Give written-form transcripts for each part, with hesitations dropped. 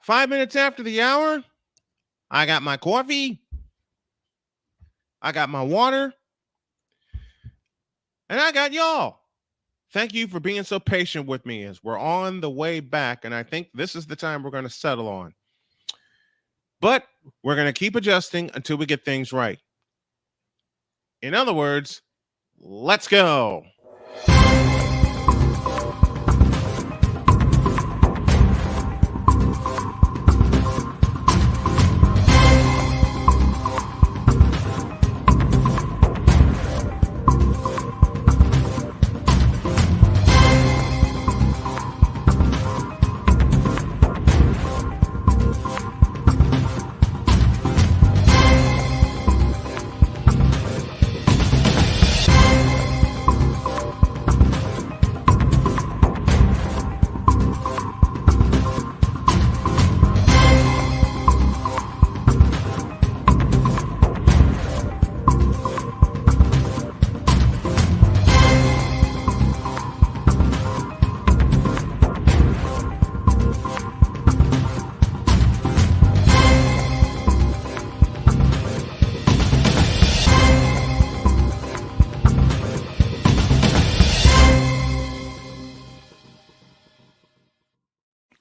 5 minutes after the hour, I got my coffee, I got my water, and I got y'all. Thank you for being so patient with me as we're on the way back, and I think this is the time we're going to settle on. But we're going to keep adjusting until we get things right. In other words, let's go.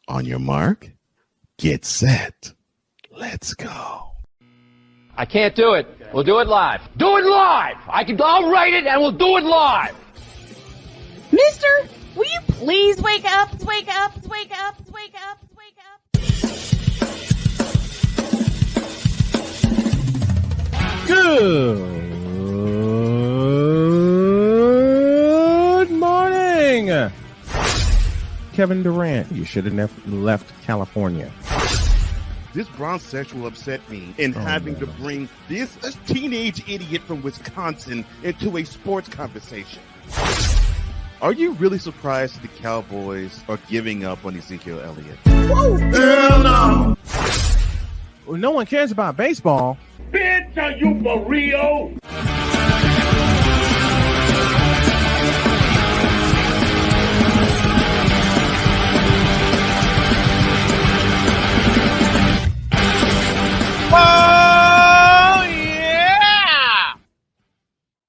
On your mark, get set. Let's go. I can't do it. We'll do it live. Do it live! I'll write it and we'll do it live! Mister, will you please wake up, wake up, wake up, wake up, wake up? Good morning. Kevin Durant, you should have never left California. This bronze sexual upset me in having to bring this teenage idiot from Wisconsin into a sports conversation. Are you really surprised the Cowboys are giving up on Ezekiel Elliott? Whoa. Hell no. Well, no one cares about baseball. Bitch, are you for real? Oh, yeah!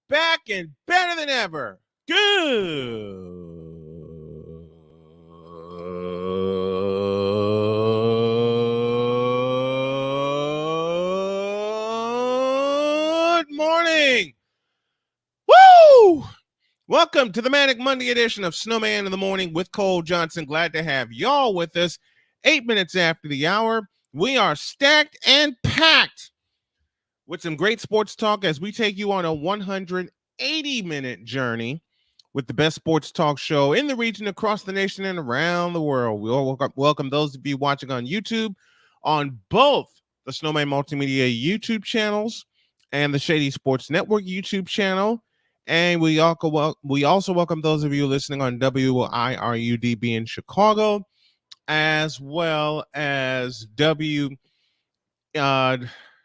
Back and better than ever. Good morning. Woo! Welcome to the Manic Monday edition of Snowman in the Morning with Cole Johnson. Glad to have y'all with us. 8 minutes after the hour. We are stacked and packed with some great sports talk as we take you on a 180-minute journey with the best sports talk show in the region, across the nation, and around the world. We all welcome those of you watching on YouTube on both the Snowman Multimedia YouTube channels and the Shady Sports Network YouTube channel. And we also welcome those of you listening on WIRUDB in Chicago, as well as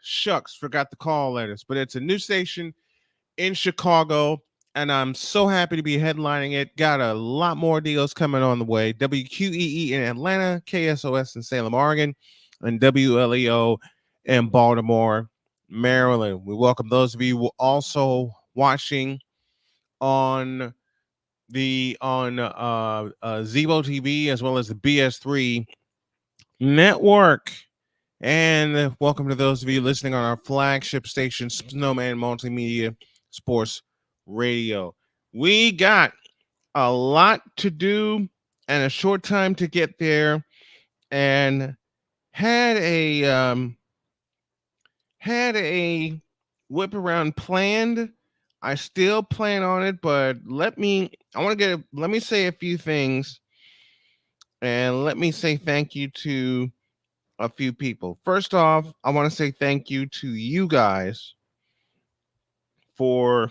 shucks, forgot the call letters, but it's a new station in Chicago, and I'm so happy to be headlining it. Got a lot more deals coming on the way. WQEE in Atlanta, KSOS in Salem, Oregon, and WLEO in Baltimore, Maryland. We welcome those of you who are also watching on the Zebo TV as well as the BS3 network. And welcome to those of you listening on our flagship station, Snowman Multimedia Sports Radio. We got a lot to do and a short time to get there, and had a whip around planned. I still plan on it, but let me say a few things, and let me say thank you to a few people. First off, I want to say thank you to you guys for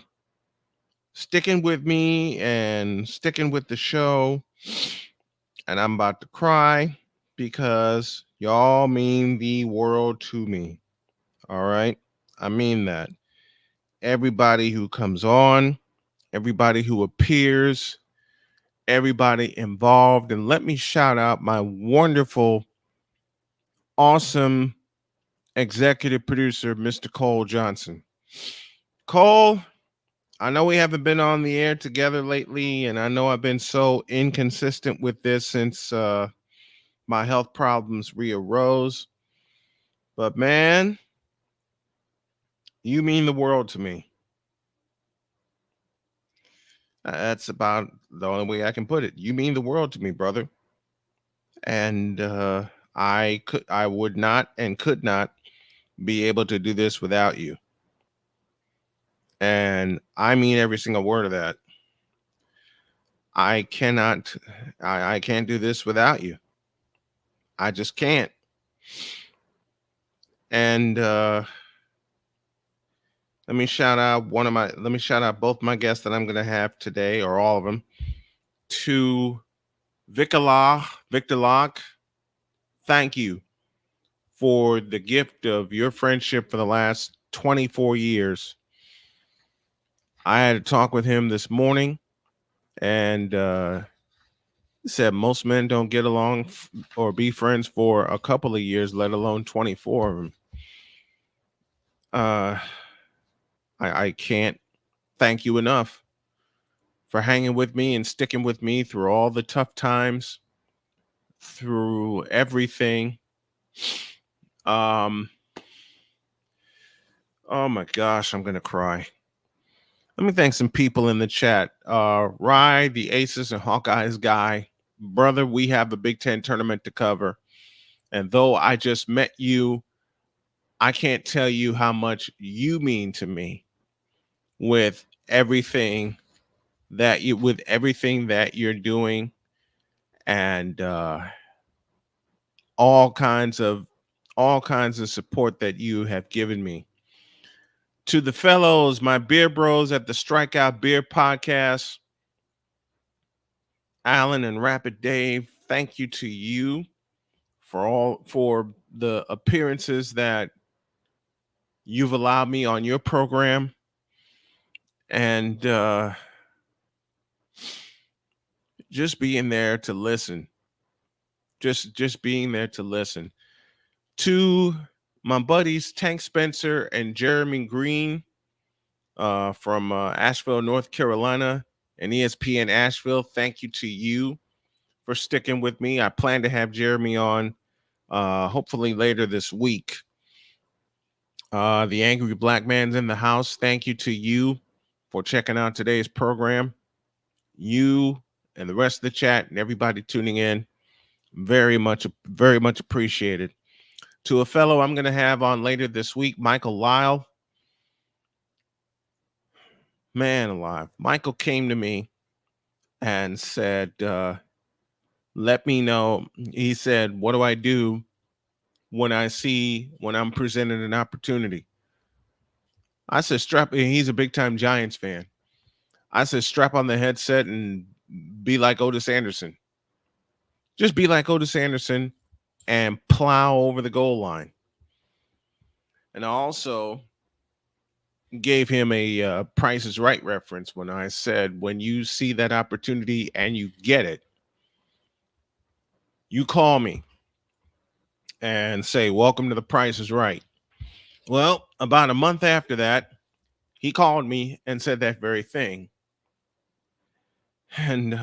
sticking with me and sticking with the show. And I'm about to cry because y'all mean the world to me. All right? I mean that. Everybody who comes on, everybody who appears, everybody involved. And let me shout out my wonderful awesome executive producer, Mr. Cole Johnson. Cole, I know we haven't been on the air together lately, and I know I've been so inconsistent with this since my health problems rearose. But man, you mean the world to me. That's about the only way I can put it. You mean the world to me, brother. And I would not and could not be able to do this without you. And I mean every single word of that. I can't do this without you. I just can't. And let me shout out both my guests that I'm going to have today, or all of them, to VIKALAAH. Thank you for the gift of your friendship for the last 24 years. I had a talk with him this morning, and he said most men don't get along or be friends for a couple of years, let alone 24 of them. I can't thank you enough for hanging with me and sticking with me through all the tough times, through everything. Oh my gosh, I'm gonna cry. Let me thank some people in the chat. Rye, the Aces and Hawkeyes guy. Brother, we have a Big Ten tournament to cover. And though I just met you, I can't tell you how much you mean to me with everything that you're doing, and all kinds of support that you have given me. To the fellows, my beer bros at the Strikeout Beer Podcast, Alan and Rapid Dave, thank you to you for the appearances that you've allowed me on your program, and just being there to listen. Just being there to listen. To my buddies Tank Spencer and Jeremy Green from Asheville, North Carolina, and ESPN Asheville, thank you to you for sticking with me. I plan to have Jeremy on hopefully later this week. The Angry Black Man's in the house. Thank you to you for checking out today's program. You and the rest of the chat and everybody tuning in, very much appreciated. To a fellow I'm going to have on later this week, Michael Lyle. Man alive. Michael came to me and said, let me know. He said, what do I do when I'm presented an opportunity? I said, he's a big time Giants fan. I said, strap on the headset and be like Otis Anderson. Just be like Otis Anderson and plow over the goal line. And I also gave him a Price is Right reference when I said, when you see that opportunity and you get it, you call me and say, welcome to the Price is Right. Well, about a month after that, he called me and said that very thing. And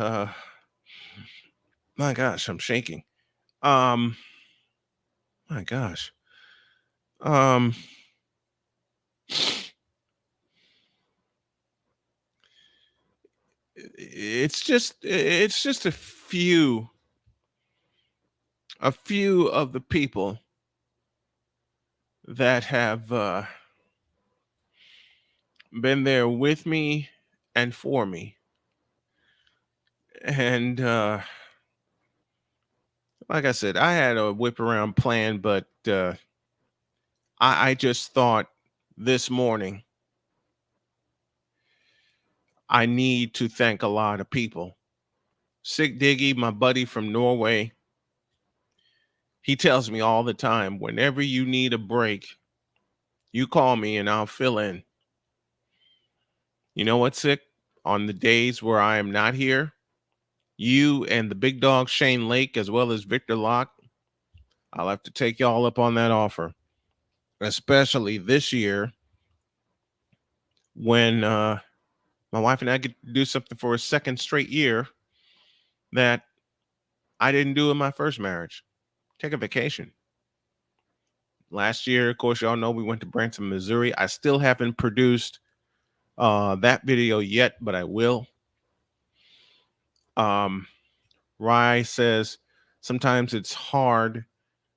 my gosh, I'm shaking. My gosh. It's just a few of the people that have been there with me and for me. And like I said, I had a whip around plan, but I just thought this morning I need to thank a lot of people. Sig Diggy, my buddy from Norway, he tells me all the time, whenever you need a break, you call me and I'll fill in. You know what, Sig? On the days where I am not here, you and the big dog Shane Lake, as well as Victor Locke, I'll have to take y'all up on that offer, especially this year when my wife and I get to do something for a second straight year that I didn't do in my first marriage. Take a vacation. Last year, of course, y'all know we went to Branson, Missouri. I still haven't produced that video yet, but I will. Rye says, sometimes it's hard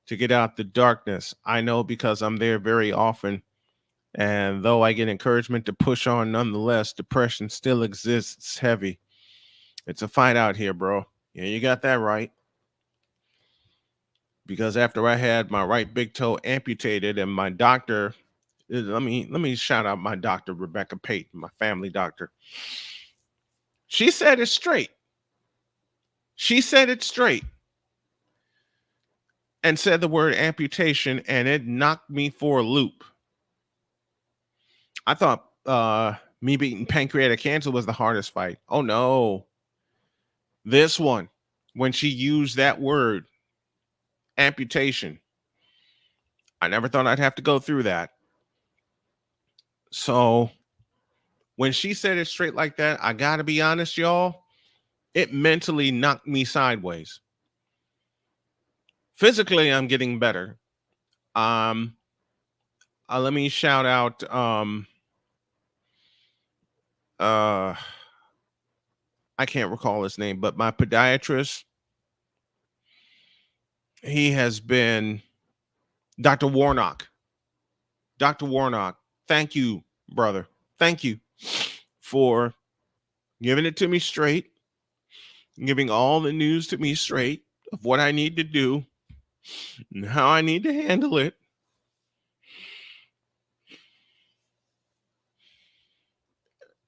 to get out the darkness. I know because I'm there very often. And though I get encouragement to push on nonetheless, depression still exists heavy. It's a fight out here, bro. Yeah, you got that right. Because after I had my right big toe amputated and my doctor, let me shout out my doctor, Rebecca Payton, my family doctor. She said it straight. She said it straight and said the word amputation, and it knocked me for a loop. I thought me beating pancreatic cancer was the hardest fight. Oh, no. This one, when she used that word, amputation, I never thought I'd have to go through that. So when she said it straight like that, I got to be honest, y'all, it mentally knocked me sideways. Physically, I'm getting better. Let me shout out I can't recall his name, but my podiatrist, he has been Dr. Warnock. Dr. Warnock, thank you, brother. Thank you for giving it to me straight, giving all the news to me straight of what I need to do and how I need to handle it.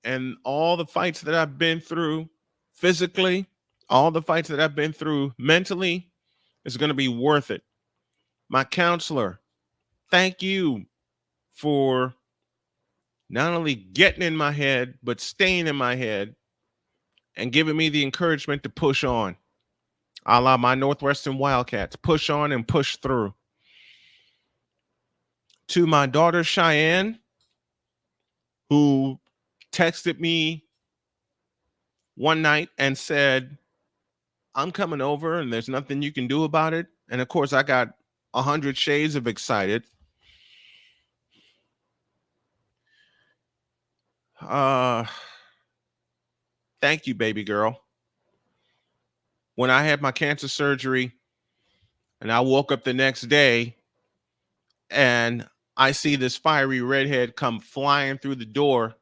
And all the fights that I've been through physically, all the fights that I've been through mentally, is going to be worth it. My counselor, thank you for not only getting in my head, but staying in my head and giving me the encouragement to push on. A la my Northwestern Wildcats, push on and push through. To my daughter, Cheyenne, who texted me one night and said, I'm coming over and there's nothing you can do about it. And of course, I got 100 shades of excited. Thank you, baby girl. When I had my cancer surgery and I woke up the next day and I see this fiery redhead come flying through the door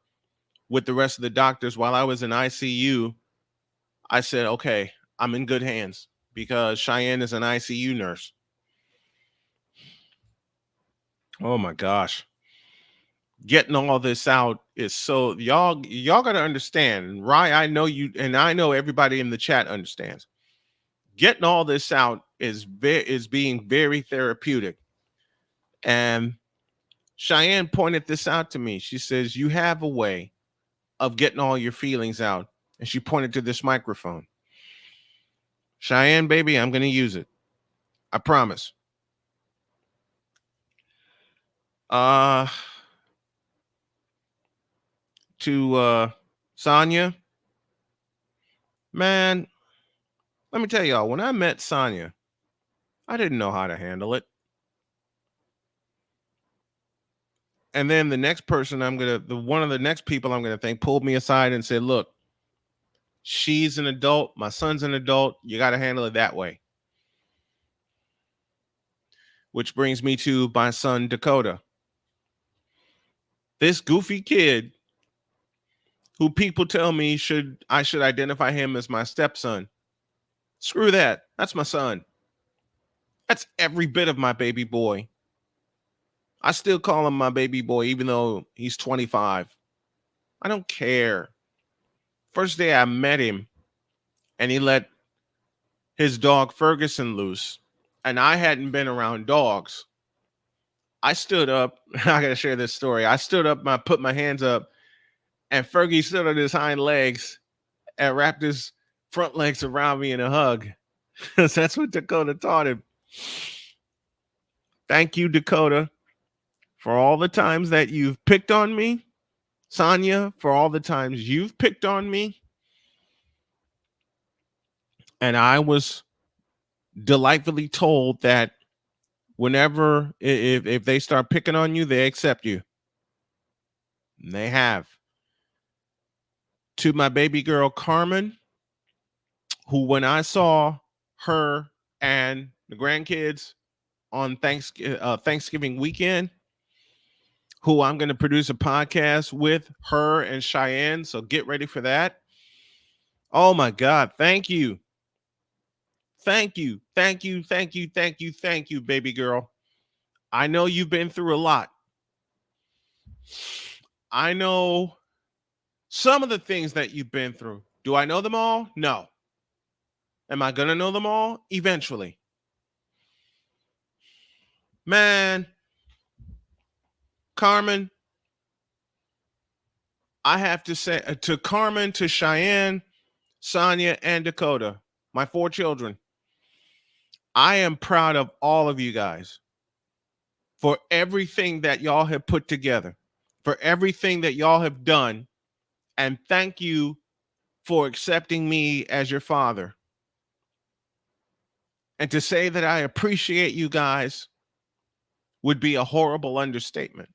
with the rest of the doctors while I was in ICU, I said, okay, I'm in good hands because Cheyenne is an ICU nurse. Oh my gosh. Getting all this out is so y'all got to understand. Rye, I know you, and I know everybody in the chat understands. Getting all this out is being very therapeutic. And Cheyenne pointed this out to me. She says, you have a way of getting all your feelings out. And she pointed to this microphone. Cheyenne, baby, I'm going to use it. I promise. To Sonia, man, let me tell y'all, when I met Sonia, I didn't know how to handle it. And then the next person one of the next people I'm going to thank pulled me aside and said, look, she's an adult. My son's an adult. You got to handle it that way. Which brings me to my son, Dakota. This goofy kid who people tell me I should identify him as my stepson. Screw that. That's my son. That's every bit of my baby boy. I still call him my baby boy, even though he's 25. I don't care. First day I met him, and he let his dog Ferguson loose, and I hadn't been around dogs. I stood up. I got to share this story. I stood up, I put my hands up, and Fergie stood on his hind legs and wrapped his front legs around me in a hug. Because that's what Dakota taught him. Thank you, Dakota, for all the times that you've picked on me. Sonia, for all the times you've picked on me. And I was delightfully told that whenever, if they start picking on you, they accept you. And they have. To my baby girl, Carmen, who when I saw her and the grandkids on Thanksgiving weekend, who I'm going to produce a podcast with her and Cheyenne. So get ready for that. Oh my God. Thank you. Thank you. Thank you. Thank you. Thank you. Thank you, baby girl. I know you've been through a lot. I know some of the things that you've been through. Do I know them all? No. Am I going to know them all? Eventually. Man, Carmen, I have to say to Carmen, to Cheyenne, Sonia, and Dakota, my 4 children, I am proud of all of you guys for everything that y'all have put together, for everything that y'all have done. And thank you for accepting me as your father. And to say that I appreciate you guys would be a horrible understatement.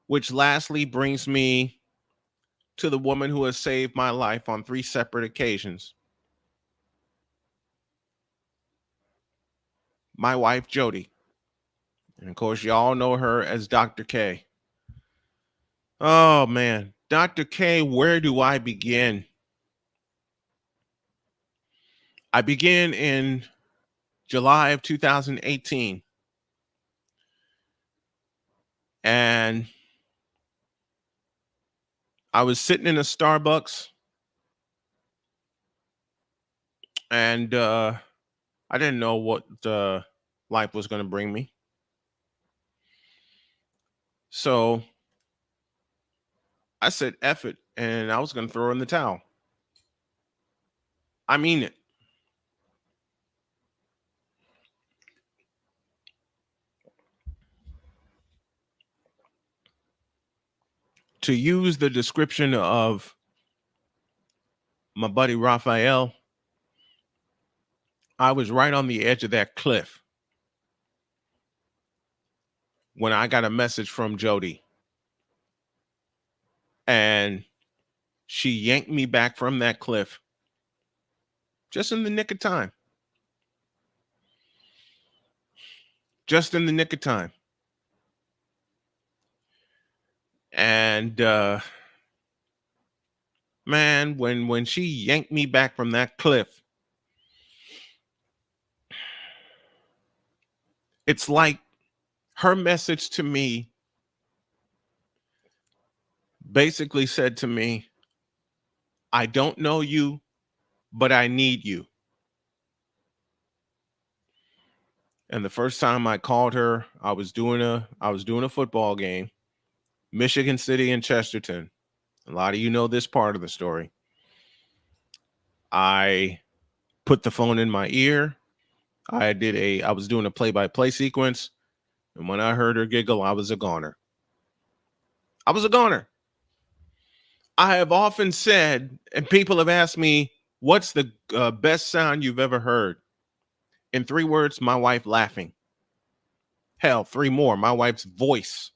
Which lastly brings me to the woman who has saved my life on 3 separate occasions. My wife, Jody. And of course, y'all know her as Dr. K. Oh, man. Dr. K, where do I begin? I begin in July of 2018. And I was sitting in a Starbucks. And I didn't know what life was going to bring me. So I said, F it. And I was going to throw in the towel. I mean it. To use the description of my buddy Raphael, I was right on the edge of that cliff when I got a message from Jody. And she yanked me back from that cliff just in the nick of time. Just in the nick of time. And man, when she yanked me back from that cliff, it's like her message to me basically said to me, I don't know you, but I need you. And the first time I called her, I was doing a football game, Michigan City and Chesterton. A lot of you know this part of the story. I put the phone in my ear. I was doing a play-by-play sequence. And when I heard her giggle, I was a goner. I was a goner. I have often said, and people have asked me, what's the best sound you've ever heard? In 3 words, my wife laughing. Hell, 3 more, my wife's voice.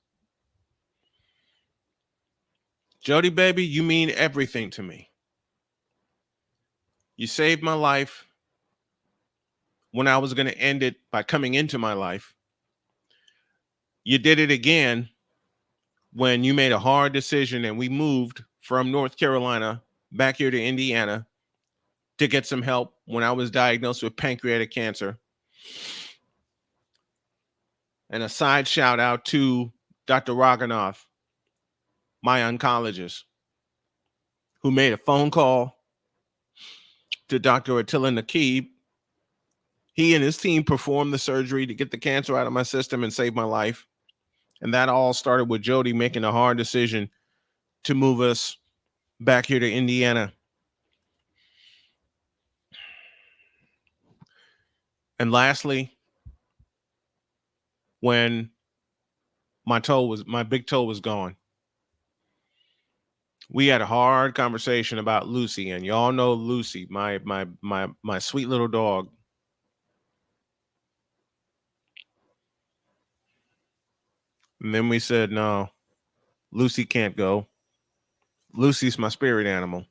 Jody, baby, you mean everything to me. You saved my life when I was going to end it by coming into my life. You did it again when you made a hard decision and we moved from North Carolina back here to Indiana to get some help when I was diagnosed with pancreatic cancer. And a side shout out to Dr. Raghunath, my oncologist, who made a phone call to Dr. Attila Nakib. He and his team performed the surgery to get the cancer out of my system and save my life. And that all started with Jody making a hard decision to move us back here to Indiana. And lastly, when my big toe was gone. We had a hard conversation about Lucy, and y'all know Lucy, my sweet little dog. And then we said, no, Lucy can't go. Lucy's my spirit animal.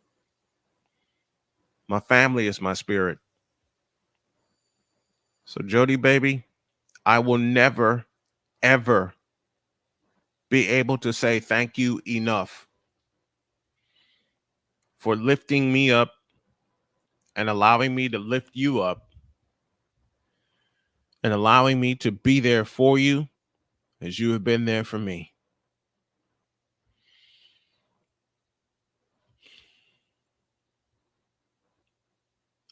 My family is my spirit. So Jody, baby, I will never, ever be able to say thank you enough for lifting me up and allowing me to lift you up and allowing me to be there for you as you have been there for me.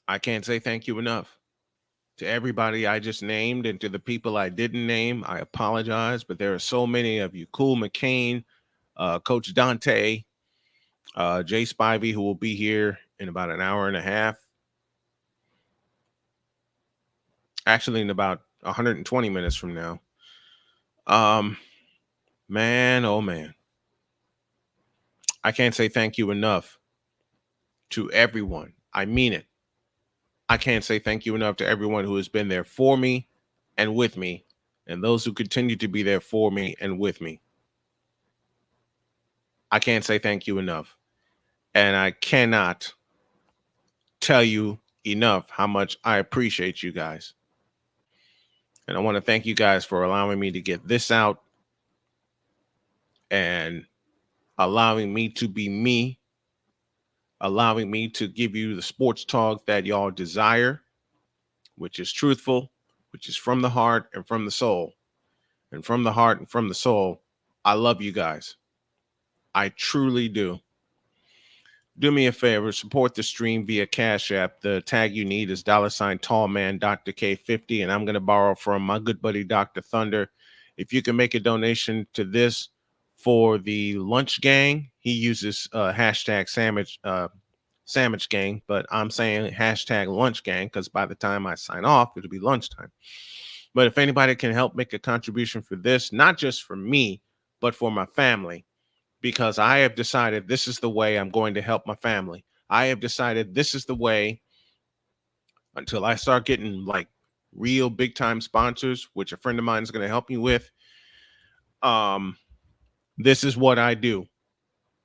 I can't say thank you enough. To everybody I just named and to the people I didn't name, I apologize, but there are so many of you. Cool McCain, Coach Dante, Jay Spivey, who will be here in about an hour and a half. Actually, in about 120 minutes from now. Man, oh man. I can't say thank you enough to everyone. I mean it. I can't say thank you enough to everyone who has been there for me and with me, and those who continue to be there for me and with me. I can't say thank you enough. And I cannot tell you enough how much I appreciate you guys. And I want to thank you guys for allowing me to get this out and allowing me to be me, allowing me to give you the sports talk that y'all desire, which is truthful, which is from the heart and from the soul. And from the heart and from the soul, I love you guys. I truly do. Do me a favor, support the stream via Cash App. The tag you need is $tallman Dr. K50, and I'm going to borrow from my good buddy Dr. Thunder. If you can make a donation to this for the lunch gang, he uses hashtag sandwich gang, but I'm saying hashtag lunch gang because by the time I sign off, it'll be lunchtime. But if anybody can help make a contribution for this, not just for me, but for my family, because I have decided this is the way I'm going to help my family. I have decided this is the way until I start getting like real big time sponsors, which a friend of mine is going to help me with. This is what I do,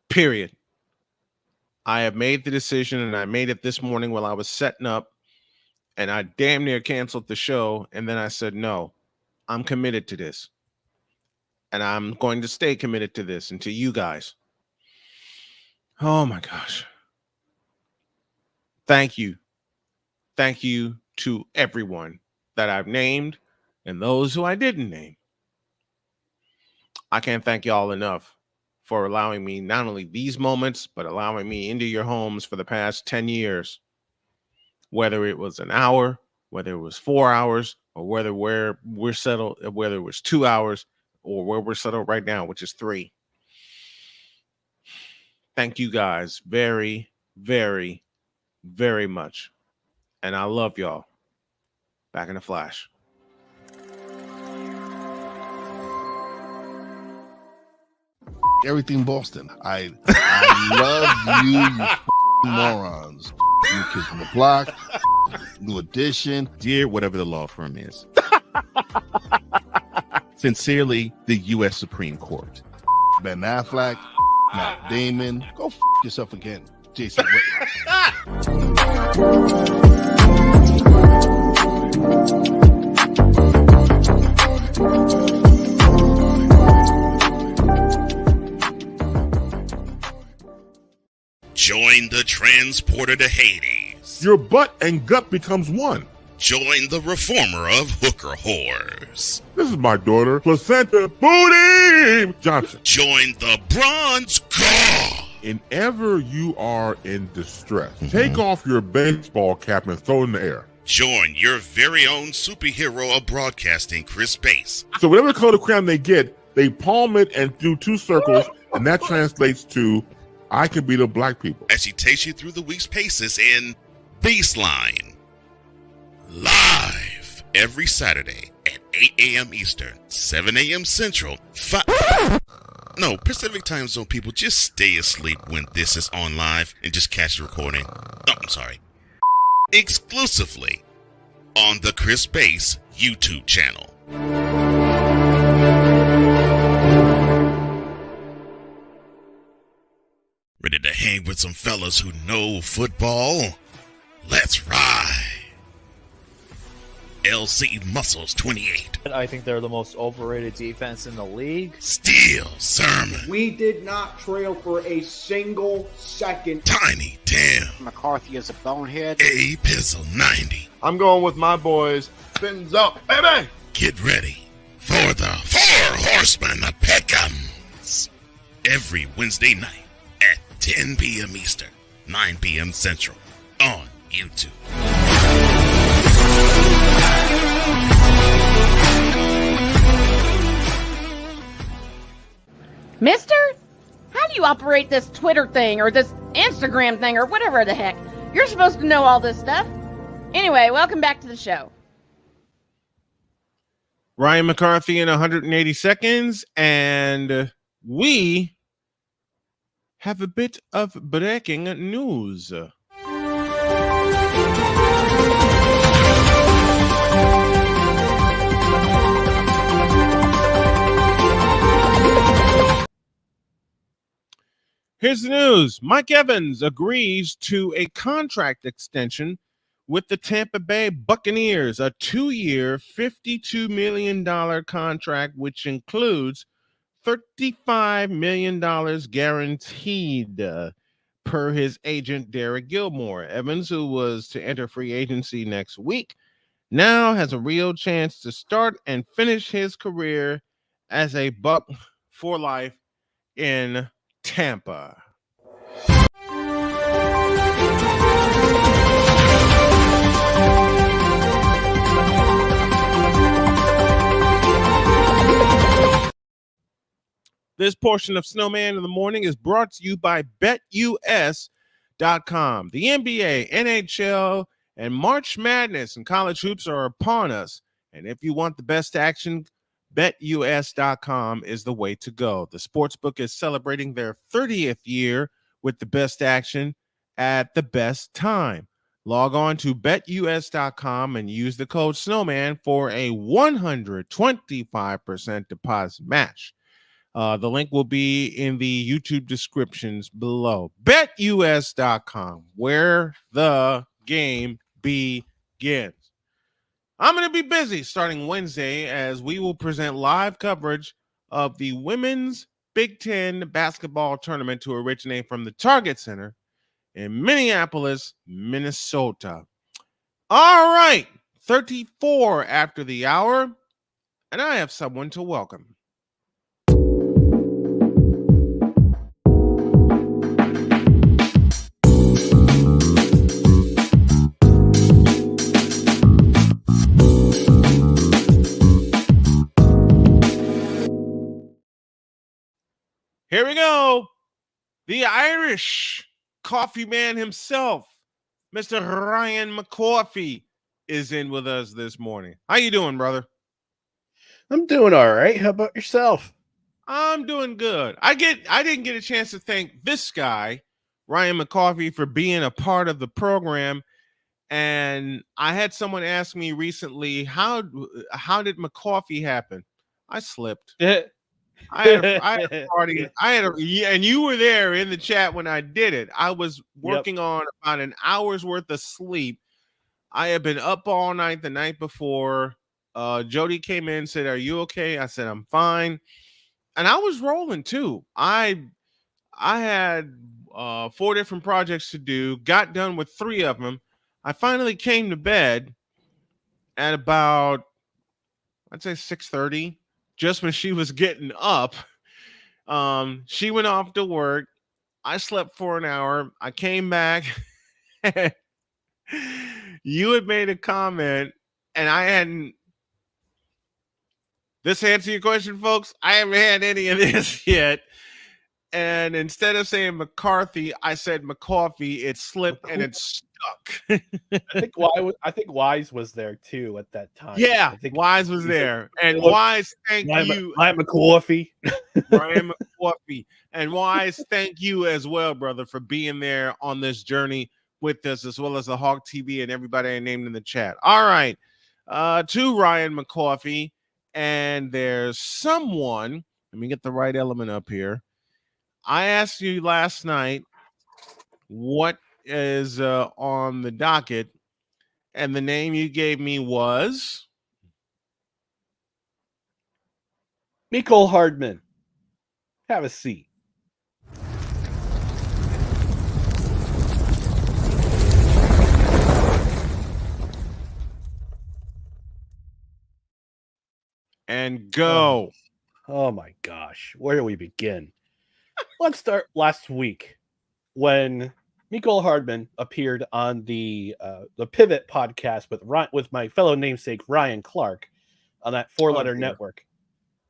period. I have made the decision, and I made it this morning while I was setting up, and I damn near canceled the show. And then I said, no, I'm committed to this. And I'm going to stay committed to this and to you guys. Oh my gosh. Thank you. Thank you to everyone that I've named and those who I didn't name. I can't thank y'all enough for allowing me not only these moments, but allowing me into your homes for the past 10 years. Whether it was an hour, whether it was 4 hours, or whether we're settled, whether it was 2 hours, or where we're settled right now, which is 3. Thank you guys very, very, very much. And I love y'all. Back in a flash. Everything Boston. I love you morons. New Kids on the Block, New Edition. Dear whatever the law firm is. Sincerely, the U.S. Supreme Court. Ben Affleck, Matt Damon. Go yourself again, Jason Whitlock. Join the transporter to Hades. Your butt and gut becomes one. Join the reformer of hooker whores. This is my daughter, Placenta Booty Johnson. Join the bronze god. Whenever you are in distress, take off your baseball cap and throw it in the air. Join your very own superhero of broadcasting, Chris Bass. So whatever color crown they get, they palm it and do 2 circles, and that translates to, I can beat up black people. As he takes you through the week's paces in Baseline. Live every Saturday at 8 a.m. Eastern, 7 a.m. Central, No, Pacific Time Zone people, just stay asleep when this is on live and just catch the recording. Oh, I'm sorry. Exclusively on the Chris Base YouTube channel. Ready to hang with some fellas who know football? Let's ride. LC Muscles 28. I think they're the most overrated defense in the league. Steel Sermon. We did not trail for a single second. Tiny Tim. McCarthy is a bonehead. A Pizzle 90. I'm going with my boys. Spins up, baby. Get ready for the Four Horsemen of Pick'ems. Every Wednesday night at 10 p.m. Eastern, 9 p.m. Central on YouTube. Mister, how do you operate this Twitter thing or this Instagram thing or whatever the heck? You're supposed to know all this stuff. Anyway, welcome back to the show. Ryan McCarthy in 180 seconds, and we have a bit of breaking news. Here's the news. Mike Evans agrees to a contract extension with the Tampa Bay Buccaneers, a 2-year, $52 million contract, which includes $35 million guaranteed per his agent, Derek Gilmore. Evans, who was to enter free agency next week, now has a real chance to start and finish his career as a Buck for life in Tampa. This portion of Snowman in the Morning is brought to you by BetUS.com. The NBA, NHL, and March Madness and college hoops are upon us. And if you want the best action, BetUS.com is the way to go. The sportsbook is celebrating their 30th year with the best action at the best time. Log on to BetUS.com and use the code Snowman for a 125% deposit match. The link will be in the YouTube descriptions below. BetUS.com, where the game begins. I'm going to be busy starting Wednesday as we will present live coverage of the Women's Big Ten basketball tournament to originate from the Target Center in Minneapolis, Minnesota. All right, 34 after the hour, and I have someone to welcome. Here we go. The Irish coffee man himself, Mr. Ryan McCarthy, is in with us this morning. How you doing, brother? I'm doing all right. How about yourself? I'm doing good. I didn't get a chance to thank this guy, Ryan McCarthy, for being a part of the program. And I had someone ask me recently, how did McCarthy happen? I slipped. I had a party. And you were there in the chat when I did it. I was working on about an hour's worth of sleep. I had been up all night the night before. Jody came in and said, "Are you okay?" I said, "I'm fine." And I was rolling too. I had 4 different projects to do, got done with 3 of them. I finally came to bed at about, I'd say 6:30. Just when she was getting up. She went off to work. I slept for an hour. I came back. You had made a comment, and I hadn't. This answer your question, folks? I haven't had any of this yet. and instead of saying McCarthy, I said McCoffee. It slipped and it stuck. I think Wise was there too at that time. Yeah, I think Wise was he said, there, and Wise, thank you, Ryan McCoffee. Ryan McCoffee, and Wise, thank you as well, brother, for being there on this journey with us, as well as the Hawk TV and everybody I named in the chat. All right, to Ryan McCoffee, and there's someone. Let me get the right element up here. I asked you last night what is on the docket, and the name you gave me was Mecole Hardman. Have a seat. and go. Oh my gosh, where do we begin? Let's start last week when Mecole Hardman appeared on the Pivot podcast with my fellow namesake Ryan Clark on that four-letter network.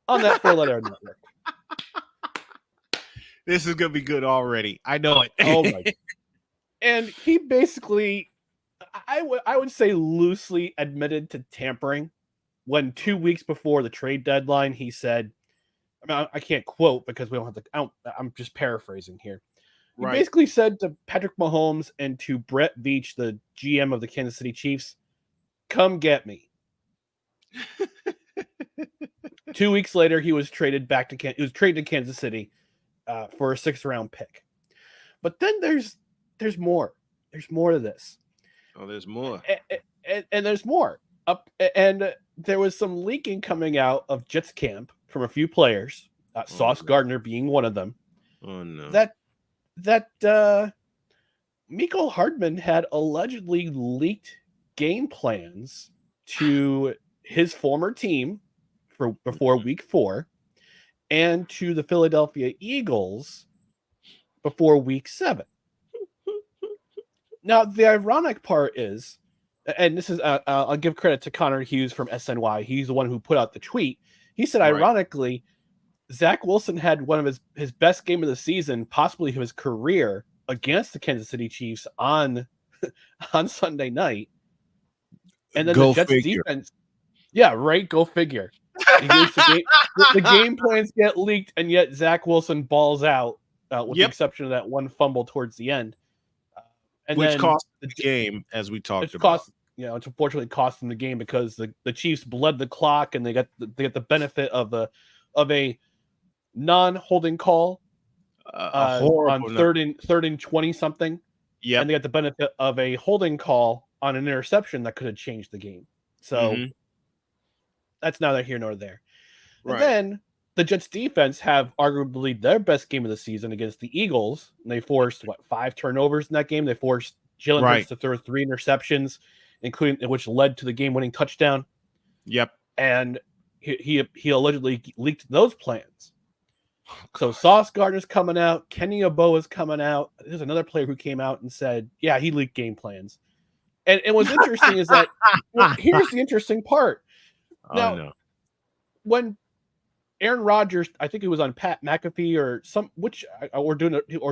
On that four-letter network. This is gonna be good already. I know it. Oh my! And he basically, I would say, loosely admitted to tampering when 2 weeks before the trade deadline he said, I mean, I can't quote because we don't have to. I'm just paraphrasing here. He basically said to Patrick Mahomes and to Brett Veach, the GM of the Kansas City Chiefs, "Come get me." 2 weeks later, he was traded back to He was traded to Kansas City for a 6th-round pick. But then there's more. There's more to this. Oh, there's more. And there's more. And there was some leaking coming out of Jets camp from a few players, Sauce Gardner being one of them. Oh no. That Mecole Hardman had allegedly leaked game plans to his former team before week 4 and to the Philadelphia Eagles before week 7. Now, the ironic part is, and this is, I'll give credit to Connor Hughes from SNY. He's the one who put out the tweet. He said, ironically, Zach Wilson had one of his best game of the season, possibly of his career, against the Kansas City Chiefs on Sunday night. And then the Jets defense. Yeah, right. Go figure. The game plans get leaked, and yet Zach Wilson balls out with the exception of that one fumble towards the end. Which cost the game, as we talked about. It's unfortunately cost them the game because the Chiefs bled the clock and they got the benefit of a non-holding call on third and 20 something. Yeah, and they got the benefit of a holding call on an interception that could have changed the game. So that's neither here nor there. Right. And then the Jets defense have arguably their best game of the season against the Eagles. And they forced 5 turnovers in that game. They forced Jalen Hurts to throw 3 interceptions, including which led to the game-winning touchdown. Yep. And he allegedly leaked those plans. So Sauce Gardner's coming out. Kenny Oboa's coming out. There's another player who came out and said, yeah, he leaked game plans. And what's interesting is that here's the interesting part. Now, when Aaron Rodgers, I think it was on Pat McAfee or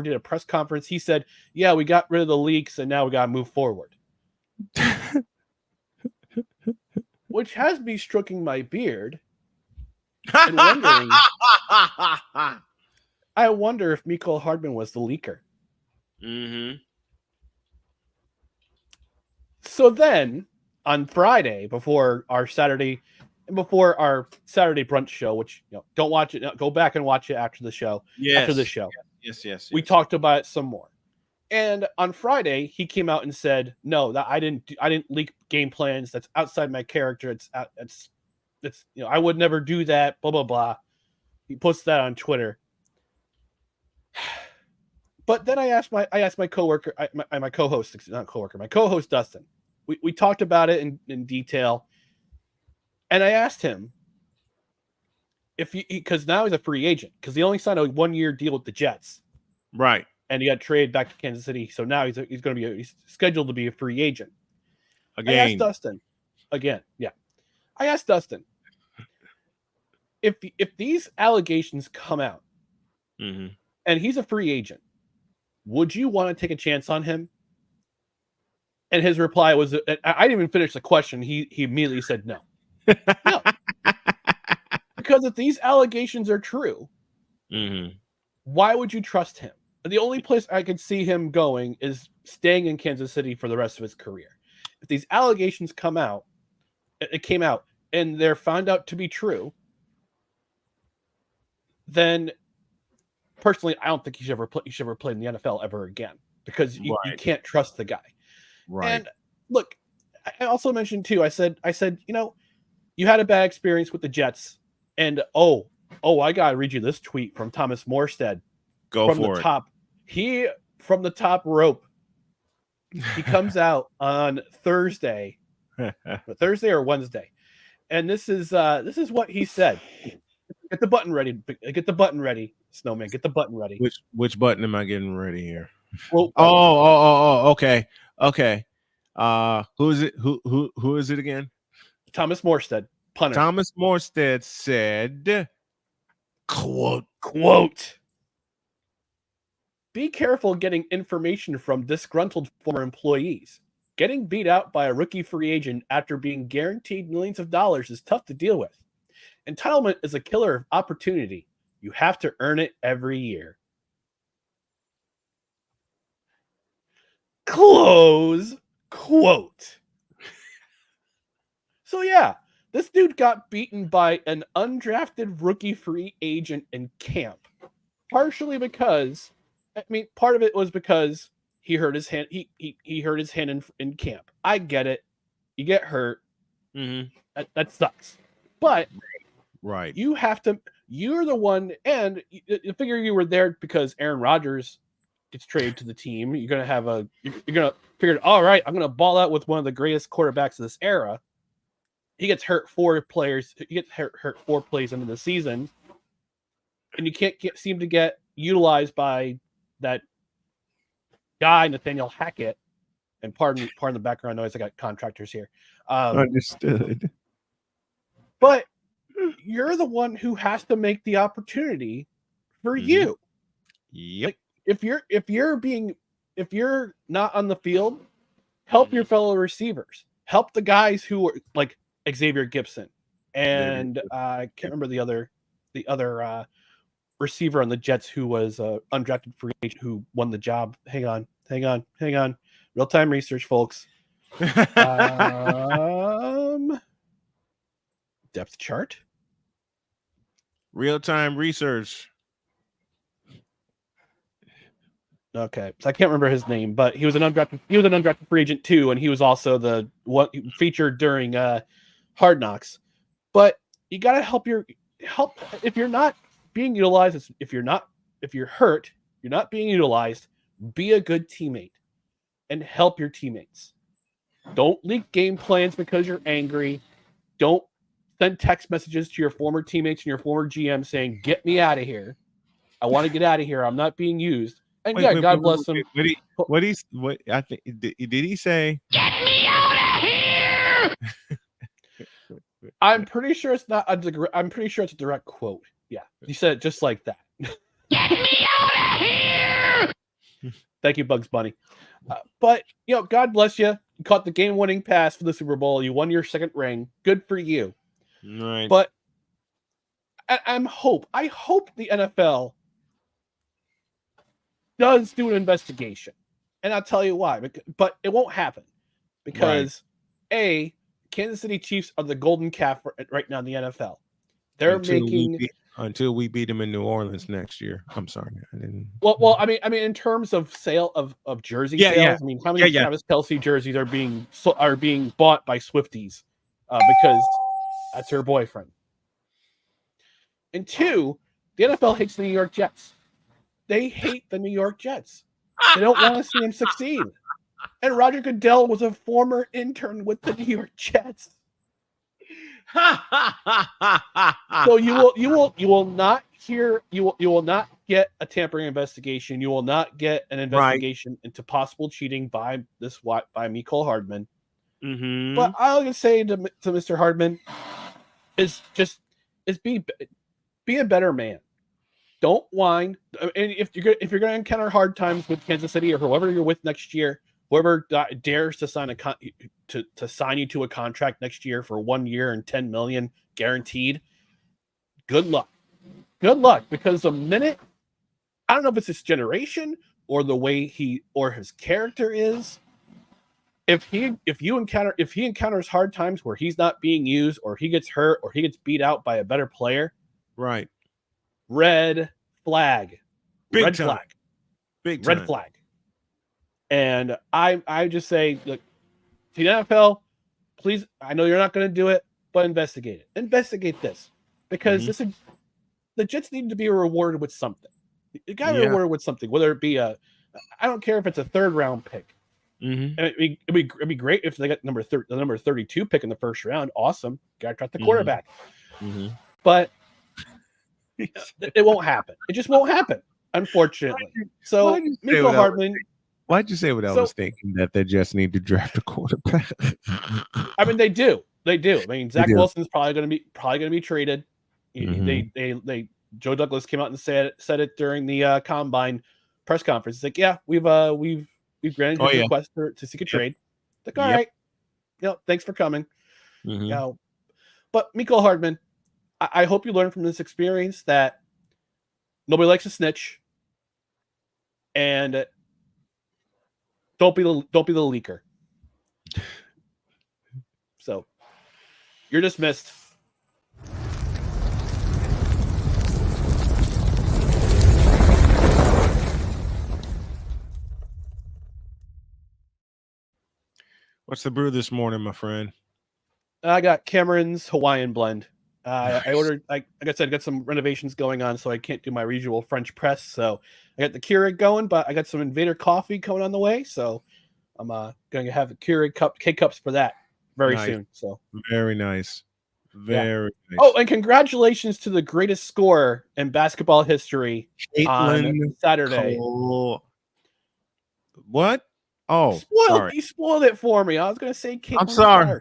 did a press conference, he said, yeah, we got rid of the leaks and now we got to move forward. Which has me stroking my beard and wondering, I wonder if Mecole Hardman was the leaker. Mm-hmm. So then on Friday, before our Saturday brunch show, which don't watch it, go back and watch it after the show. Yes. After the show. Yes. We talked about it some more. And on Friday, he came out and said, "No, that I didn't leak game plans. That's outside my character. It's I would never do that. Blah blah blah." He posts that on Twitter. But then I asked my coworker, my co-host, not coworker, my co-host Dustin. We talked about it in detail, and I asked him if because now he's a free agent because he only signed a 1-year deal with the Jets, right? And he got traded back to Kansas City, so now he's going to be he's scheduled to be a free agent. Again. I asked Dustin again, yeah. I asked Dustin if these allegations come out, and he's a free agent, would you want to take a chance on him? And his reply was, I didn't even finish the question. He immediately said no. No. Because if these allegations are true, why would you trust him? The only place I could see him going is staying in Kansas City for the rest of his career. If these allegations came out, and they're found out to be true, then personally, I don't think he should ever play in the NFL ever again, because you can't trust the guy. Right. And look, I also mentioned too, I said, you had a bad experience with the Jets, and I gotta read you this tweet from Thomas Morstead. From the top rope. He comes out on Thursday or Wednesday, and this is what he said. Get the button ready. Get the button ready, Snowman. Get the button ready. Which button am I getting ready here? Well, okay. Who is it? Who is it again? Thomas Morstead, punter. Thomas Morstead said, quote, "Be careful getting information from disgruntled former employees. Getting beat out by a rookie free agent after being guaranteed millions of dollars is tough to deal with. Entitlement is a killer of opportunity. You have to earn it every year." Close quote. So yeah, this dude got beaten by an undrafted rookie free agent in camp. Partially because, part of it was because he hurt his hand. He hurt his hand in camp. I get it. You get hurt. That sucks. But you're the one, and you figure you were there because Aaron Rodgers gets traded to the team. You're gonna figure, all right, I'm gonna ball out with one of the greatest quarterbacks of this era. He gets hurt 4 plays into the season, and you can't seem to get utilized by that guy, Nathaniel Hackett. And pardon the background noise. I got contractors here. Understood. But you're the one who has to make the opportunity for you. Yep. Like, if you're not on the field, help your fellow receivers. Help the guys who are like Xavier Gibson, and I can't remember the other receiver on the Jets who was undrafted free agent who won the job. Hang on. Real time research, folks. Depth chart. Real time research. Okay, so I can't remember his name, but he was an undrafted free agent too, and he was also the one featured during Hard Knocks. But you got to help if you're not being utilized, if you're hurt, you're not being utilized, be a good teammate and help your teammates. Don't leak game plans because you're angry. Don't send text messages to your former teammates and your former GM saying, "Get me out of here. I want to get out of here. I'm not being used." And God bless him. I think did he say? Get me out of here! I'm pretty sure it's not. I'm pretty sure it's a direct quote. Yeah, he said it just like that. Get me out of here! Thank you, Bugs Bunny. But God bless you. You caught the game-winning pass for the Super Bowl. You won your second ring. Good for you. Right. But I hope the NFL does do an investigation, and I'll tell you why. But it won't happen because Kansas City Chiefs are the golden calf right now in the NFL. They're until we beat them in New Orleans next year. I'm sorry, I didn't. Well, I mean, in terms of sale of jersey sales, yeah. I mean, how many Travis Kelce jerseys are being bought by Swifties because that's her boyfriend? And 2, the NFL hates the New York Jets. They hate the New York Jets. They don't want to see him succeed. And Roger Goodell was a former intern with the New York Jets. So you will not get a tampering investigation. You will not get an investigation into possible cheating by Mecole Hardman. Mm-hmm. But all I can say to Mr. Hardman is be a better man. don't whine. And if you're going to encounter hard times with Kansas City or whoever you're with next year, whoever dares to sign to sign you to a contract next year for 1 year and $10 million guaranteed, good luck. Good luck, because the minute, I don't know if it's his generation or the way his character is, if he encounters hard times where he's not being used, or he gets hurt, or he gets beat out by a better player, right? Red flag, Big red time. flag, big time. red flag. And I just say, look, to the NFL, please. I know you're not going to do it, but investigate it. Investigate this, because the Jets need to be rewarded with something. You got to be rewarded with something, whether it be I don't care if it's a 3rd round pick. And it'd be great if they got the number 32 pick in the 1st round. Awesome. Got to cut the quarterback. But it won't happen. It just won't happen, unfortunately. So, Mecole Hardman. Why'd you say what I was thinking, that they just need to draft a quarterback? I mean, they do. I mean, Zach Wilson's probably going to be traded. Joe Douglas came out and said it during the combine press conference. It's like, yeah, we've granted his request to seek a trade. Like, all right, thanks for coming. But Mecole Hardman, I hope you learn from this experience that nobody likes a snitch, and don't be the leaker. So you're dismissed. What's the brew this morning, my friend? I got Cameron's Hawaiian blend. I ordered, like I said, I got some renovations going on, so I can't do my usual French press. So I got the Keurig going, but I got some Invader coffee coming on the way. So I'm going to have a Keurig K-Cups for that very soon. So very nice. Very nice. Oh, and congratulations to the greatest scorer in basketball history on Saturday. What? Oh, you spoiled it for me. I was going to say Caitlin. I'm sorry.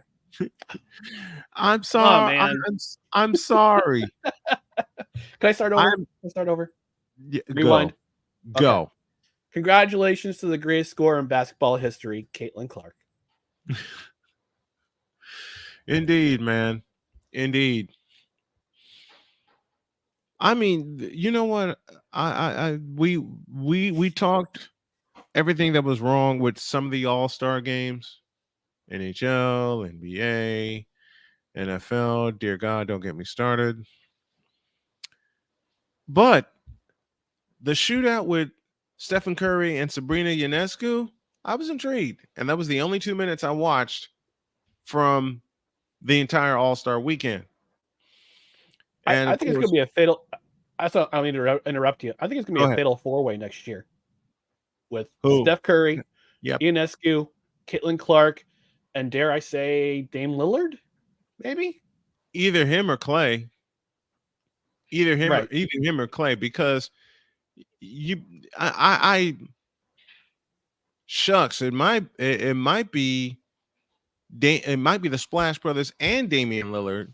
I'm sorry. Oh, man. I'm sorry. Can I start over? Yeah, Rewind. Go. Okay. Congratulations to the greatest scorer in basketball history, Caitlin Clark. Indeed, man. Indeed. I mean, you know what? We talked everything that was wrong with some of the all-star games, NHL, NBA, NFL. Dear God, don't get me started. But the shootout with Stephen Curry and Sabrina Ionescu, I was intrigued, and that was the only 2 minutes I watched from the entire All-Star weekend. And I think it's going to be a fatal. I don't mean to interrupt you. I think it's going to be a fatal 4-way next year with Steph Curry, Ionescu, Caitlin Clark, and dare I say Dame Lillard, maybe either him or Clay. Either him or Clay, because shucks, it might be the Splash Brothers and Damian Lillard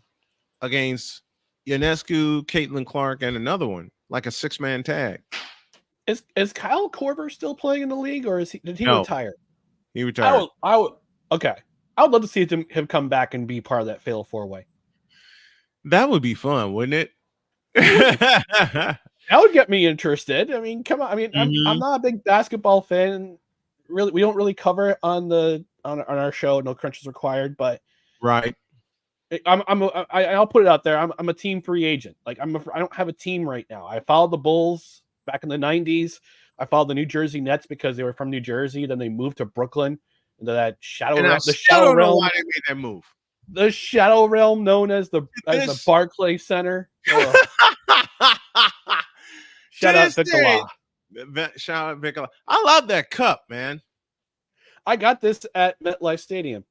against Ionescu, Caitlin Clark, and another one, like a 6-man tag. Is Kyle Korver still playing in the league, or did he retire? He retired. Okay. I would love to see him come back and be part of that fatal 4-way. That would be fun, wouldn't it? That would get me interested. I mean, come on. I mean, I'm not a big basketball fan. Really, we don't really cover it on our show. No crunches required, but right. I'll put it out there. I'm a team free agent. Like I don't have a team right now. I followed the Bulls back in the 90s. I followed the New Jersey Nets because they were from New Jersey. Then they moved to Brooklyn into that shadow realm. The shadow realm. Why they made that move? The shadow realm, known as the Barclays Center. Shout out VIKALAAH. Shout out VIKALAAH. I love that cup, man. I got this at MetLife Stadium.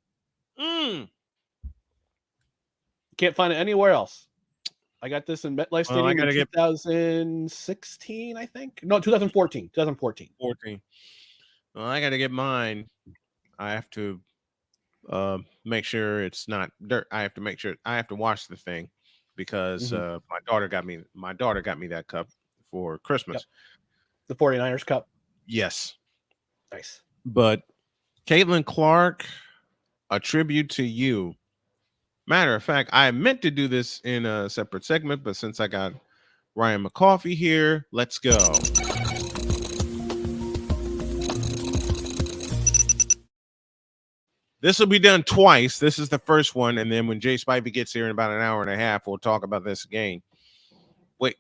Can't find it anywhere else. I got this in MetLife Stadium in 2016, I think. No, 2014. 2014. Well, I got to get mine. I have to make sure it's not dirt. I have to wash the thing because my daughter got me that cup for Christmas. Yep. The 49ers Cup. Yes. Nice. But Caitlin Clark, a tribute to you. Matter of fact, I meant to do this in a separate segment, but since I got Ryan McCarthy here, let's go. This will be done twice. This is the first one, and then when Jay Spivey gets here in about an hour and a half, we'll talk about this again. Wait,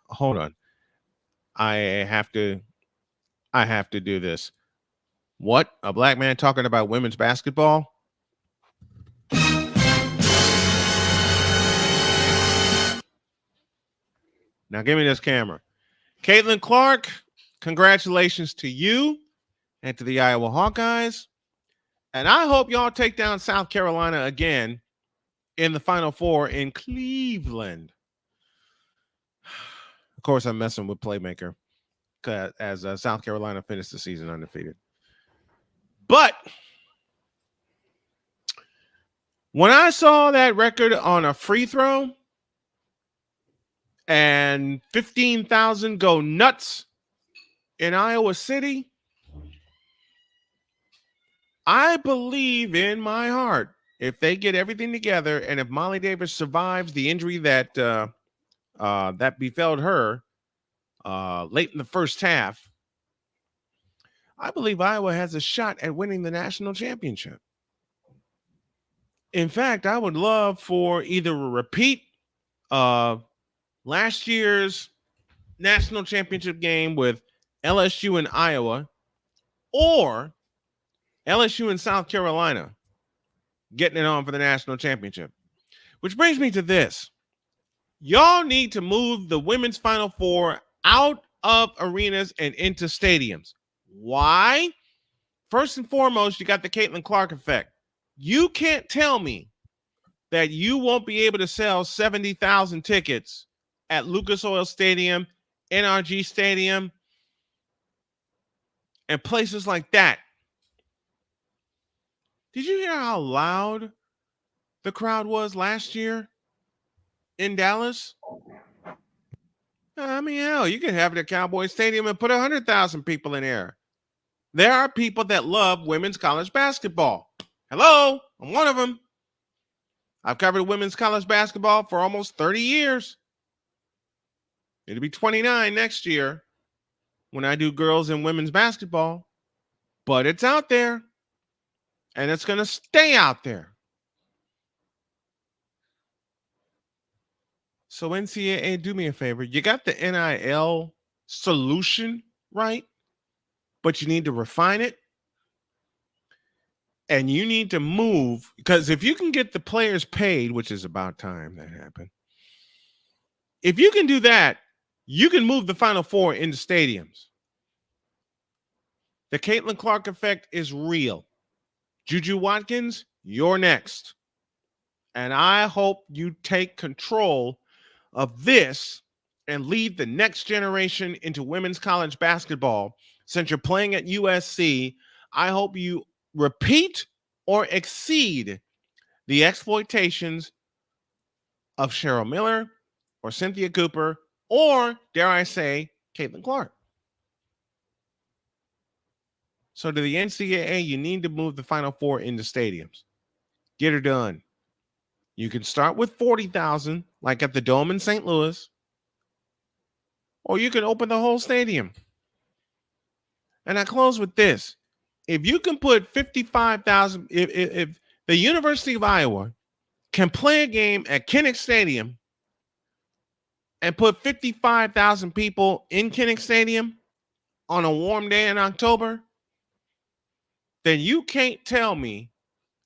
hold on. I have to do this. What? A black man talking about women's basketball? Now give me this camera. Caitlin Clark, congratulations to you and to the Iowa Hawkeyes. And I hope y'all take down South Carolina again in the Final Four in Cleveland. Of course, I'm messing with Playmaker as South Carolina finished the season undefeated. But when I saw that record on a free throw and 15,000 go nuts in Iowa City, I believe in my heart, if they get everything together and if Molly Davis survives the injury that befell her late in the first half, I believe Iowa has a shot at winning the national championship. In fact, I would love for either a repeat of last year's national championship game with LSU and Iowa, or LSU and South Carolina getting it on for the national championship. Which brings me to this. Y'all need to move the women's Final Four out of arenas and into stadiums. Why? First and foremost, you got the Caitlin Clark effect. You can't tell me that you won't be able to sell 70,000 tickets at Lucas Oil Stadium, NRG Stadium, and places like that. Did you hear how loud the crowd was last year in Dallas? I mean, hell, you could have it at Cowboys Stadium and put 100,000 people in there. There are people that love women's college basketball. Hello, I'm one of them. I've covered women's college basketball for almost 30 years. It'll be 29 next year when I do girls and women's basketball. But it's out there. And it's going to stay out there. So NCAA, do me a favor. You got the NIL solution right, but you need to refine it. And you need to move, because if you can get the players paid, which is about time that happened, if you can do that, you can move the Final Four into stadiums. The Caitlin Clark effect is real. Juju Watkins, you're next. And I hope you take control of this and lead the next generation into women's college basketball. Since you're playing at USC, I hope you repeat or exceed the exploitations of Cheryl Miller or Cynthia Cooper or, dare I say, Caitlin Clark. So to the NCAA, you need to move the Final Four into stadiums. Get her done. You can start with 40,000, like at the Dome in St. Louis, or you can open the whole stadium. And I close with this. If you can put 55,000, if the University of Iowa can play a game at Kinnick Stadium and put 55,000 people in Kinnick Stadium on a warm day in October, then you can't tell me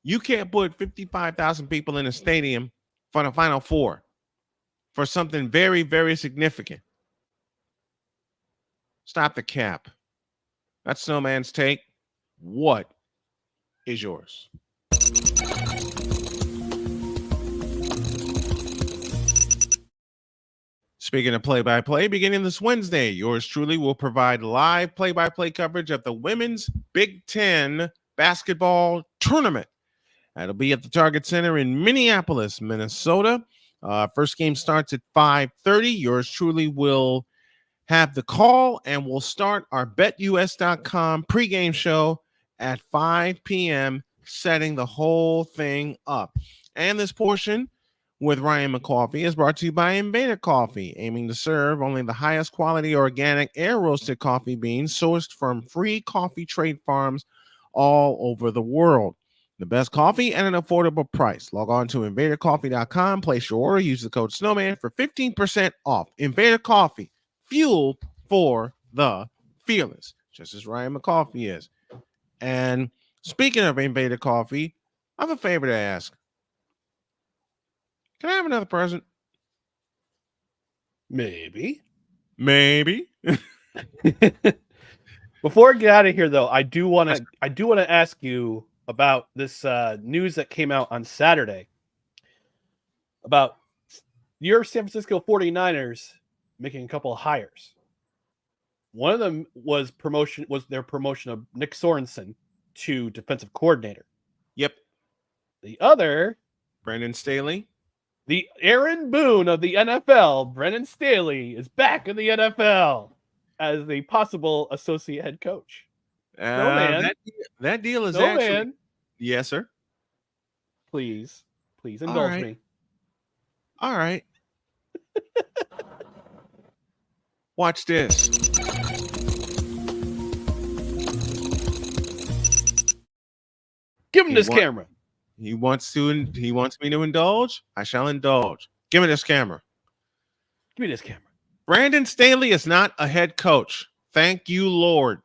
you can't put 55,000 people in a stadium for the Final Four for something very, very significant. Stop the cap. That's Snowman's take. What is yours? Speaking of play-by-play, beginning this Wednesday, yours truly will provide live play-by-play coverage of the Women's Big Ten basketball tournament. That'll be at the Target Center in Minneapolis, Minnesota. First game starts at 5:30. Yours truly will have the call, and we'll start our BetUS.com pregame show at 5 p.m., setting the whole thing up. And this portion with Ryan McCarthy is brought to you by Invader Coffee, aiming to serve only the highest quality organic air-roasted coffee beans sourced from free coffee trade farms all over the world. The best coffee at an affordable price. Log on to invadercoffee.com, place your order, use the code Snowman for 15% off. Invader Coffee, fuel for the fearless, just as Ryan McCarthy is. And speaking of Invader Coffee, I have a favor to ask. Can I have another present? Maybe. Before I get out of here, though, I do want to ask you about this news that came out on Saturday about your San Francisco 49ers making a couple of hires. One of them was their promotion of Nick Sorensen to defensive coordinator. Yep. The other, Brandon Staley. The Aaron Boone of the NFL, Brennan Staley, is back in the NFL as the possible associate head coach. That deal is actually... Yes, sir. Please indulge me. All right. Watch this. Give him this camera. He wants me to indulge. I shall indulge. Give me this camera. Give me this camera. Brandon Staley is not a head coach. Thank you, Lord.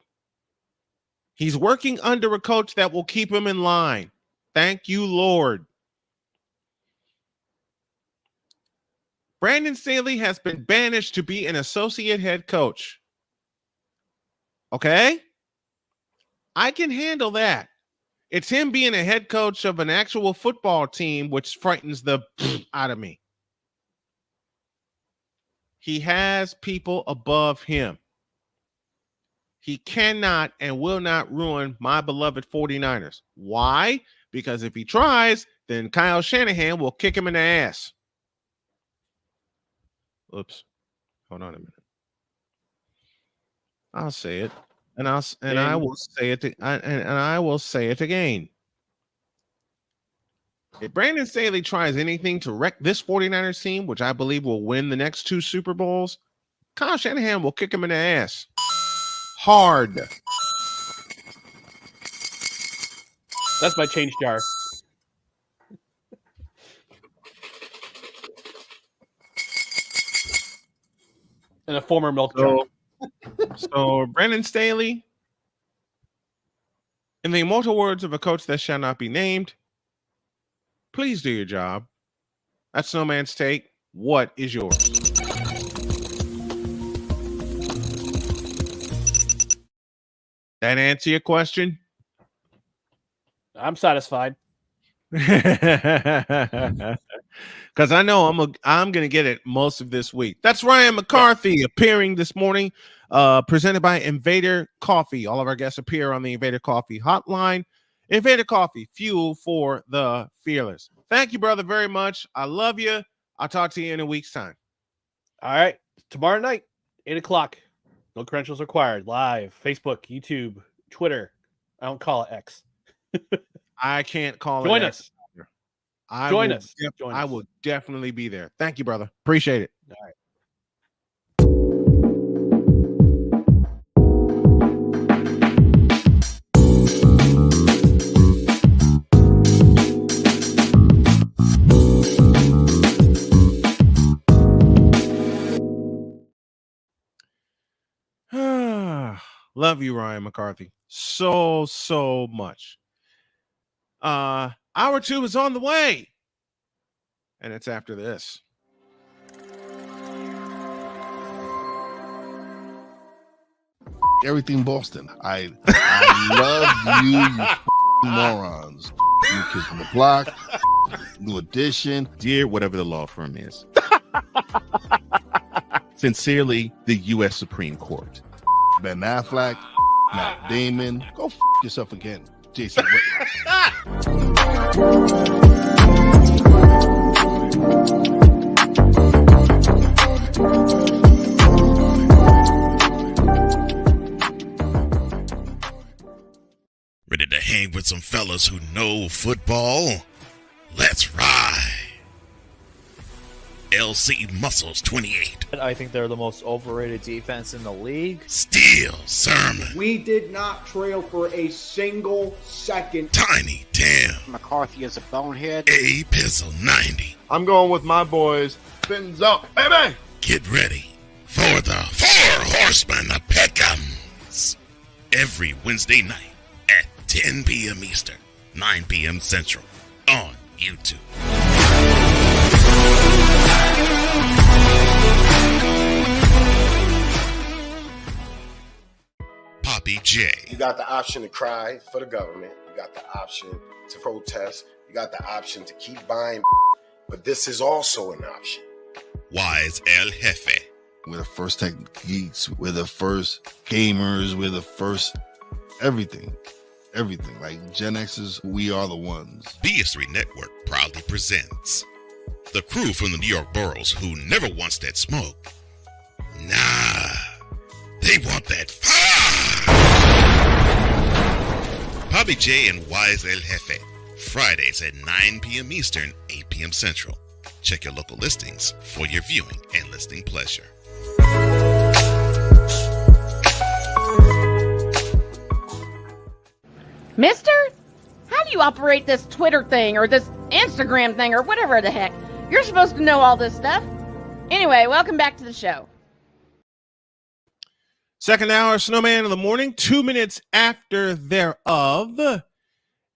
He's working under a coach that will keep him in line. Thank you, Lord. Brandon Staley has been banished to be an associate head coach. Okay? I can handle that. It's him being a head coach of an actual football team, which frightens the out of me. He has people above him. He cannot and will not ruin my beloved 49ers. Why? Because if he tries, then Kyle Shanahan will kick him in the ass. Oops. Hold on a minute. I'll say it. I will say it and I will say it again. If Brandon Staley tries anything to wreck this 49ers team, which I believe will win the next 2 Super Bowls, Kyle Shanahan will kick him in the ass. Hard. That's my change jar. And a former milk jar. So Brandon Staley, in the immortal words of a coach that shall not be named, please do your job. That's Snowman's take. What is yours? That answer your question? I'm satisfied. Because I know I'm gonna get it most of this week. That's Ryan McCarthy appearing this morning, presented by Invader Coffee. All of our guests appear on the Invader Coffee hotline. Invader Coffee, fuel for the fearless. Thank you, brother, very much. I love you. I'll talk to you in a week's time. All right, tomorrow night, 8:00. No credentials required. Live, Facebook, YouTube, Twitter. I don't call it X. I can't call Join it. us. Join us. I will definitely be there. Thank you, brother. Appreciate it. All right. Love you, Ryan McCarthy. So much. Hour 2 is on the way. And it's after this. Everything Boston. I love you morons. New Kids from the Block, New Edition. Dear whatever the law firm is. Sincerely, the U.S. Supreme Court. Ben Affleck, Matt Damon. Go yourself again, Jason Whitlock. with some fellas who know football? Let's ride. LC Muscles 28. I think they're the most overrated defense in the league. Steel Sermon. We did not trail for a single second. Tiny Tim. McCarthy is a bonehead. A Pizzle 90. I'm going with my boys. Fins up, baby. Get ready for the Four Horsemen of Pick'ems. Every Wednesday night at 10 p.m. Eastern, 9 p.m. Central on YouTube. Poppy J. You got the option to cry for the government. You got the option to protest. You got the option to keep buying. But this is also an option. Wise El Jefe. We're the first tech geeks. We're the first gamers. We're the first everything. Everything. Like Gen X's, we are the ones. BS3 Network proudly presents the crew from the New York boroughs who never wants that smoke. Nah, they want that fire. Poppy J and Wise El Jefe. Fridays at 9 p.m. Eastern, 8 p.m. Central. Check your local listings for your viewing and listening pleasure. Mister, how do you operate this Twitter thing or this Instagram thing or whatever the heck? You're supposed to know all this stuff. Anyway, welcome back to the show. Second hour, Snowman in the morning, 2 minutes after thereof.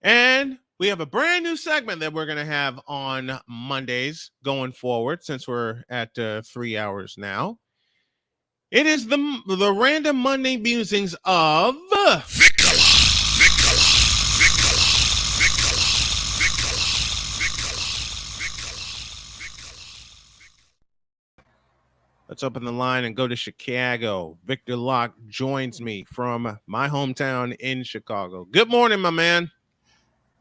And we have a brand new segment that we're going to have on Mondays going forward since we're at 3 hours now. It is the random Monday musings of VIKALAAH. Let's open the line and go to Chicago. Victor Locke joins me from my hometown in Chicago. Good morning, my man.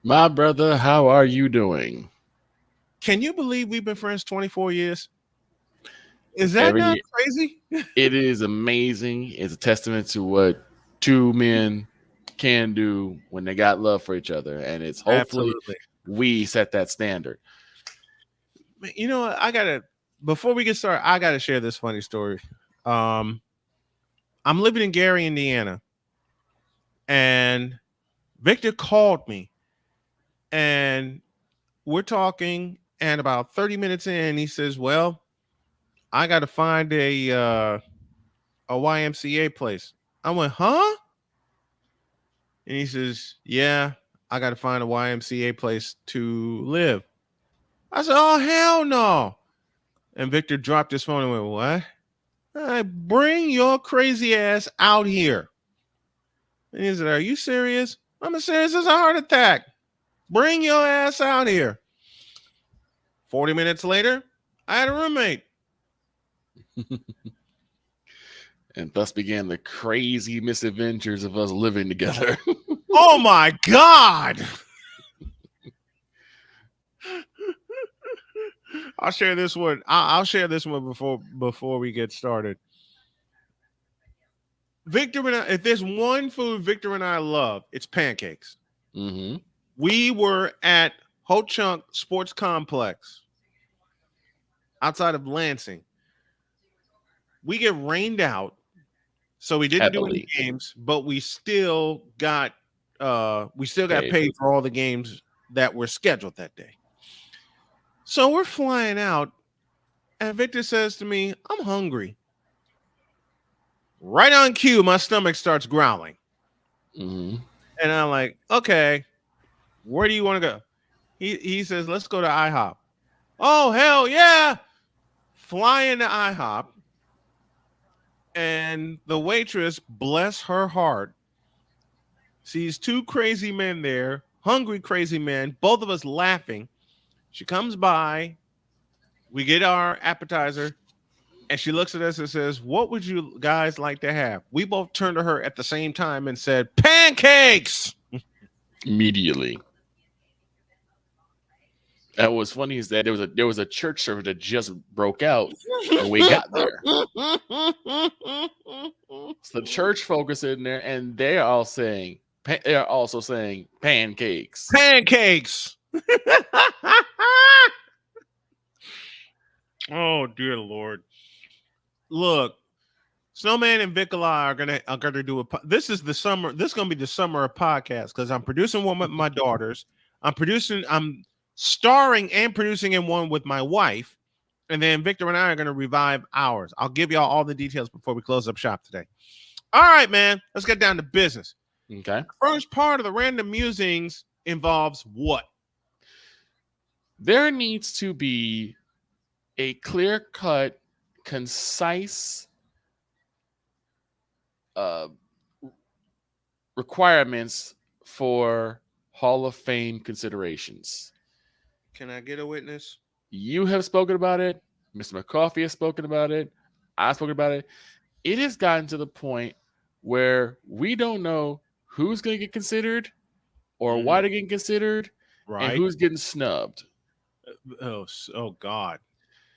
My brother, how are you doing? Can you believe we've been friends 24 years? Is that not crazy? It is amazing. It's a testament to what two men can do when they got love for each other. And it's hopefully we set that standard. You know what? Before we get started, I got to share this funny story. I'm living in Gary, Indiana, and Victor called me, and we're talking, and about 30 minutes in, he says, well, I got to find a YMCA place. I went, huh? And he says, yeah, I got to find a YMCA place to live. I said, oh, hell no. And Victor dropped his phone and went, what? Bring your crazy ass out here. And he said, are you serious? I'm serious as a heart attack. Bring your ass out here. 40 minutes later, I had a roommate. And thus began the crazy misadventures of us living together. Oh, my God. I'll share this one. I'll share this one before we get started. Victor and I, if there's one food Victor and I love, it's pancakes. Mm-hmm. We were at Ho Chunk Sports Complex outside of Lansing. We get rained out, so we didn't do any games, but we still got paid for all the games that were scheduled that day. So we're flying out, and Victor says to me, I'm hungry. Right on cue, my stomach starts growling. Mm-hmm. And I'm like, okay, where do you want to go? He says, let's go to IHOP. Oh, hell yeah. Fly into IHOP. And the waitress, bless her heart, sees two crazy men there, hungry crazy men, both of us laughing. She comes by, we get our appetizer, and she looks at us and says, what would you guys like to have? We both turned to her at the same time and said, pancakes! Immediately. And what's funny is that there was a church service that just broke out when we got there. So the church folk is in there, and they're all saying, They are also saying pancakes. Pancakes. Oh dear Lord! Look, Snowman and VIKALAAH are gonna do this is the summer. This is gonna be the summer of podcasts because I'm producing one with my daughters. I'm starring and producing in one with my wife, and then Victor and I are gonna revive ours. I'll give y'all all the details before we close up shop today. All right, man. Let's get down to business. Okay. First part of the random musings involves what? There needs to be a clear-cut, concise requirements for Hall of Fame considerations. Can I get a witness? You have spoken about it. Mr. McCarthy has spoken about it. I've spoken about it. It has gotten to the point where we don't know who's going to get considered or why they're getting considered and who's getting snubbed. Oh God.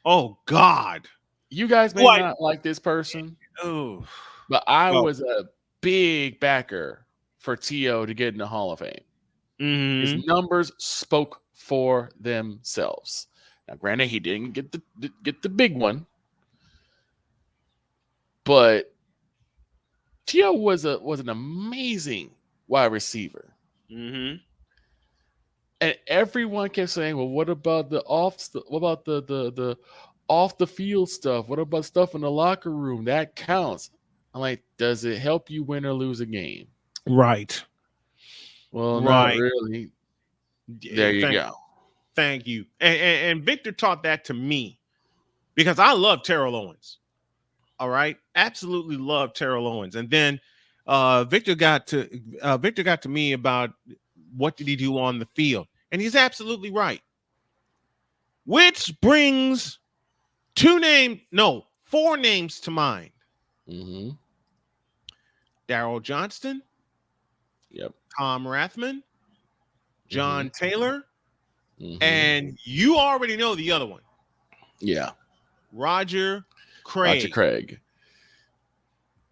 Oh God. You guys may not like this person. Oh. But I was a big backer for T.O. to get in the Hall of Fame. Mm-hmm. His numbers spoke for themselves. Now, granted, he didn't get the big one, but T.O. was an amazing wide receiver. Mm-hmm. And everyone kept saying, "Well, what about the off the field stuff? What about stuff in the locker room? That counts." I'm like, does it help you win or lose a game? Right. Well, not really. There you go. Thank you. And Victor taught that to me because I love Terrell Owens. All right. Absolutely love Terrell Owens. And then Victor got to me about what did he do on the field. And he's absolutely right. Which brings four names to mind. Mm-hmm. Darryl Johnston. Yep. Tom Rathman. John Taylor. Mm-hmm. And you already know the other one. Yeah. Roger Craig.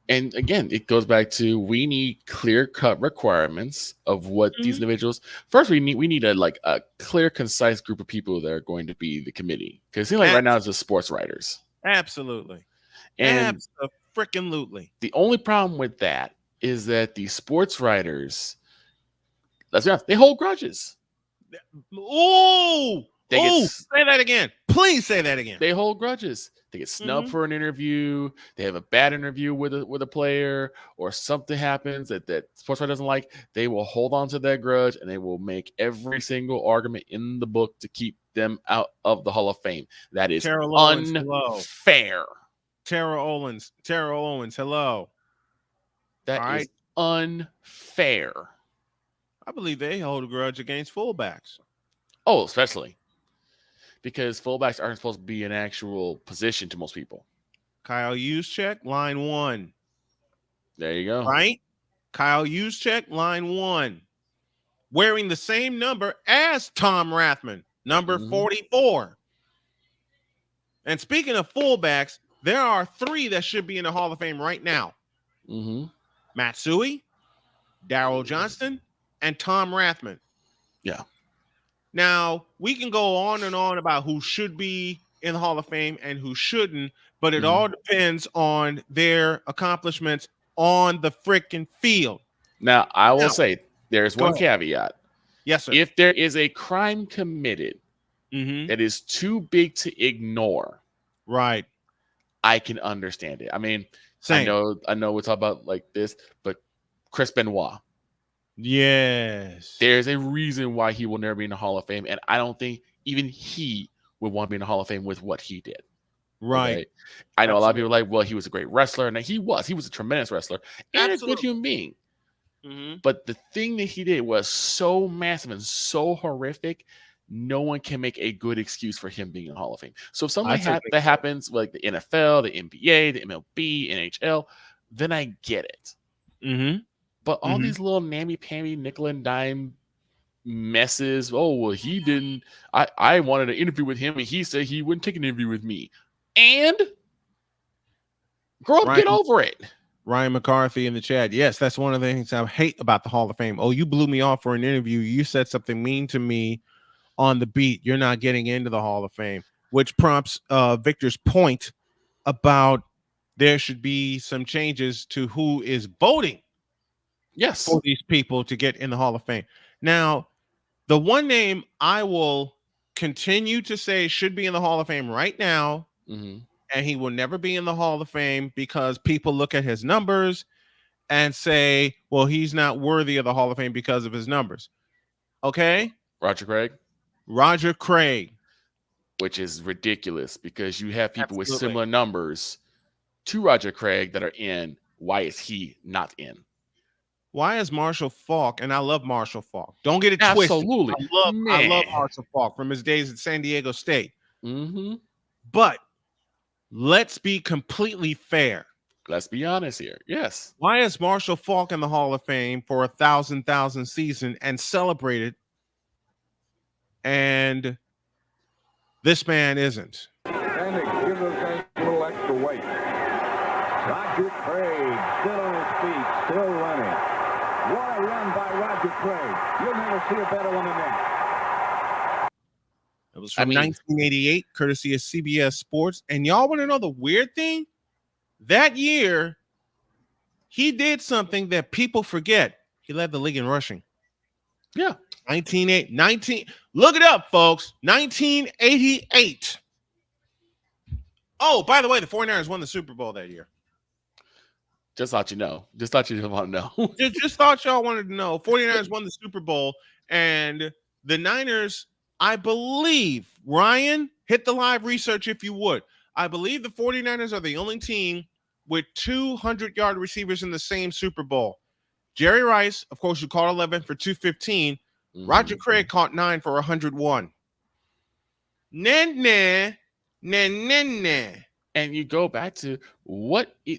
And again, it goes back to we need clear-cut requirements of what these individuals. First, we need a clear, concise group of people that are going to be the committee. Because it seems like right now it's just sports writers. Absolutely. And Freaking-lutely. The only problem with that is that the sports writers, let's be honest, they hold grudges. Say that again. Please say that again. They hold grudges. They get snubbed for an interview. They have a bad interview with a player, or something happens that sports writer doesn't like. They will hold on to that grudge, and they will make every single argument in the book to keep them out of the Hall of Fame. That is unfair. Terrell Owens, hello. That is unfair. I believe they hold a grudge against fullbacks. Oh, especially. Because fullbacks aren't supposed to be an actual position to most people. Kyle Juszczyk, line 1. There you go. Right? Kyle Juszczyk, line 1. Wearing the same number as Tom Rathman, number 44. And speaking of fullbacks, there are 3 that should be in the Hall of Fame right now. Matsui, Darryl Johnston, and Tom Rathman. Yeah. Now, we can go on and on about who should be in the Hall of Fame and who shouldn't, but it all depends on their accomplishments on the freaking field. Now, I will say there's one caveat. Yes, sir. If there is a crime committed that is too big to ignore, right, I can understand it. I mean, Same. I know we talk about like this, but Chris Benoit. Yes. There's a reason why he will never be in the Hall of Fame, and I don't think even he would want to be in the Hall of Fame with what he did. Right. Okay? I know a lot of people are like, well, he was a great wrestler, and he was a tremendous wrestler and a good human being. But the thing that he did was so massive and so horrific, no one can make a good excuse for him being in the Hall of Fame. So if something that happens like the NFL, the NBA, the MLB, NHL, then I get it. But all these little namby-pamby nickel and dime messes. Oh, well, he didn't. I wanted an interview with him, and he said he wouldn't take an interview with me. And girl, get over it. Ryan McCarthy in the chat. Yes, that's one of the things I hate about the Hall of Fame. Oh, you blew me off for an interview. You said something mean to me on the beat. You're not getting into the Hall of Fame, which prompts Victor's point about there should be some changes to who is voting. Yes, for these people to get in the Hall of Fame. Now, the one name I will continue to say should be in the Hall of Fame right now, and he will never be in the Hall of Fame because people look at his numbers and say, well, he's not worthy of the Hall of Fame because of his numbers. Okay? Roger Craig. Roger Craig. Which is ridiculous because you have people with similar numbers to Roger Craig that are in. Why is he not in? Why is Marshall Faulk, and I love Marshall Faulk. Don't get it Absolutely. twisted. I love Marshall Faulk from his days at San Diego State. Mm-hmm. But let's be completely fair. Let's be honest here. Yes. Why is Marshall Faulk in the Hall of Fame for 1,000 season and celebrated, and this man isn't? Sandy, give those guys a little extra weight. Roger Craig still on his feet, still running. What a run by Roger Craig. You'll never see a better one than that. It was from 1988, courtesy of CBS Sports. And y'all want to know the weird thing? That year, he did something that people forget. He led the league in rushing. Yeah. 19. Look it up, folks. 1988. Oh, by the way, the 49ers won the Super Bowl that year. Just thought you know. Just thought you didn't want to know. just thought y'all wanted to know. 49ers won the Super Bowl, and the Niners, I believe, Ryan, hit the live research if you would. I believe the 49ers are the only team with 200-yard receivers in the same Super Bowl. Jerry Rice, of course, who caught 11 for 215. Roger Craig caught 9 for 101. Nah. And you go back to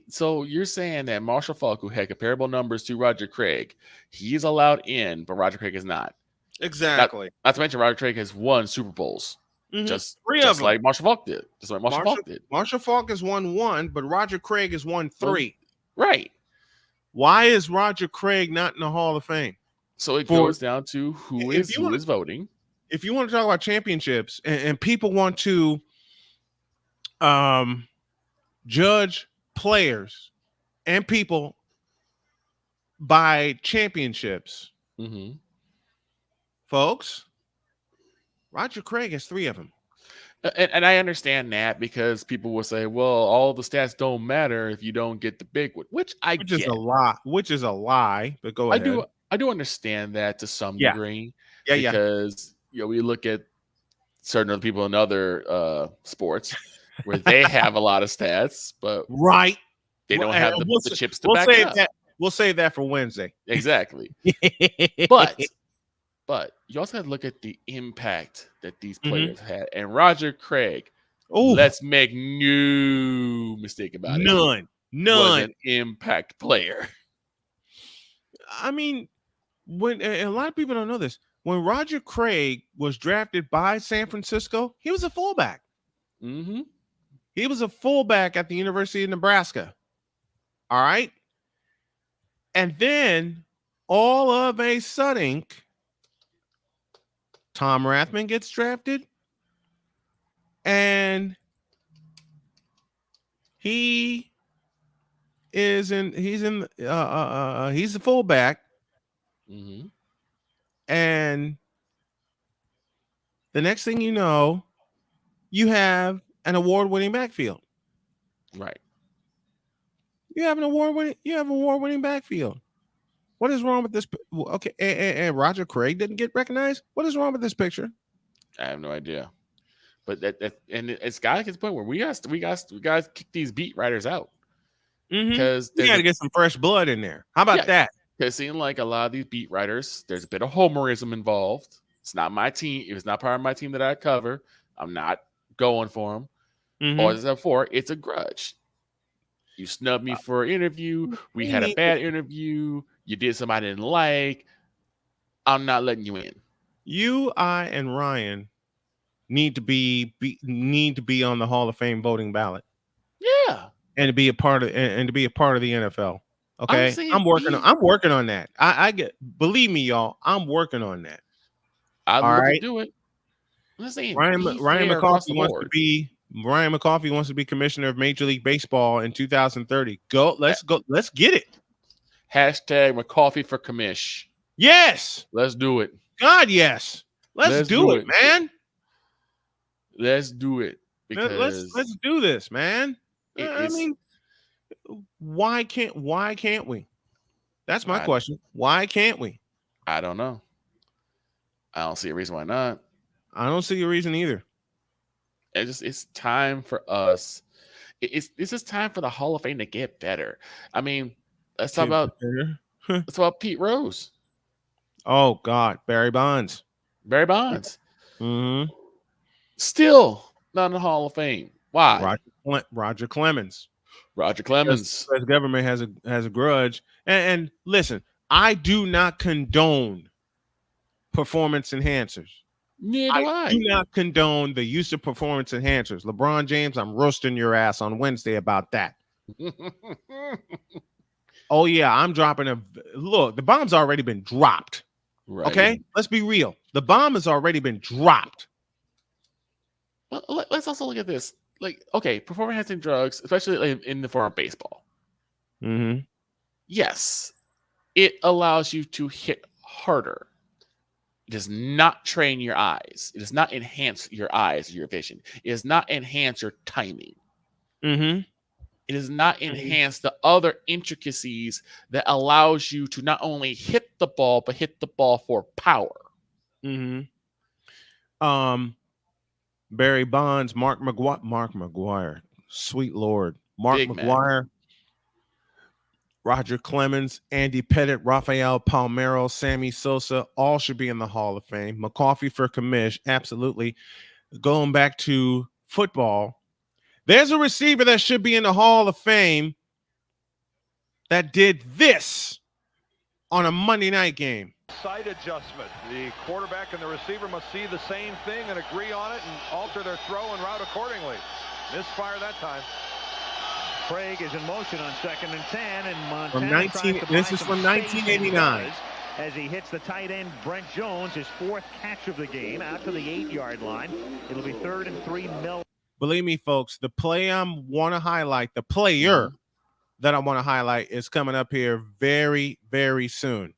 so you're saying that Marshall Faulk, who had comparable numbers to Roger Craig, he's allowed in, but Roger Craig is not. Exactly. Not to mention Roger Craig has won Super Bowls. Just 3 of them. Like Marshall Faulk did. Just like Marshall Faulk did. Marshall Faulk has won 1, but Roger Craig has won 3. Right. Why is Roger Craig not in the Hall of Fame? So it goes down to who is voting. If you want to talk about championships and people want to judge players and people by championships, folks, Roger Craig has 3 of them. And I understand that because people will say, well, all the stats don't matter if you don't get the big one, which is a lie. Which is a lie, but go ahead. I do understand that to some degree. Because we look at certain other people in other sports where they have a lot of stats, but they don't have the chips to back up. We'll save that for Wednesday. Exactly. But you also have to look at the impact that these players had. And Roger Craig, let's make no mistake about it. None. Was an impact player. I mean, when a lot of people don't know this, when Roger Craig was drafted by San Francisco, he was a fullback. He was a fullback at the University of Nebraska. All right. And then all of a sudden, Tom Rathman gets drafted, and he's the fullback, and the next thing you know, you have an award-winning backfield. Right. You have award-winning backfield. What is wrong with this? Okay, and Roger Craig didn't get recognized. What is wrong with this picture? I have no idea. But and it's got to get to the point where we got to kick these beat writers out because we got to get some fresh blood in there. How about that? Because it seems like a lot of these beat writers, there's a bit of homerism involved. It's not my team. If it's not part of my team that I cover, I'm not going for them. Or as I said before, it's a grudge. You snubbed me for an interview. We had a bad interview. You did something I didn't like. I'm not letting you in. You, I, and Ryan need to be on the Hall of Fame voting ballot. Yeah. and to be a part of and to be a part of the NFL. Okay, saying I'm working on that. I get, believe me, y'all, I'm working on that. I'd All love right. to do it. I'm just saying, Ryan across McCarthy the wants to be commissioner of Major League Baseball in 2030. Let's get it. Hashtag McCarthy for commish. Yes. Let's do it. God, yes. Let's do it, man. Let's do it. Because let's do this, man. I mean, why can't we? That's my question. Why can't we? I don't know. I don't see a reason why not. I don't see a reason either. It's time for us. It's just time for the Hall of Fame to get better. I mean, let's talk about Pete Rose. Oh God, Barry Bonds. Mm-hmm. Still not in the Hall of Fame. Why? Roger Clemens. Because the government has a grudge. And listen, I do not condone performance enhancers. I do not condone the use of performance enhancers. LeBron James, I'm roasting your ass on Wednesday about that. Oh yeah, I'm dropping look. The bomb's already been dropped. Right. Okay, let's be real. The bomb has already been dropped. Well, let's also look at this. Like, okay, performance enhancing drugs, especially in the form of baseball. Mm-hmm. Yes, it allows you to hit harder. It does not train your eyes. It does not enhance your eyes, your vision. It does not enhance your timing. Mm-hmm. It does not enhance the other intricacies that allows you to not only hit the ball, but hit the ball for power. Mm-hmm. Barry Bonds, Mark McGuire, sweet Lord, Mark McGuire, Roger Clemens, Andy Pettitte, Rafael Palmeiro, Sammy Sosa, all should be in the Hall of Fame. McCarthy for commish, absolutely. Going back to football, there's a receiver that should be in the Hall of Fame that did this on a Monday night game. Sight adjustment. The quarterback and the receiver must see the same thing and agree on it and alter their throw and route accordingly. Misfire that time. Craig is in motion on 2nd and 10, and Montana this is from 1989. As he hits the tight end Brent Jones, his 4th catch of the game, out to the 8-yard line. It'll be 3rd and 3. Believe me, folks, the play I want to highlight, the player that I want to highlight is coming up here very, very soon.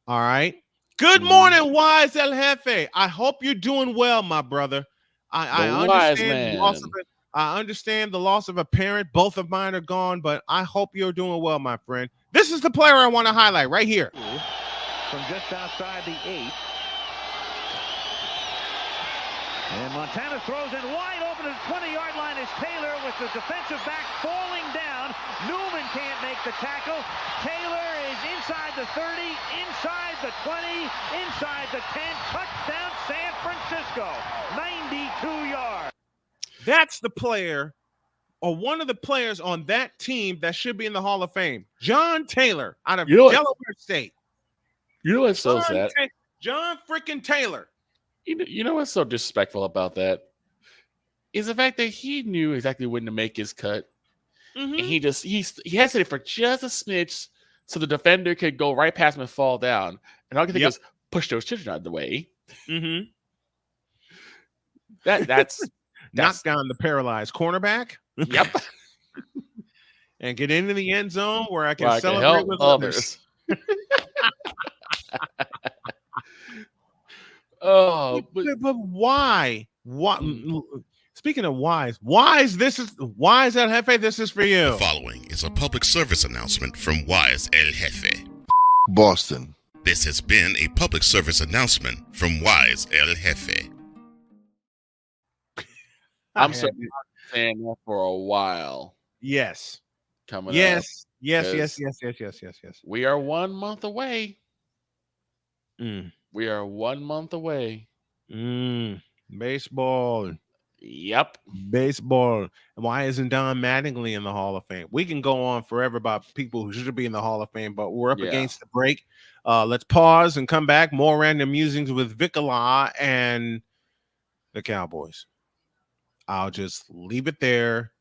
All right. Good morning, Wise El Jefe. I hope you're doing well, my brother. I understand the loss of it. I understand the loss of a parent. Both of mine are gone, but I hope you're doing well, my friend. This is the player I want to highlight right here. From just outside the 8. And Montana throws it wide open to the 20-yard line as Taylor with the defensive back falling down. Newman can't make the tackle. Taylor is inside the 30, inside the 20, inside the 10. Touchdown San Francisco. 92 yards. That's the player or one of the players on that team that should be in the Hall of Fame. John Taylor out of Delaware State. You know what's so sad? John freaking Taylor. You know what's so disrespectful about that? Is the fact that he knew exactly when to make his cut. Mm-hmm. And he hesitated for just a smidge so the defender could go right past him and fall down. And all I can think is push those children out of the way. Mm-hmm. That's knock down the paralyzed cornerback. Yep. And get into the end zone where I can celebrate help with others. But why? What? Speaking of wise, this is Wise El Jefe. This is for you. The following is a public service announcement from Wise El Jefe. Boston. This has been a public service announcement from Wise El Jefe. I'm saying that for a while. Yes. Coming up. Yes. We are 1 month away. Mm. We are 1 month away. Baseball. Yep. Baseball. Why isn't Don Mattingly in the Hall of Fame? We can go on forever about people who should be in the Hall of Fame, but we're up against the break. Let's pause and come back. More random musings with VIKALAAH and the Cowboys. I'll just leave it there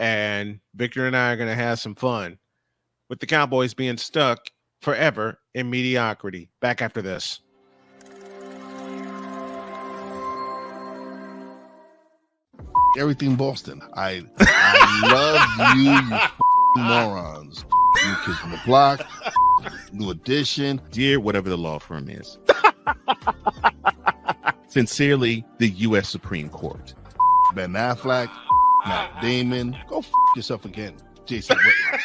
And Victor and I are going to have some fun with the Cowboys being stuck forever in mediocrity. Back after this. Everything Boston. I love you morons. New Kids on the Block, New Edition. Dear whatever the law firm is. Sincerely, the U.S. Supreme Court. Ben Affleck, Matt Damon. Go yourself again, Jason Whitlock.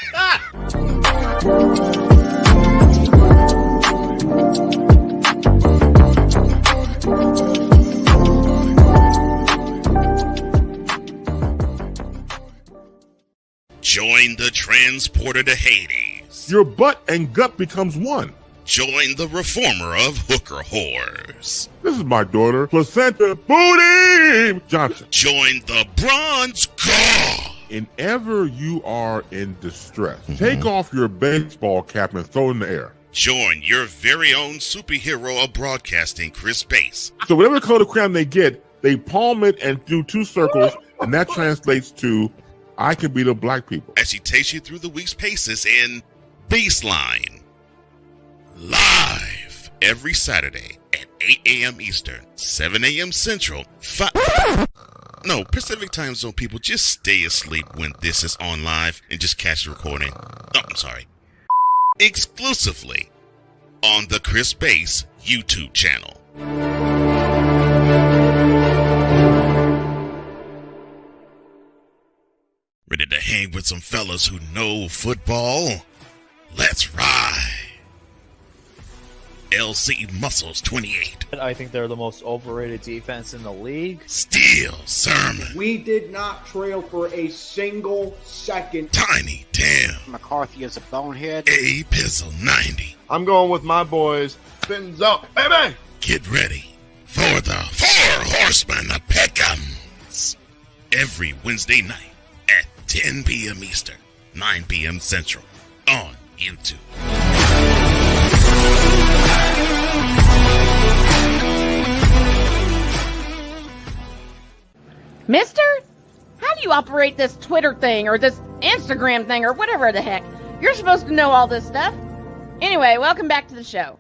Join the transporter to Hades. Your butt and gut becomes one. Join the reformer of hooker whores. This is my daughter, Placenta Booty Johnson. Join the bronze god. Whenever you are in distress, take off your baseball cap and throw it in the air. Join your very own superhero of broadcasting, Chris Bass. So whatever color crown they get, they palm it and do two circles, and that translates to, I can be the black people. As he takes you through the week's paces in Baseline. Live every Saturday at 8 a.m. Eastern, 7 a.m. Central, Pacific time zone people, just stay asleep when this is on live and just catch the recording. Oh, I'm sorry. Exclusively on the Chris Bass YouTube channel. Ready to hang with some fellas who know football? Let's ride. LC Muscles 28. I think they're the most overrated defense in the league. Steel Sermon. We did not trail for a single second. Tiny Tim. McCarthy is a bonehead. A Pizzle 90. I'm going with my boys. Fins up, baby. Get ready for the Four Horsemen of Pick'ems. Every Wednesday night at 10 p.m. Eastern, 9 p.m. Central on YouTube. Mister, how do you operate this Twitter thing or this Instagram thing or whatever the heck? You're supposed to know all this stuff. Anyway, welcome back to the show.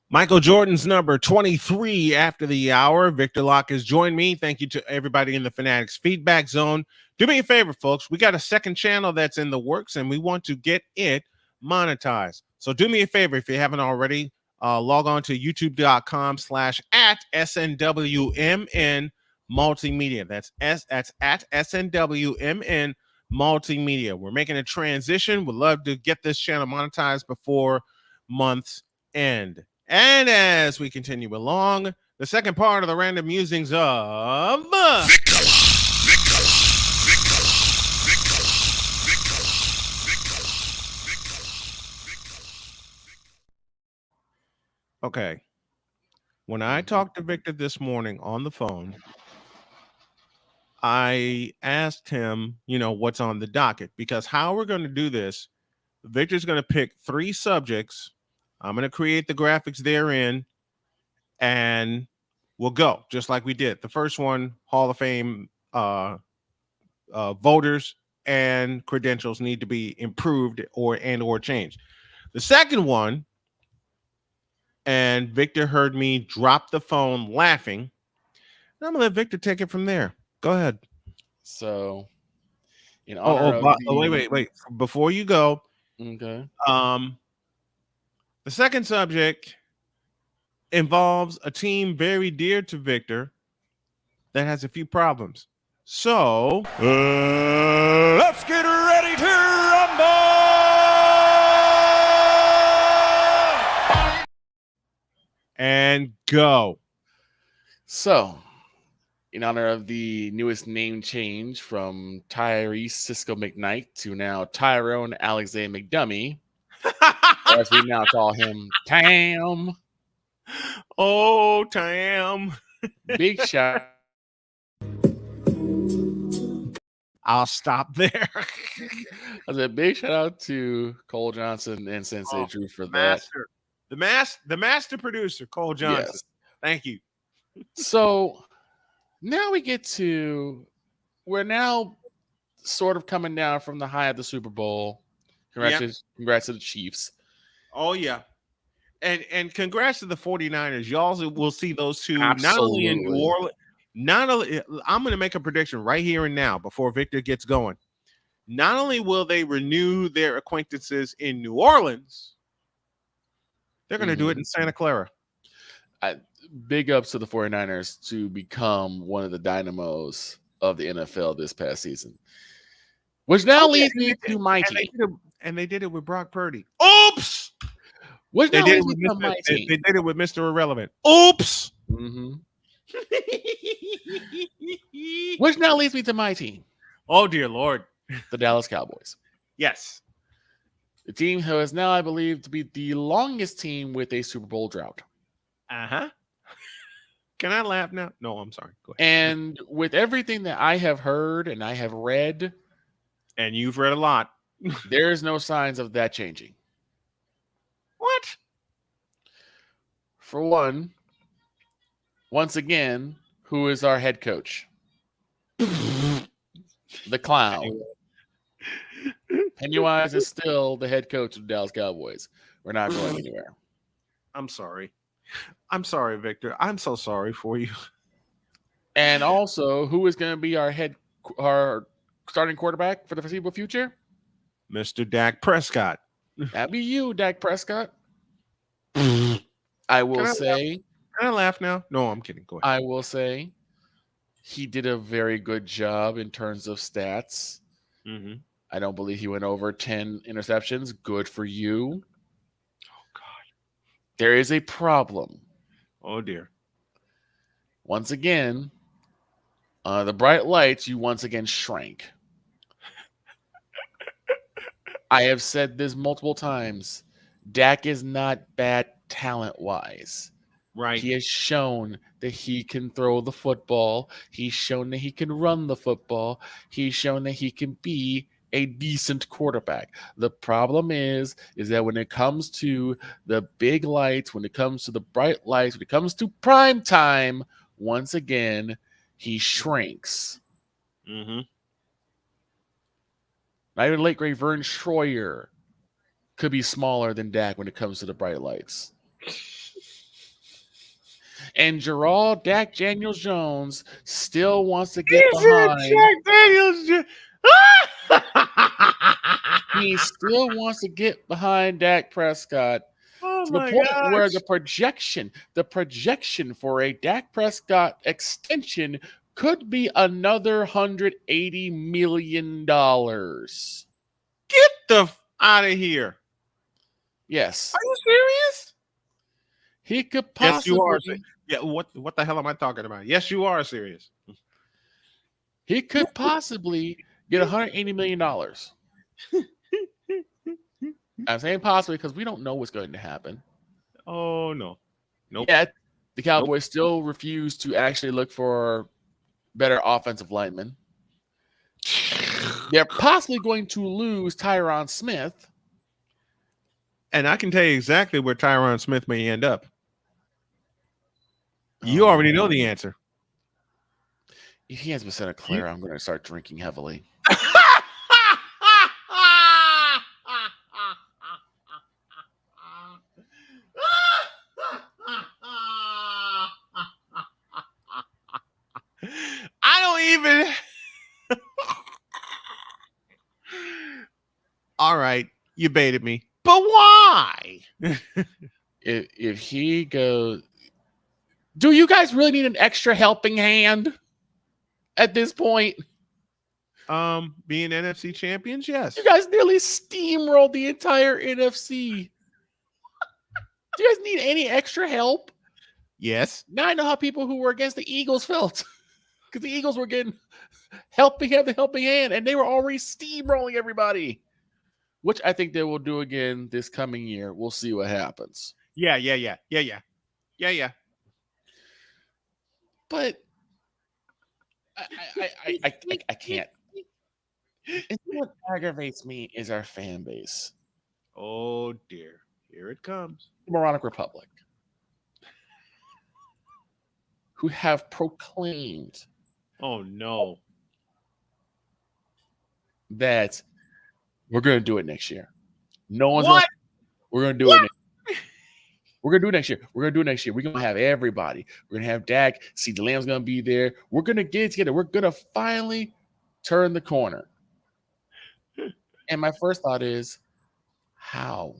Michael Jordan's number 23 after the hour. Victor Locke has joined me. Thank you to everybody in the Fanatics feedback zone. Do me a favor, folks. We got a second channel that's in the works, and we want to get it monetized. So do me a favor if you haven't already. Log on to youtube.com/@SNWMN Multimedia. That's at SNWMN Multimedia. We're making a transition. We'd love to get this channel monetized before month's end. And as we continue along, the second part of the random musings of Okay. When I talked to Victor this morning on the phone, I asked him, what's on the docket, because how we're going to do this, Victor's going to pick 3 subjects. I'm going to create the graphics therein, and we'll go just like we did. The first one, Hall of Fame voters and credentials need to be improved or changed. The second one, and Victor heard me drop the phone laughing, and I'm going to let Victor take it from there. Go ahead. So, wait. Before you go, okay. The second subject involves a team very dear to Victor that has a few problems. So, let's get ready to rumble! And go. So, in honor of the newest name change from Tyrese Cisco McKnight to now Tyrone Alexander McDummy, as we now call him Tam. Oh, Tam. Big shout. I'll stop there. I said big shout out to Cole Johnson and Sensei Drew for that. The master producer, Cole Johnson. Yes. Thank you. So now we get to we're now sort of coming down from the high of the Super Bowl. Congrats to the Chiefs. Oh, yeah. And congrats to the 49ers. Y'all will see those two Absolutely. not only in New Orleans. I'm going to make a prediction right here and now before Victor gets going. Not only will they renew their acquaintances in New Orleans, they're going to do it in Santa Clara. Big ups to the 49ers to become one of the dynamos of the NFL this past season. Which now leads me to my team. And they did it with Brock Purdy. Oops! Which They now did, leads me to my team. they did it with Mr. Irrelevant. Oops! Which now leads me to my team. Oh, dear Lord. The Dallas Cowboys. Yes. The team who is now, I believe, to be the longest team with a Super Bowl drought. Uh-huh. Can I laugh now? No, I'm sorry. Go ahead. And with everything that I have heard and I have read, and you've read a lot, there is no signs of that changing. What? For one, once again, who is our head coach? The clown. Pennywise is still the head coach of the Dallas Cowboys. We're not going anywhere. I'm sorry. I'm sorry, Victor. I'm so sorry for you. And also, who is going to be our starting quarterback for the foreseeable future? Mr. Dak Prescott. That'd be you, Dak Prescott. I will say. Can I laugh now? No, I'm kidding. Go ahead. I will say he did a very good job in terms of stats. Mm-hmm. I don't believe he went over 10 interceptions. Good for you. Oh, God. There is a problem. Oh, dear. Once again, the bright lights, you once again shrank. I have said this multiple times. Dak is not bad talent-wise. Right. He has shown that he can throw the football. He's shown that he can run the football. He's shown that he can be a decent quarterback. The problem is that when it comes to the big lights, when it comes to the bright lights, when it comes to prime time, once again, he shrinks. Mm-hmm. Not even late great Vern Troyer could be smaller than Dak when it comes to the bright lights. And Gerald Dak Daniels Jones still wants to get behind. He still wants to get behind Dak Prescott to the point where the projection for a Dak Prescott extension could be another $180 million. Get the out of here. Yes. Are you serious? He could possibly. Yes, you are. Yeah. What the hell am I talking about? Yes, you are serious. He could possibly get $180 million. I'm saying possibly because we don't know what's going to happen. Oh, no. Nope. Yet, the Cowboys still refuse to actually look for better offensive linemen. They're possibly going to lose Tyron Smith. And I can tell you exactly where Tyron Smith may end up. You already know the answer. If he has been Santa Clara, I'm going to start drinking heavily. I don't even. All right, you baited me, but why? if he goes, do you guys really need an extra helping hand at this point? Being NFC champions, yes. You guys nearly steamrolled the entire NFC. Do you guys need any extra help? Yes. Now I know how people who were against the Eagles felt. Because the Eagles were getting helping hand, and they were already steamrolling everybody. Which I think they will do again this coming year. We'll see what happens. Yeah. But I can't. And what aggravates me is our fan base. Oh dear, here it comes. The Moronic Republic, who have proclaimed. Oh no. that we're going to do it next year. No one's What? We're going to do it next year. We're going to do it next year. We're going to do it next year. We're going to have everybody. We're going to have Dak. CeeDee Lamb's going to be there. We're going to get it together. We're going to finally turn the corner. And my first thought is, how?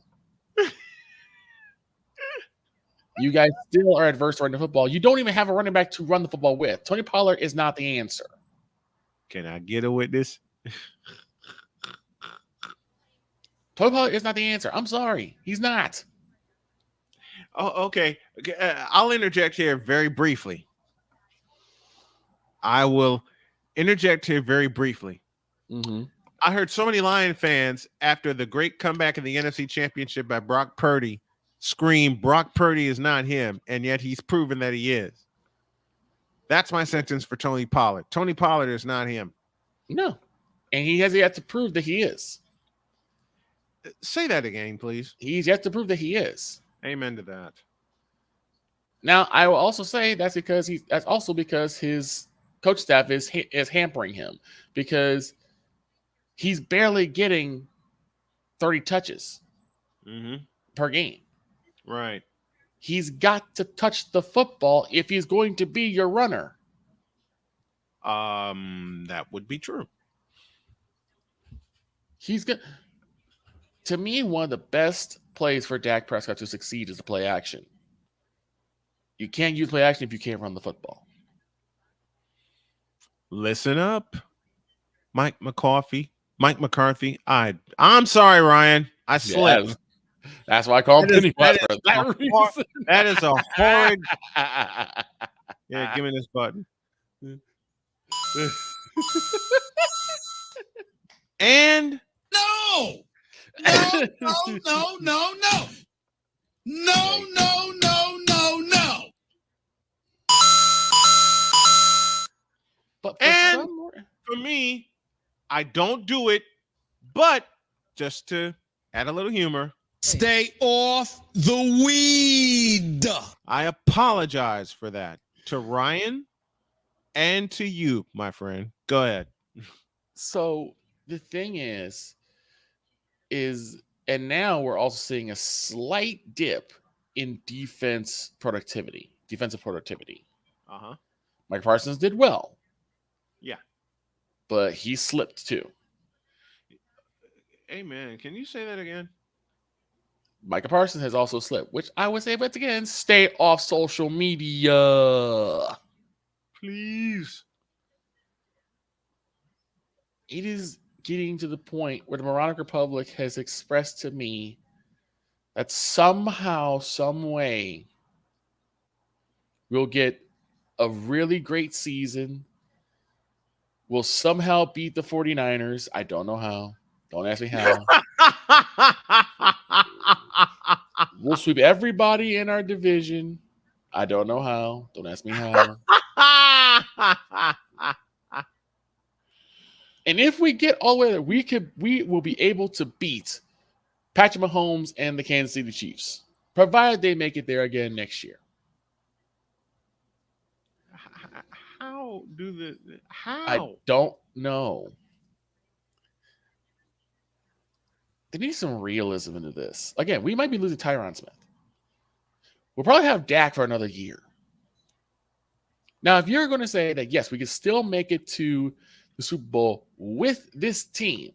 You guys still are adverse to running the football. You don't even have a running back to run the football with. Tony Pollard is not the answer. Can I get a witness? Tony Pollard is not the answer. I'm sorry. He's not. Oh, okay. I'll interject here very briefly. I will interject here very briefly. Mm-hmm. I heard so many Lion fans after the great comeback in the NFC Championship by Brock Purdy scream, Brock Purdy is not him, and yet he's proven that he is. That's my sentence for Tony Pollard. Tony Pollard is not him. No. And he has yet to prove that he is. Say that again, please. He's yet to prove that he is. Amen to that. Now, I will also say that's also because his coach staff is hampering him, because he's barely getting 30 touches per game. Right. He's got to touch the football if he's going to be your runner. That would be true. He's good. To me, one of the best plays for Dak Prescott to succeed is the play action. You can't use play action if you can't run the football. Listen up, Mike McCarthy. I'm sorry, Ryan. I slipped. Yeah, that's why I call him Pennywise for that reason. That is a horrid. Yeah, give me this button. And No. No. But for me, I don't do it, but just to add a little humor, stay off the weed. I apologize for that to Ryan and to you, my friend. Go ahead. So the thing is, and now we're also seeing a slight dip in defensive productivity. Mike Parsons did well. Yeah. But he slipped too. Hey, man, can you say that again? Micah Parsons has also slipped, which I would say, but again, stay off social media. Please. It is getting to the point where the Moronic Republic has expressed to me that somehow, some way, we'll get a really great season. We'll somehow beat the 49ers. I don't know how. Don't ask me how. We'll sweep everybody in our division. I don't know how. Don't ask me how. And if we get all the way there, we will be able to beat Patrick Mahomes and the Kansas City Chiefs, provided they make it there again next year. How? I don't know. They need some realism into this. Again, we might be losing Tyron Smith. We'll probably have Dak for another year. Now, if you're going to say that, yes, we can still make it to the Super Bowl with this team,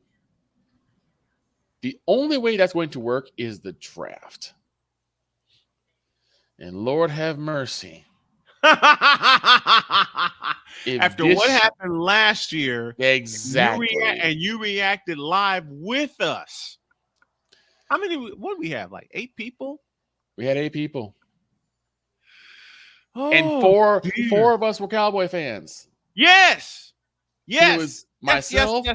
the only way that's going to work is the draft. And Lord have mercy. After what happened last year, exactly, you reacted live with us. How many? What did we have? Like 8 people? We had 8 people, oh, and four of us were Cowboy fans. Yes. It was myself.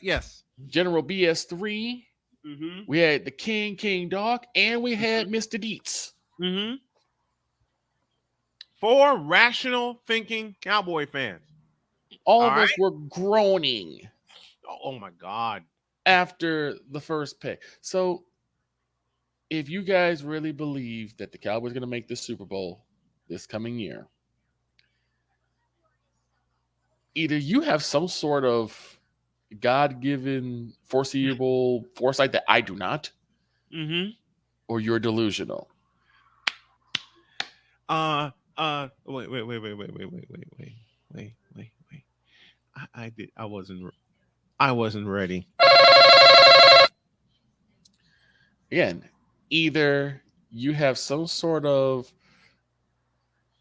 Yes. General BS3. Mm-hmm. We had the King Dog, and we had Mr. Deets. Mm-hmm. 4 rational thinking Cowboy fans. All of us were groaning. Oh my God. After the first pick. So if you guys really believe that the Cowboys are going to make the Super Bowl this coming year, either you have some sort of God-given foreseeable foresight that I do not? Mm-hmm. Or you're delusional? Wait. I wasn't ready. Again, either you have some sort of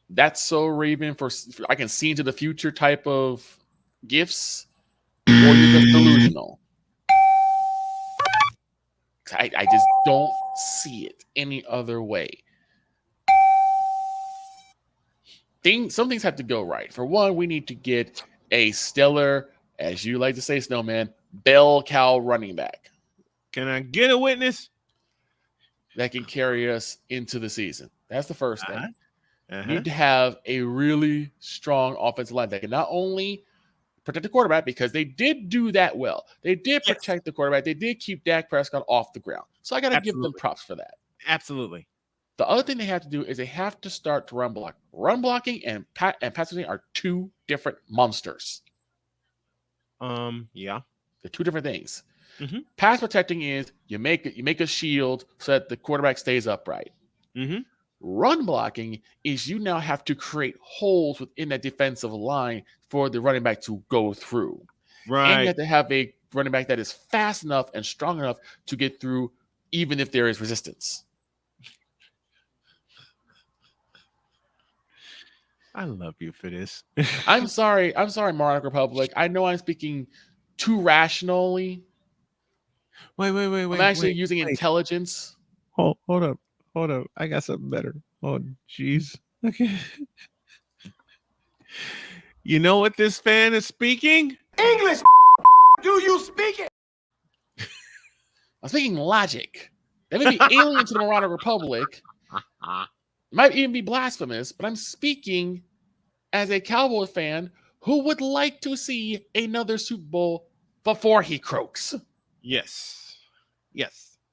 that's so Raven for I can see into the future type of gifts, or you're just delusional. I just don't see it any other way. Some things have to go right. For one, we need to get a stellar, as you like to say, Snowman, bell cow running back. Can I get a witness? That can carry us into the season. That's the first thing. Uh-huh. You need to have a really strong offensive line that can not only protect the quarterback, because they did do that well. They did protect the quarterback. They did keep Dak Prescott off the ground. So I got to give them props for that. Absolutely. The other thing they have to do is they have to start to run block. Run blocking and pass blocking are two different monsters. Yeah. They're two different things. Mm-hmm. Pass protecting is you make a shield so that the quarterback stays upright. Mm-hmm. Run blocking is you now have to create holes within that defensive line for the running back to go through. Right. And you have to have a running back that is fast enough and strong enough to get through even if there is resistance. I love you for this. I'm sorry, Monarch Republic. I know I'm speaking too rationally. Wait. I'm actually using intelligence. Hold up. I got something better. Oh, jeez. Okay. You know what this fan is speaking? English. Do you speak it? I'm speaking logic. That may be alien to the Moronic Republic. It might even be blasphemous, but I'm speaking as a Cowboys fan who would like to see another Super Bowl before he croaks. Yes.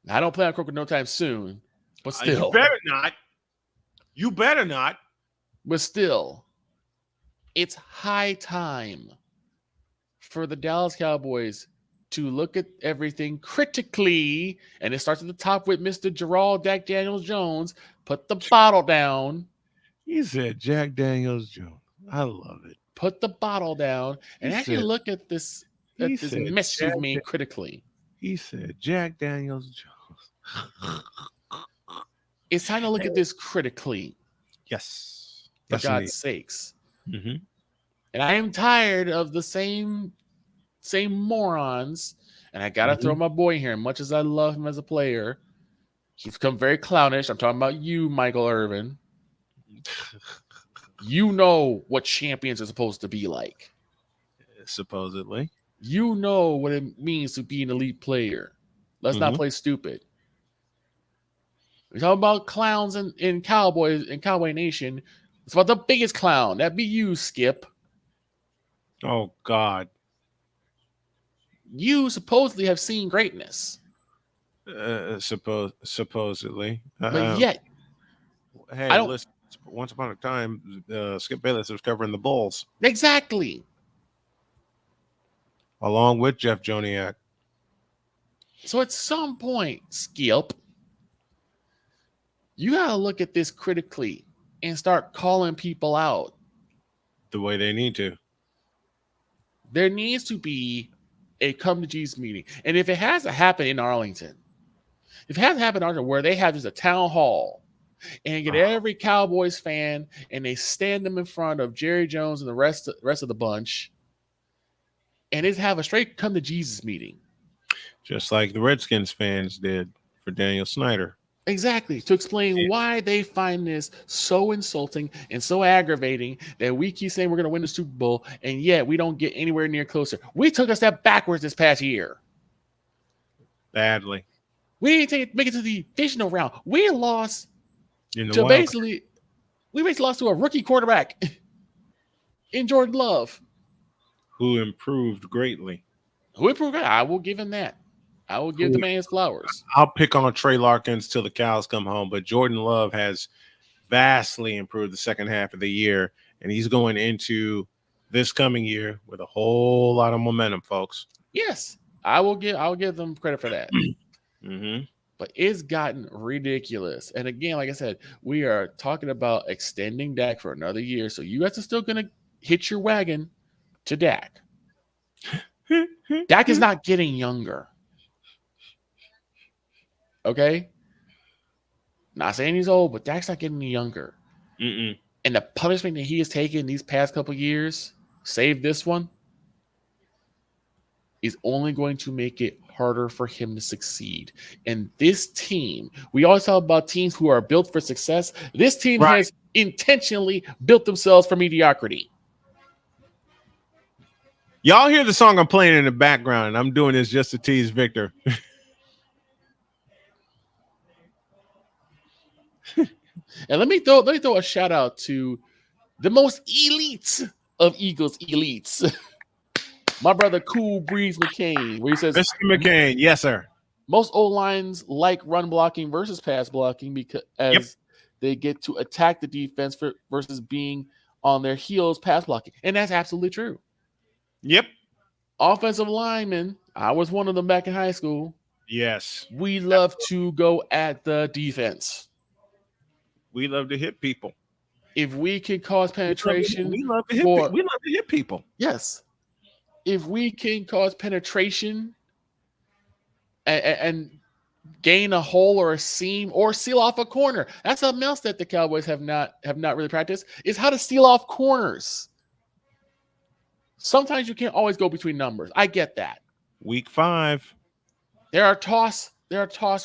I don't plan on croaking no time soon, but still. You better not. You better not. But still, it's high time for the Dallas Cowboys to look at everything critically, and it starts at the top with Mr. Gerald Dak Daniels Jones. Put the bottle down. He said Jack Daniels Jones. I love it. Put the bottle down and actually look at this mess you've made critically. He said Jack Daniels Jones. It's time to look at this critically. Yes. For God's sakes. Mm-hmm. And I am tired of the same morons. And I got to throw my boy here. Much as I love him as a player, he's become very clownish. I'm talking about you, Michael Irvin. You know what champions are supposed to be like. Supposedly. You know what it means to be an elite player. Let's not play stupid. We're talking about clowns in Cowboys in Cowboy Nation. It's about the biggest clown. That'd be you, Skip. Oh, God. You supposedly have seen greatness. Supposedly. But yet. Hey, listen. Once upon a time, Skip Bayless was covering the Bulls. Exactly. Along with Jeff Joniak. So at some point, Skip, you got to look at this critically and start calling people out. The way they need to. There needs to be a come to Jesus meeting. And if it has to happen in Arlington, where they have just a town hall and get every Cowboys fan and they stand them in front of Jerry Jones and the rest of the bunch and just have a straight come to Jesus meeting. Just like the Redskins fans did for Daniel Snyder. Exactly. To explain why they find this so insulting and so aggravating that we keep saying we're going to win the Super Bowl, and yet we don't get anywhere near closer. We took a step backwards this past year. Badly. We didn't make it to the divisional round. We lost basically lost to a rookie quarterback in Jordan Love. Who improved greatly. I will give him that. I will give the man his flowers. I'll pick on Trey Larkins till the cows come home, but Jordan Love has vastly improved the second half of the year, and he's going into this coming year with a whole lot of momentum, folks. Yes, I'll give them credit for that. Mm-hmm. But it's gotten ridiculous. And again, like I said, we are talking about extending Dak for another year. So you guys are still going to hitch your wagon to Dak. Dak is not getting younger. Okay? Not saying he's old, but Dak's not getting any younger. Mm-mm. And the punishment that he has taken these past couple years, save this one, is only going to make it harder for him to succeed. And this team, we always talk about teams who are built for success. This team has intentionally built themselves for mediocrity. Y'all hear the song I'm playing in the background, and I'm doing this just to tease Victor. And let me throw a shout out to the most elite of Eagles elites. My brother Cool Breeze McCain, where he says, Mr. McCain, yes, sir. Most O-lines like run blocking versus pass blocking because they get to attack the defense versus being on their heels pass blocking. And that's absolutely true. Yep. Offensive linemen, I was one of them back in high school. Yes. We love to go at the defense. We love to hit people. If we can cause penetration, we love to hit people. Yes. If we can cause penetration and gain a hole or a seam or seal off a corner, that's something else that the Cowboys have not really practiced, is how to seal off corners. Sometimes you can't always go between numbers. I get that. Week 5. There are toss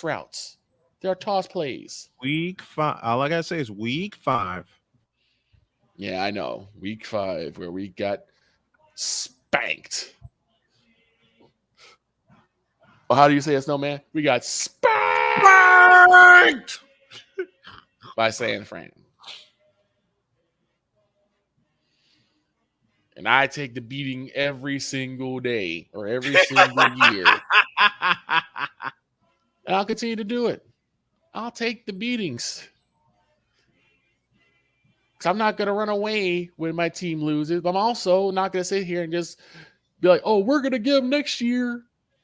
routes. There are toss plays. Week 5. All I gotta say is week 5. Yeah, I know. Week 5, where we got spanked. Well, how do you say it, Snowman? We got spanked by San Fran. And I take the beating every single day or every single year. And I'll continue to do it. I'll take the beatings. Because I'm not going to run away when my team loses. But I'm also not going to sit here and just be like, oh, we're going to give them next year.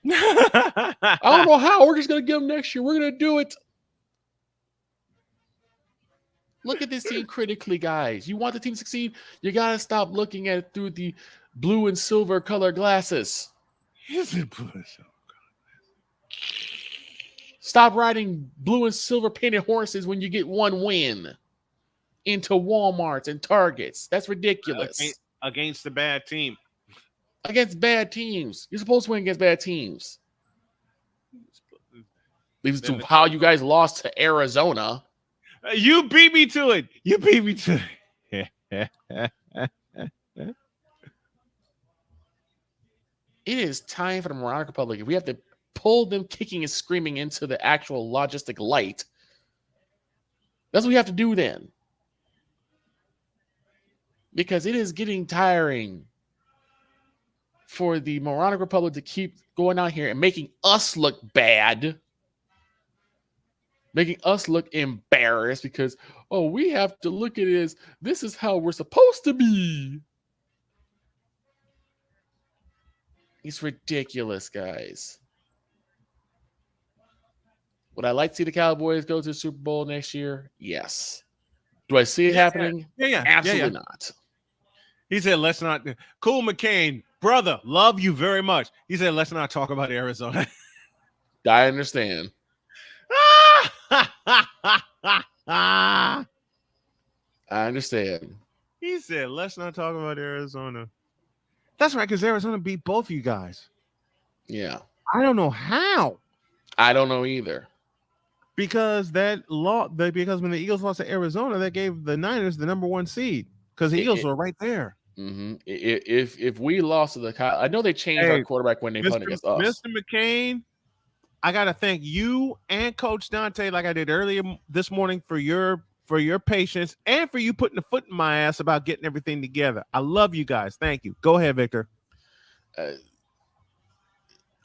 I don't know how. We're just going to give them next year. We're going to do it. Look at this team critically, guys. You want the team to succeed? You got to stop looking at it through the blue and silver color glasses. Is it blue and silver? Stop riding blue and silver painted horses when you get one win into Walmarts and Targets. That's ridiculous. Against the bad team. Against bad teams. You're supposed to win against bad teams. Leads to how you guys lost to Arizona. You beat me to it. You beat me to it. It is time for the Morocco Republic. If we have to pull them kicking and screaming into the actual logistic light, that's what we have to do then. Because it is getting tiring for the Moronic Republic to keep going out here and making us look bad. Making us look embarrassed because, oh, we have to look at it as this is how we're supposed to be. It's ridiculous, guys. Would I like to see the Cowboys go to the Super Bowl next year? Yes. Do I see it happening? Yeah. Absolutely not. He said, let's not. Cool McCain, brother, love you very much. He said, let's not talk about Arizona. I understand. I understand. He said, let's not talk about Arizona. That's right, because Arizona beat both of you guys. Yeah. I don't know how. I don't know either. Because when the Eagles lost to Arizona, that gave the Niners the number 1 seed. Because the Eagles were right there. Mm-hmm. If we lost to the I know they changed our quarterback when they punted against us. Mr. McCain, I gotta thank you and Coach Dante, like I did earlier this morning, for your patience and for you putting the foot in my ass about getting everything together. I love you guys. Thank you. Go ahead, Victor.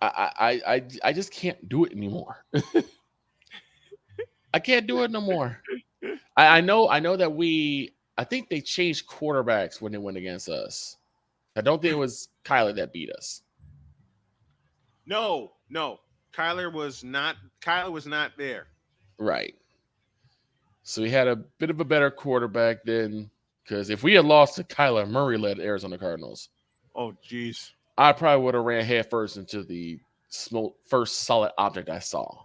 I just can't do it anymore. I can't do it no more. I know that I think they changed quarterbacks when they went against us. I don't think it was Kyler that beat us. No. Kyler was not there. Right. So he had a bit of a better quarterback then, because if we had lost to Kyler Murray-led Arizona Cardinals, oh jeez, I probably would have ran headfirst into the first solid object I saw.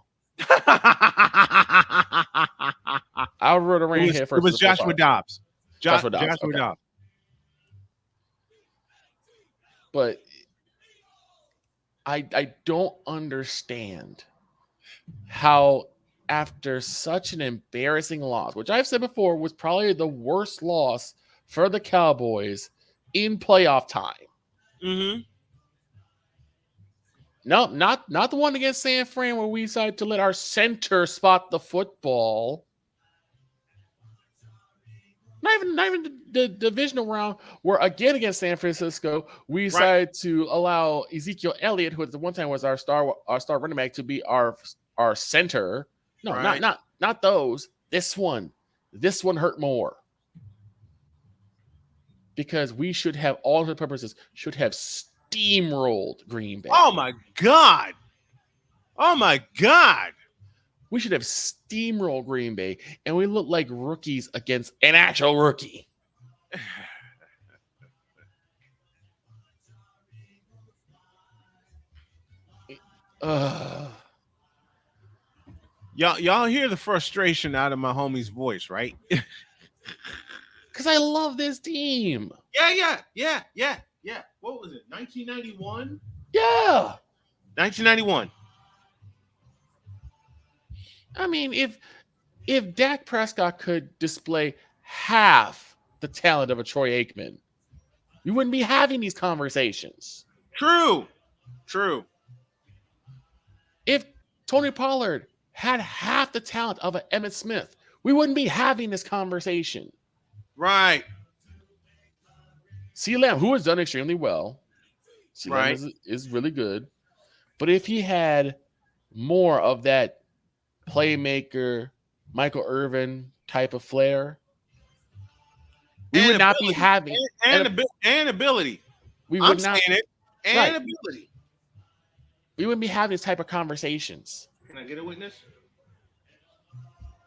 I would have ran headfirst. It was Joshua Dobbs. Joshua Dobbs. Joshua Dobbs. But I don't understand how, after such an embarrassing loss, which I've said before was probably the worst loss for the Cowboys in playoff time. Mm-hmm. No, not the one against San Fran where we decided to let our center spot the football. Not even the divisional round where, again, against San Francisco, we decided to allow Ezekiel Elliott, who at the one time was our star running back, to be our center. No, not those. This one hurt more. Because we should have, all the purposes, should have steamrolled Green Bay. Oh my God. We should have steamrolled Green Bay, and we look like rookies against an actual rookie. Y'all hear the frustration out of my homie's voice, right? Because I love this team. Yeah. What was it? 1991? Yeah. 1991. I mean, if Dak Prescott could display half the talent of a Troy Aikman, we wouldn't be having these conversations. True. If Tony Pollard had half the talent of an Emmitt Smith, we wouldn't be having this conversation. Right. CeeDee Lamb, who has done extremely well. CeeDee Lamb is really good. But if he had more of that playmaker, Michael Irvin type of flair, we would not be having ability. We would not saying it. And ability. We wouldn't be having this type of conversations. Can I get a witness?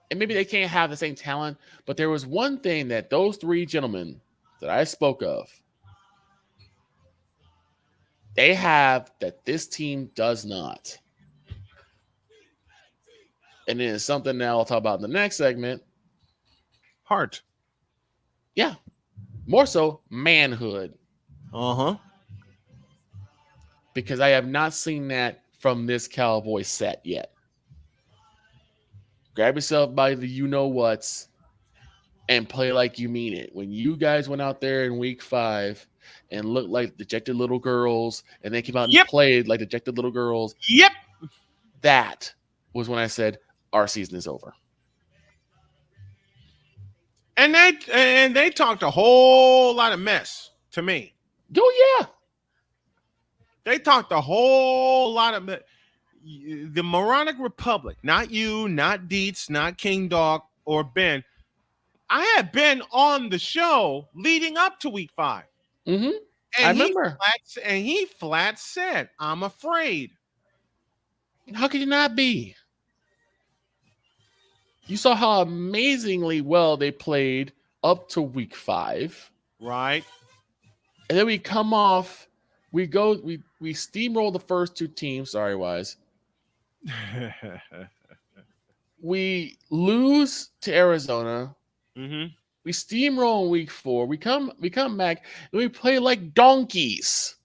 And maybe they can't have the same talent, but there was one thing that those three gentlemen that I spoke of, they have that this team does not. And then it's something that I'll talk about in the next segment. Heart. Yeah. More so, manhood. Uh-huh. Because I have not seen that from this Cowboy set yet. Grab yourself by the you-know-whats and play like you mean it. When you guys went out there in week 5 and looked like dejected little girls, and they came out and played like dejected little girls. Yep. That was when I said, our season is over. And they talked a whole lot of mess to me. Oh, yeah. They talked a whole lot of mess. The Moronic Republic, not you, not Dietz, not King Dog, or Ben. I had Ben on the show leading up to week 5. Mm-hmm. And I remember. He flat said, I'm afraid. How could you not be? You saw how amazingly well they played up to week 5. Right. And then we come off, we steamroll the first 2 teams, sorry, Wise. We lose to Arizona. Mm-hmm. We steamroll in week 4. We come back and we play like donkeys.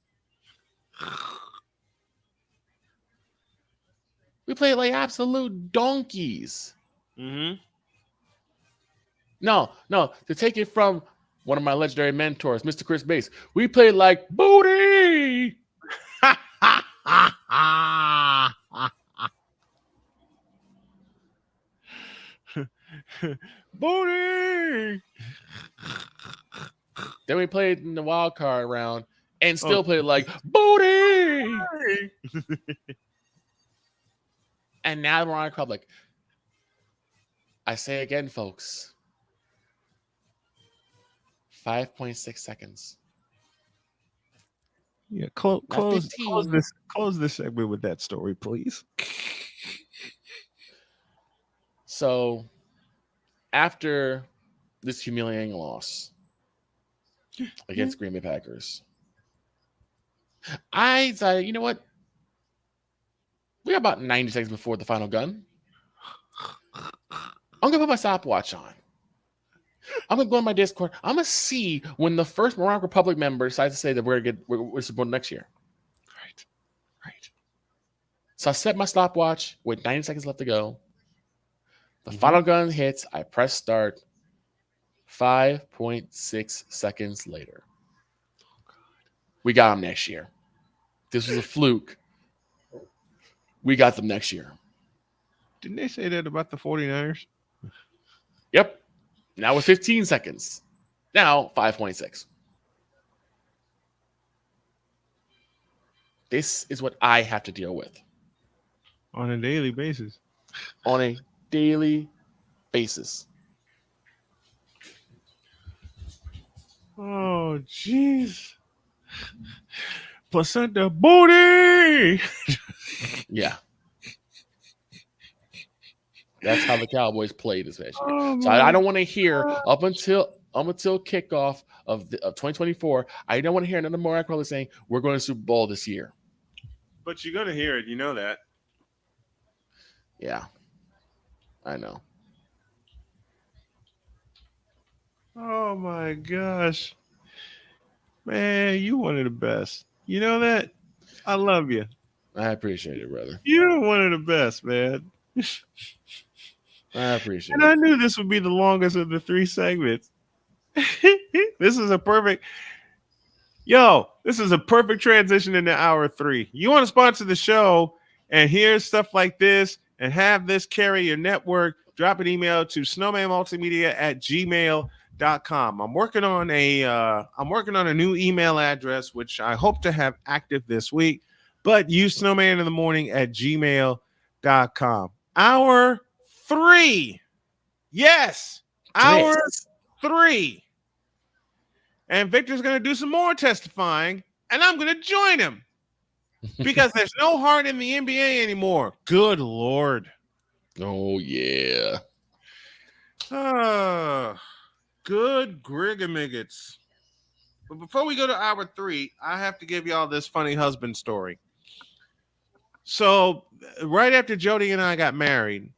We play like absolute donkeys. Mm-hmm. No. To take it from one of my legendary mentors, Mr. Chris Bates, we played like booty. Booty. Then we played in the wild card round and still played like booty. And now we're on public. I say again, folks, 5.6 seconds. Yeah, Not close 15. this segment with that story, please. So after this humiliating loss against Green Bay Packers, I decided, you know what? We got about 90 seconds before the final gun. I'm gonna put my stopwatch on. I'm gonna go on my Discord. I'm gonna see when the first Morocco Republic member decides to say that we're supporting next year. Right. So I set my stopwatch with 90 seconds left to go. The final gun hits. I press start. 5.6 seconds later, we got them next year. This was a fluke. We got them next year. Didn't they say that about the 49ers? Yep. Now with 15 seconds. Now 5.6. This is what I have to deal with. On a daily basis. On a daily basis. Oh, jeez. Placenta booty. Yeah. That's how the Cowboys played this past year. Oh, so I don't want to hear up until kickoff of 2024. I don't want to hear another Morocco Republic saying we're going to Super Bowl this year. But you're going to hear it. You know that. Yeah. I know. Oh, my gosh. Man, you one of the best. You know that? I love you. I appreciate it, brother. You're one of the best, man. I appreciate it. And I knew this would be the longest of the 3 segments. This is a perfect transition into hour 3. You want to sponsor the show and hear stuff like this and have this carry your network, drop an email to snowmanmultimedia@gmail.com. I'm working on a new email address, which I hope to have active this week, but use snowmaninthemorning@gmail.com. Hour 3. Yes. Hour 3. And Victor's going to do some more testifying, and I'm going to join him because there's no heart in the NBA anymore. Good Lord. Oh, yeah. Good grigamiggots. But before we go to hour 3, I have to give y'all this funny husband story. So right after Jody and I got married,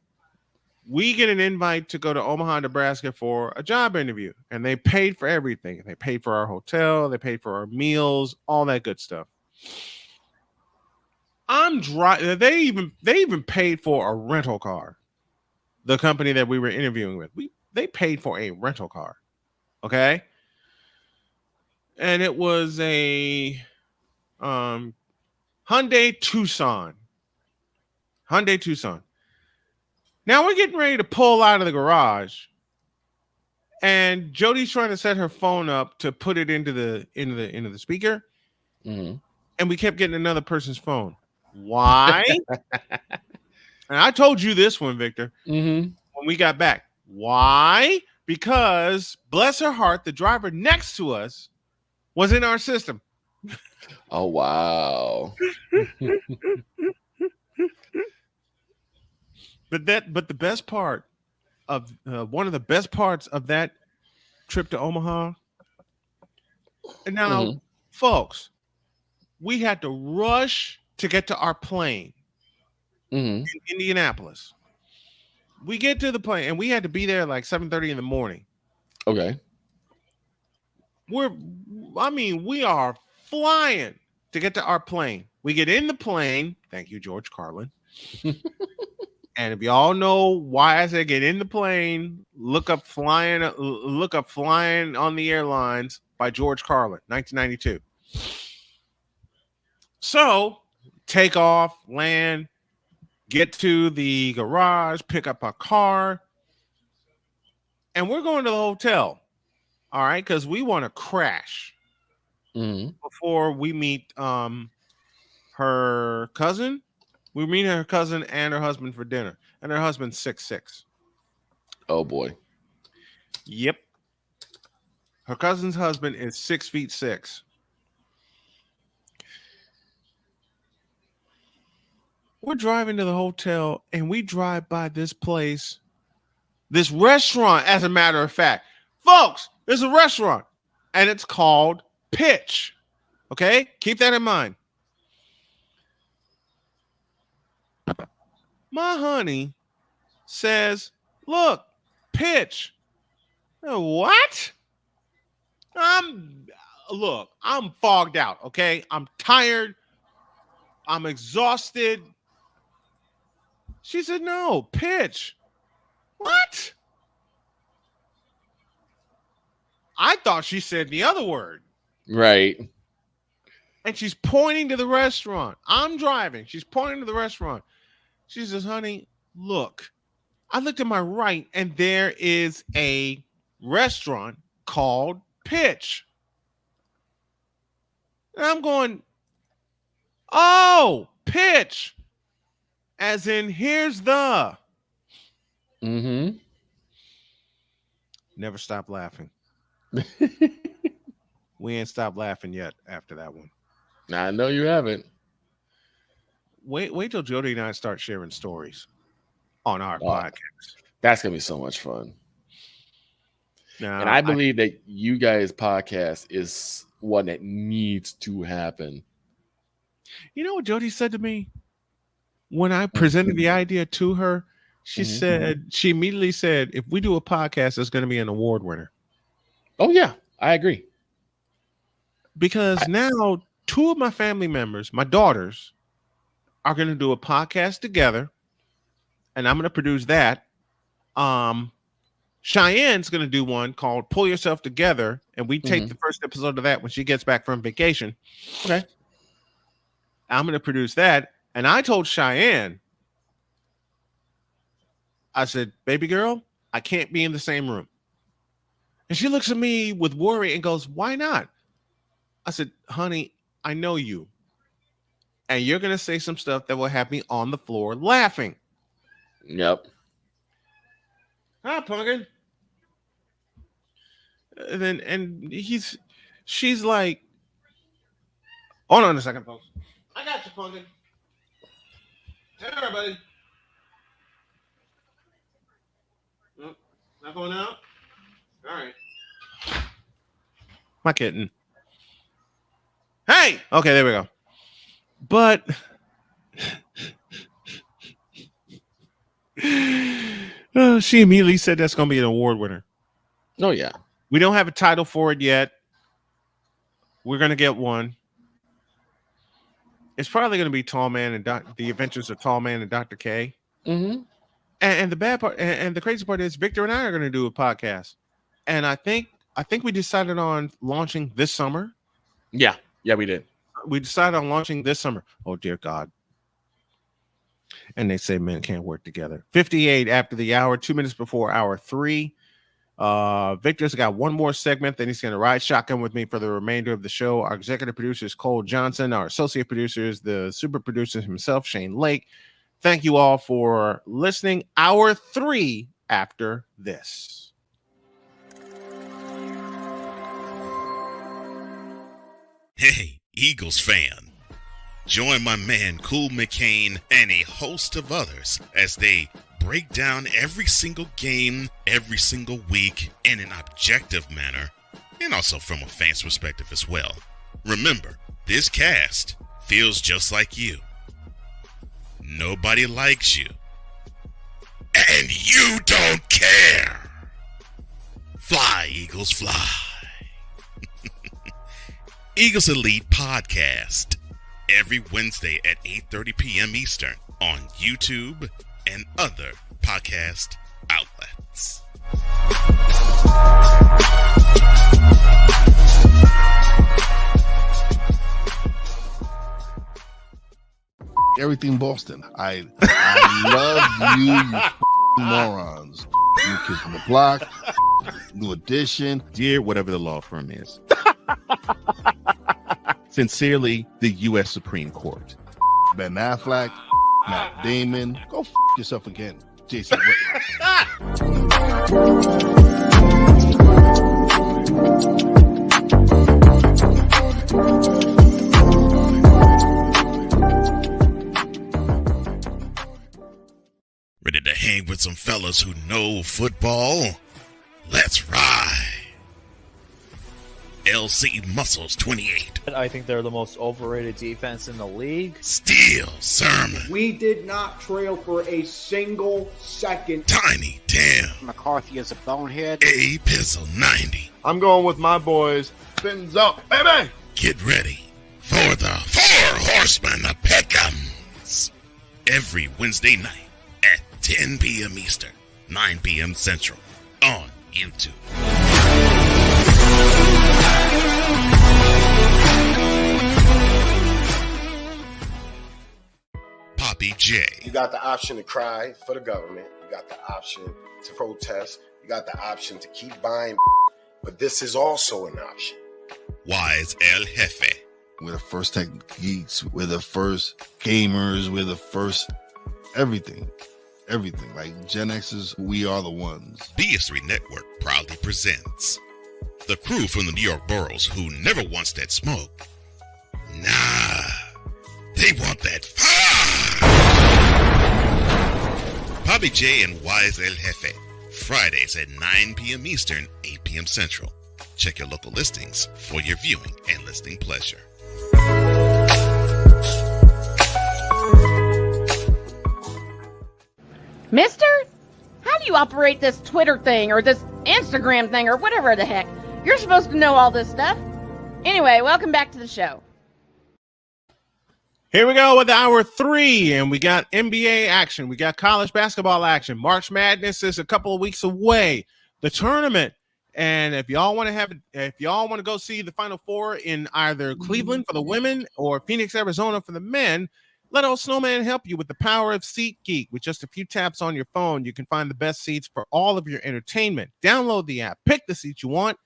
we get an invite to go to Omaha, Nebraska for a job interview. And they paid for everything. They paid for our hotel. They paid for our meals, all that good stuff. I'm driving. They even paid for a rental car. The company that we were interviewing with. They paid for a rental car. Okay. And it was a Hyundai Tucson. Now we're getting ready to pull out of the garage. And Jody's trying to set her phone up to put it into the speaker. Mm-hmm. And we kept getting another person's phone. Why? And I told you this one, Victor, when we got back. Why? Because, bless her heart, the driver next to us was in our system. Oh, wow. But the best part of one of the best parts of that trip to Omaha. And now, folks, we had to rush to get to our plane in Indianapolis. We get to the plane and we had to be there like 7:30 in the morning. Okay. We are flying to get to our plane. We get in the plane. Thank you, George Carlin. And if y'all know why I said get in the plane, look up Flying on the Airlines by George Carlin, 1992. So take off, land, get to the garage, pick up our car, and we're going to the hotel. All right, because we want to crash before we meet her cousin. We meet her cousin and her husband for dinner, and her husband's 6'6". Oh boy. Yep. Her cousin's husband is 6'6". we're driving to the hotel and we drive by this place, this restaurant, as a matter of fact. Folks, there's a restaurant and it's called Pitch. Okay? Keep that in mind. My honey says, look, Pitch. What? I'm fogged out, okay? I'm tired. I'm exhausted. She said, no, Pitch. What? I thought she said the other word. Right. And she's pointing to the restaurant. I'm driving. She's pointing to the restaurant. She says, honey, look. I looked to my right, and there is a restaurant called Pitch. And I'm going, oh, Pitch. As in, here's the. Mm-hmm. Never stop laughing. We ain't stopped laughing yet after that one. I know you haven't. Wait till Jody and I start sharing stories on our podcast. That's gonna be so much fun. Now, and I believe that you guys' podcast is one that needs to happen. You know what Jody said to me when I presented the idea to her? She immediately said, if we do a podcast, it's going to be an award winner. Oh, yeah, I agree. Because now 2 of my family members, my daughters, are going to do a podcast together, and I'm going to produce that. Cheyenne's going to do one called Pull Yourself Together, and we take the first episode of that when she gets back from vacation. Okay. I'm going to produce that. And I told Cheyenne, I said, baby girl, I can't be in the same room. And she looks at me with worry and goes, why not? I said, honey, I know you. And you're going to say some stuff that will have me on the floor laughing. Yep. Hi, Pumpkin. And she's like, hold on a second, folks. I got you, Pumpkin. Hey, everybody. Not going out? All right. My kitten. Hey! Okay, there we go. But she immediately said that's going to be an award winner. Oh, yeah. We don't have a title for it yet. We're going to get one. It's probably going to be Tall Man and The Adventures of Tall Man and Dr. K. Mm-hmm. And the bad part, and the crazy part is, Victor and I are going to do a podcast. And I think we decided on launching this summer. Yeah, we did. We decided on launching this summer. Oh, dear God. And they say men can't work together. 58 after the hour, 2 minutes before hour 3. Victor's got one more segment. Then he's going to ride shotgun with me for the remainder of the show. Our executive producer is Cole Johnson. Our associate producer is the super producer himself, Shane Lake. Thank you all for listening. Hour 3 after this. Hey, Eagles fan. Join my man Cool McCain and a host of others as they break down every single game, every single week in an objective manner, and also from a fan's perspective as well. Remember, this cast feels just like you. Nobody likes you. And you don't care. Fly, Eagles, fly. Eagles Elite Podcast. Every Wednesday at 8:30 p.m. Eastern on YouTube and other podcast outlets. Everything Boston. I love you morons. You kids from the block. New Edition. Dear whatever the law firm is. Sincerely, the U.S. Supreme Court. Ben Affleck. Matt Damon. Go yourself again, Jason with some fellas who know football? Let's ride. LC Muscles 28. I think they're the most overrated defense in the league. Steel Sermon. We did not trail for a single second. Tiny Tim. McCarthy is a bonehead. A Pizzle 90. I'm going with my boys. Fins up, baby. Get ready for the Four Horsemen of Pick'ems. Every Wednesday night at 10 p.m. Eastern, 9 p.m. Central on YouTube. Poppy J. You got the option to cry for the government. You got the option to protest. You got the option to keep buying, but this is also an option. Wise El Jefe. We're the first tech geeks. We're the first gamers. We're the first everything. Everything. Like Gen X's, we are the ones. BS3 Network proudly presents the crew from the New York boroughs who never wants that smoke. Nah, they want that fire. Poppy J and Wise El Jefe. Fridays at 9 p.m. Eastern, 8 p.m. Central. Check your local listings for your viewing and listening pleasure. Mister, how do you operate this Twitter thing or this Instagram thing or whatever the heck? You're supposed to know all this stuff. Anyway, welcome back to the show. Here we go with hour 3, and we got NBA action. We got college basketball action. March Madness is a couple of weeks away. The tournament, and if y'all want to go see the Final Four in either Cleveland for the women or Phoenix, Arizona for the men, let old Snowman help you with the power of SeatGeek. With just a few taps on your phone, you can find the best seats for all of your entertainment. Download the app, pick the seat you want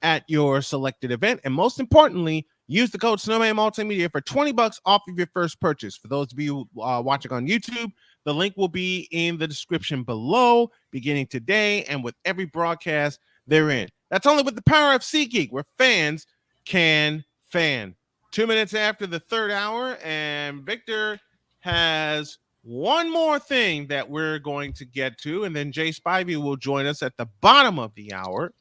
at your selected event, and most importantly, use the code Snowman Multimedia for $20 off of your first purchase. For those of you watching on YouTube, the link will be in the description below, beginning today and with every broadcast therein. That's only with the power of SeatGeek, where fans can fan. 2 minutes after the third hour, and Victor has one more thing that we're going to get to, and then Jay Spivey will join us at the bottom of the hour.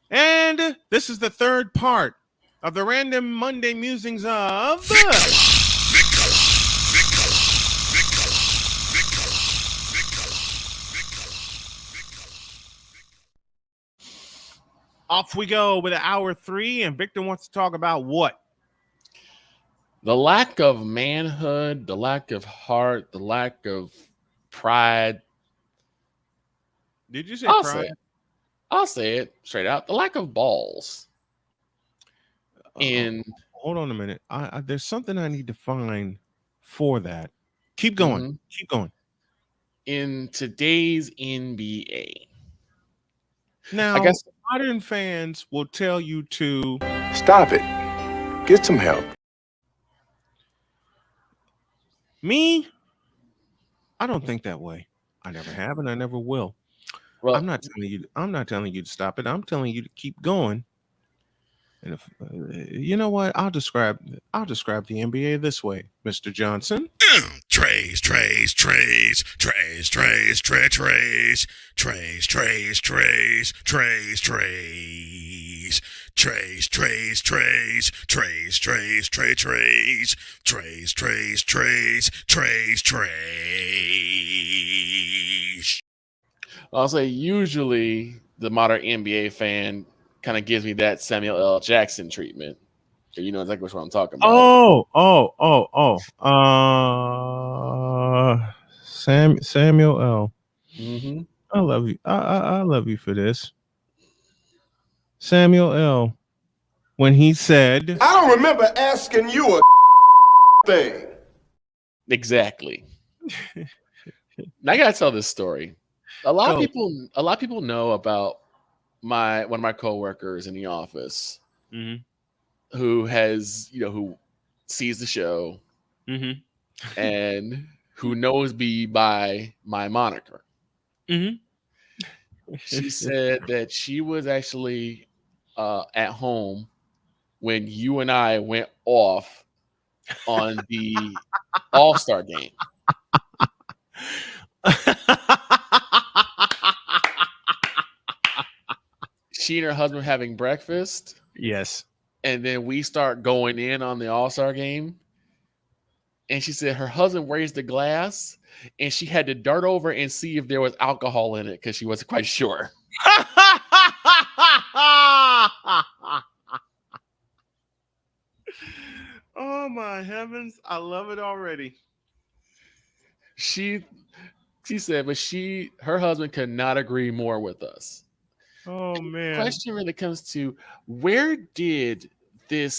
And this is the third part of the Random Monday Musings of Off we go with hour 3, and Victor wants to talk about what? The lack of manhood, the lack of heart, the lack of pride. Did you say pride? I'll say it straight out. The lack of balls. And hold on a minute. There's something I need to find for that. Keep going. Mm-hmm. Keep going. In today's NBA. Now, I guess modern fans will tell you to stop it. Get some help. Me, I don't think that way. I never have, and I never will. Well, I'm not telling you to stop it. I'm telling you to keep going. And if you know what, I'll describe the NBA this way, Mr. Johnson. Trays. I'll say usually the modern NBA fan kind of gives me that Samuel L. Jackson treatment. So you know exactly what I'm talking about. Samuel L. Mm-hmm. I love you. I love you for this. Samuel L. When he said, I don't remember asking you a thing. Exactly. Now I gotta tell this story. A lot of people know about one of my coworkers in the office, who has, who sees the show, and who knows me by my moniker. She said that she was actually at home when you and I went off on the All-Star game. she and her husband having breakfast. Yes. And then we start going in on the All-Star game. And she said her husband raised the glass and she had to dart over and see if there was alcohol in it because she wasn't quite sure. Oh my heavens. I love it already. She said, but her husband could not agree more with us. Oh man. The question really comes to where did the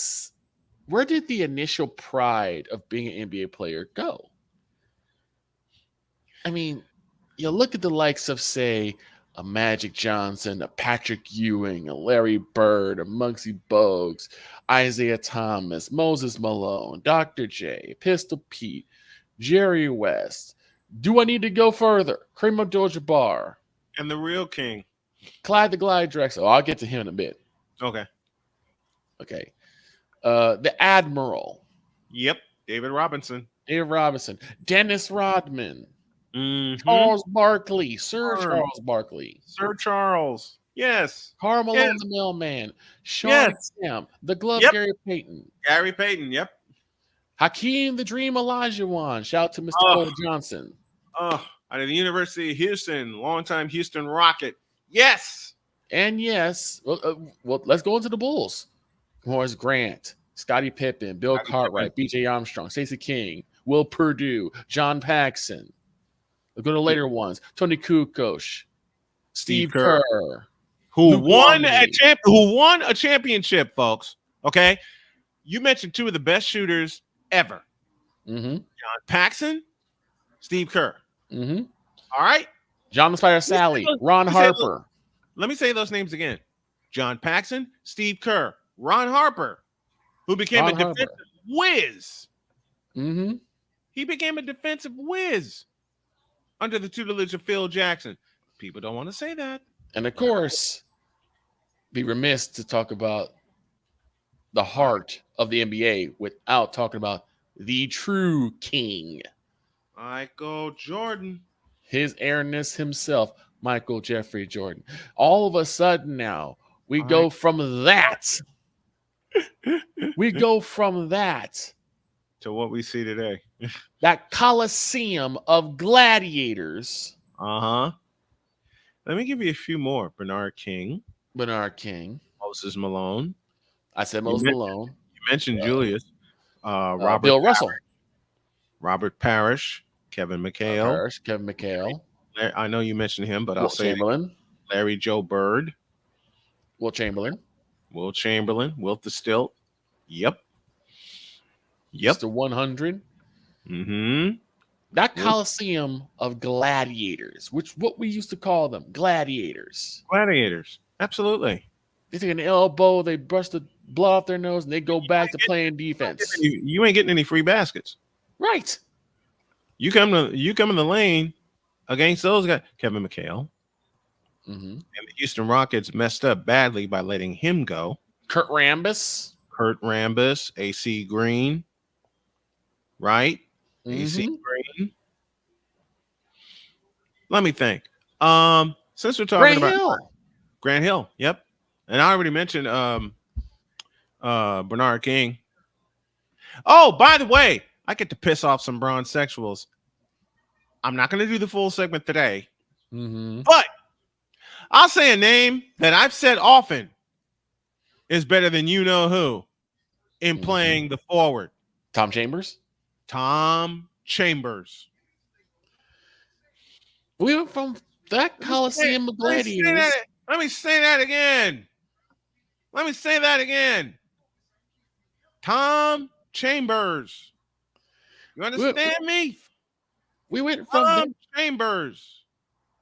initial pride of being an NBA player go? I mean, you look at the likes of, say, a Magic Johnson, a Patrick Ewing, a Larry Bird, a Muggsy Bogues, Isaiah Thomas, Moses Malone, Dr. J, Pistol Pete, Jerry West. Do I need to go further? Kareem Abdul-Jabbar. And the real king. Clyde the Glide Drexler. Oh, I'll get to him in a bit. Okay. The Admiral. Yep. David Robinson. Dennis Rodman. Mm-hmm. Charles Barkley. Charles Barkley. Sir Charles. Yes. Karl Malone, the mailman. Sean Kemp. The glove, Gary Payton. Yep. Hakeem the Dream Olajuwon. Shout out to Mr. Cole Johnson. Out of the University of Houston, longtime Houston Rocket. Yes. And yes. Well, let's go into the Bulls. Horace Grant, Scottie Pippen, Bill Cartwright, B.J. Armstrong, Stacey King, Will Perdue, John Paxson. Let's go to later ones. Tony Kukoc, Steve Kerr. Who won a championship, folks. Okay. You mentioned two of the best shooters ever. Mm-hmm. John Paxson, Steve Kerr. Mm-hmm. All right. John Spider Sally, Ron Harper. Let me say those names again. John Paxson, Steve Kerr, Ron Harper, who became a defensive whiz. Mm-hmm. He became a defensive whiz under the tutelage of Phil Jackson. People don't want to say that. And of course, be remiss to talk about the heart of the NBA without talking about the true king. Michael Jordan. His airness himself, Michael Jeffrey Jordan. All of a sudden now, we go from that. We go from that to what we see today. That Coliseum of gladiators. Uh-huh. Let me give you a few more. Bernard King. Moses Malone. I said Moses Malone. You mentioned Julius. Robert Bill Russell. Robert Parrish. Kevin McHale. I know you mentioned him, but I'll say Chamberlain. Larry Joe Bird. Will Chamberlain. Wilt the Stilt. Yep. Mr. 100. Mm-hmm. That Coliseum of gladiators, what we used to call them, gladiators. Absolutely. They take an elbow, they brush the blood off their nose, and they go back to playing defense. You ain't getting any free baskets. Right. You come in the lane against those guys. Kevin McHale. Mm-hmm. And the Houston Rockets messed up badly by letting him go. Kurt Rambis, AC Green. Right? Mm-hmm. AC Green. Let me think. Since we're talking about Grant Hill, yep. And I already mentioned Bernard King. Oh, by the way, I get to piss off some bronze sexuals. I'm not going to do the full segment today, but I'll say a name that I've said often is better than you know who in playing the forward. Tom Chambers. We went from that Coliseum of gladiators. Let me say that again. Tom Chambers. You understand me? We went from Tom Chambers.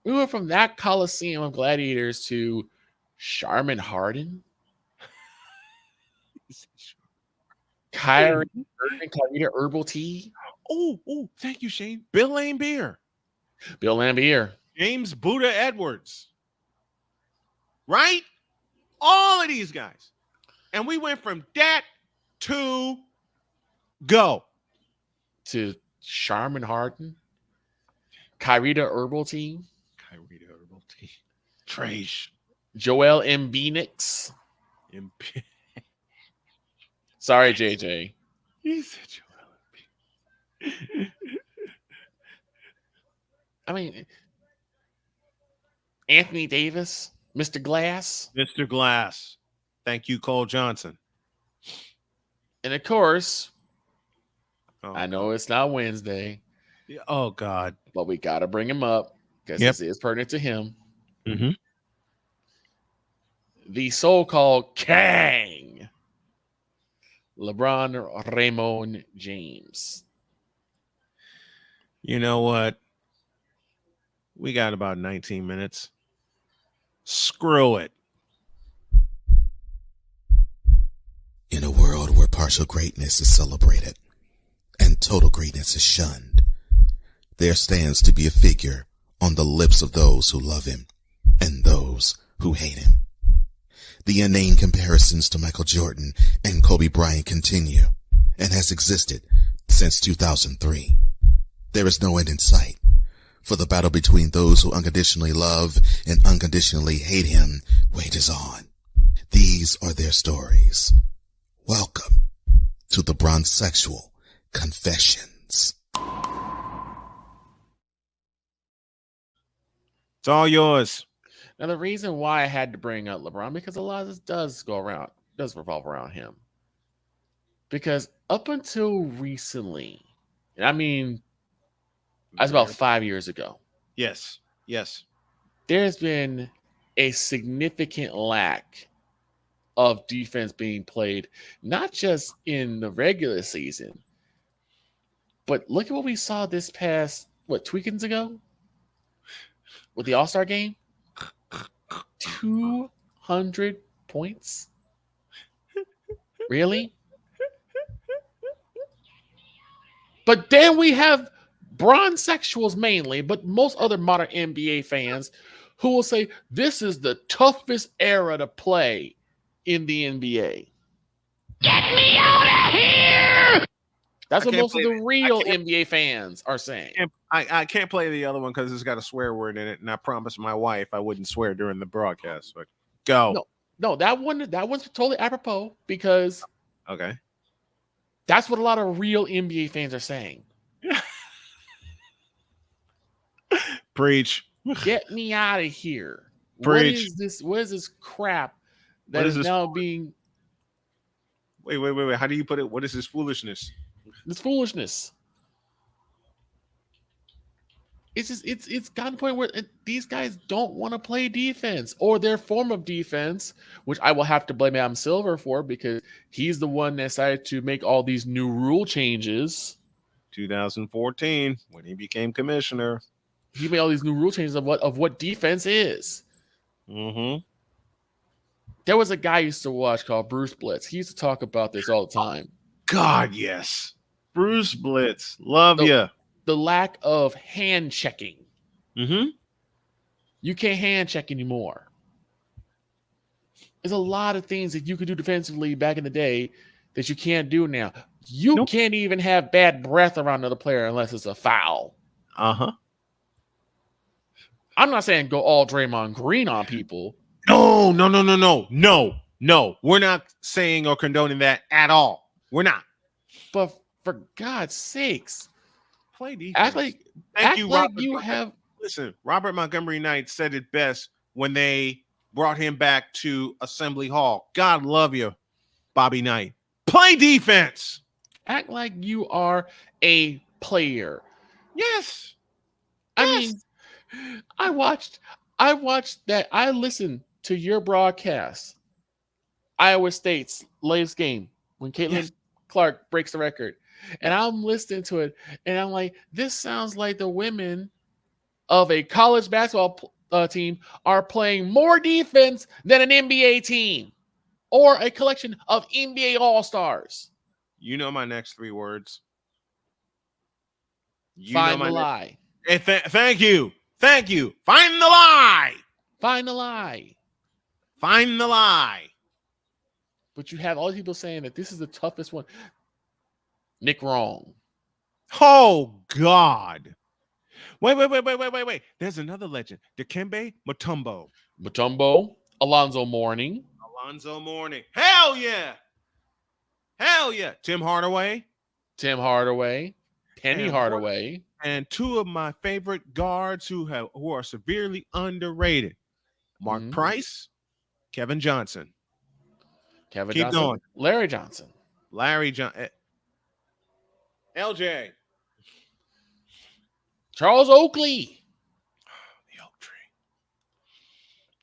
We went from that Coliseum of gladiators to Charmin Harden, Kyrie Irving, Kyrita Herbal Tea. Oh, thank you, Shane. Bill Laimbeer. James Buddha Edwards. Right? All of these guys. And we went from that to go. To Charmin Harden, Kyrita Herbal Tea. Trash. Joel Embiid. Sorry, JJ. He said Joel Embiid. I mean, Anthony Davis, Mr. Glass. Mr. Glass. Thank you, Cole Johnson. And of course, Oh, I know it's not Wednesday. Oh, God. But we got to bring him up because this is pertinent to him. Mm-hmm. The so-called Kang, LeBron Raymond James. You know what? We got about 19 minutes. Screw it. In a world where partial greatness is celebrated and total greatness is shunned, there stands to be a figure on the lips of those who love him and those who hate him. The inane comparisons to Michael Jordan and Kobe Bryant continue and has existed since 2003. There is no end in sight, for the battle between those who unconditionally love and unconditionally hate him wages on. These are their stories. Welcome to the Bronzexual Confessions. It's all yours. Now, the reason why I had to bring up LeBron, because a lot of this does revolve around him. Because up until recently, I mean, that's about 5 years ago. Yes. Yes. There's been a significant lack of defense being played, not just in the regular season, but look at what we saw this past, 2 weekends ago? With the All-Star game? 200 points? Really? But then we have bronzexuals mainly, but most other modern NBA fans who will say this is the toughest era to play in the NBA. Get me out of here! That's what most of the real NBA fans are saying. I can't play the other one because it's got a swear word in it, and I promised my wife I wouldn't swear during the broadcast. But go. No, that one's totally apropos because okay, that's what a lot of real NBA fans are saying. Preach. Get me out of here. Preach. What is this crap that is now being... Wait. How do you put it? What is this foolishness? It's foolishness. It's gotten to the point where these guys don't want to play defense or their form of defense, which I will have to blame Adam Silver for because he's the one that decided to make all these new rule changes. 2014, when he became commissioner. He made all these new rule changes of what defense is. Mm-hmm. There was a guy I used to watch called Bruce Blitz. He used to talk about this all the time. God, yes. Bruce Blitz. Love you. The lack of hand checking. Mm-hmm. You can't hand check anymore. There's a lot of things that you could do defensively back in the day that you can't do now. You can't even have bad breath around another player unless it's a foul. Uh-huh. I'm not saying go all Draymond Green on people. No. We're not saying or condoning that at all. We're not. But for God's sakes, play defense. Listen, Robert Montgomery Knight said it best when they brought him back to Assembly Hall. God love you, Bobby Knight. Play defense. Act like you are a player. Yes. I mean, I watched that. I listened to your broadcast. Iowa State's latest game when Caitlin Clark breaks the record. And I'm listening to it, and I'm like, this sounds like the women of a college basketball team are playing more defense than an NBA team or a collection of NBA All-Stars. You know my next 3 words. Find the lie. Thank you. Find the lie. Find the lie. Find the lie. But you have all these people saying that this is the toughest one. Nick wrong. Oh, God. Wait. There's another legend. Dikembe Mutombo. Alonzo Mourning. Alonzo Mourning. Hell yeah. Hell yeah. Tim Hardaway. Penny Hardaway. And two of my favorite guards who are severely underrated. Mark Price, Kevin Johnson. Kevin Keep Johnson. going. Larry Johnson. LJ. Charles Oakley.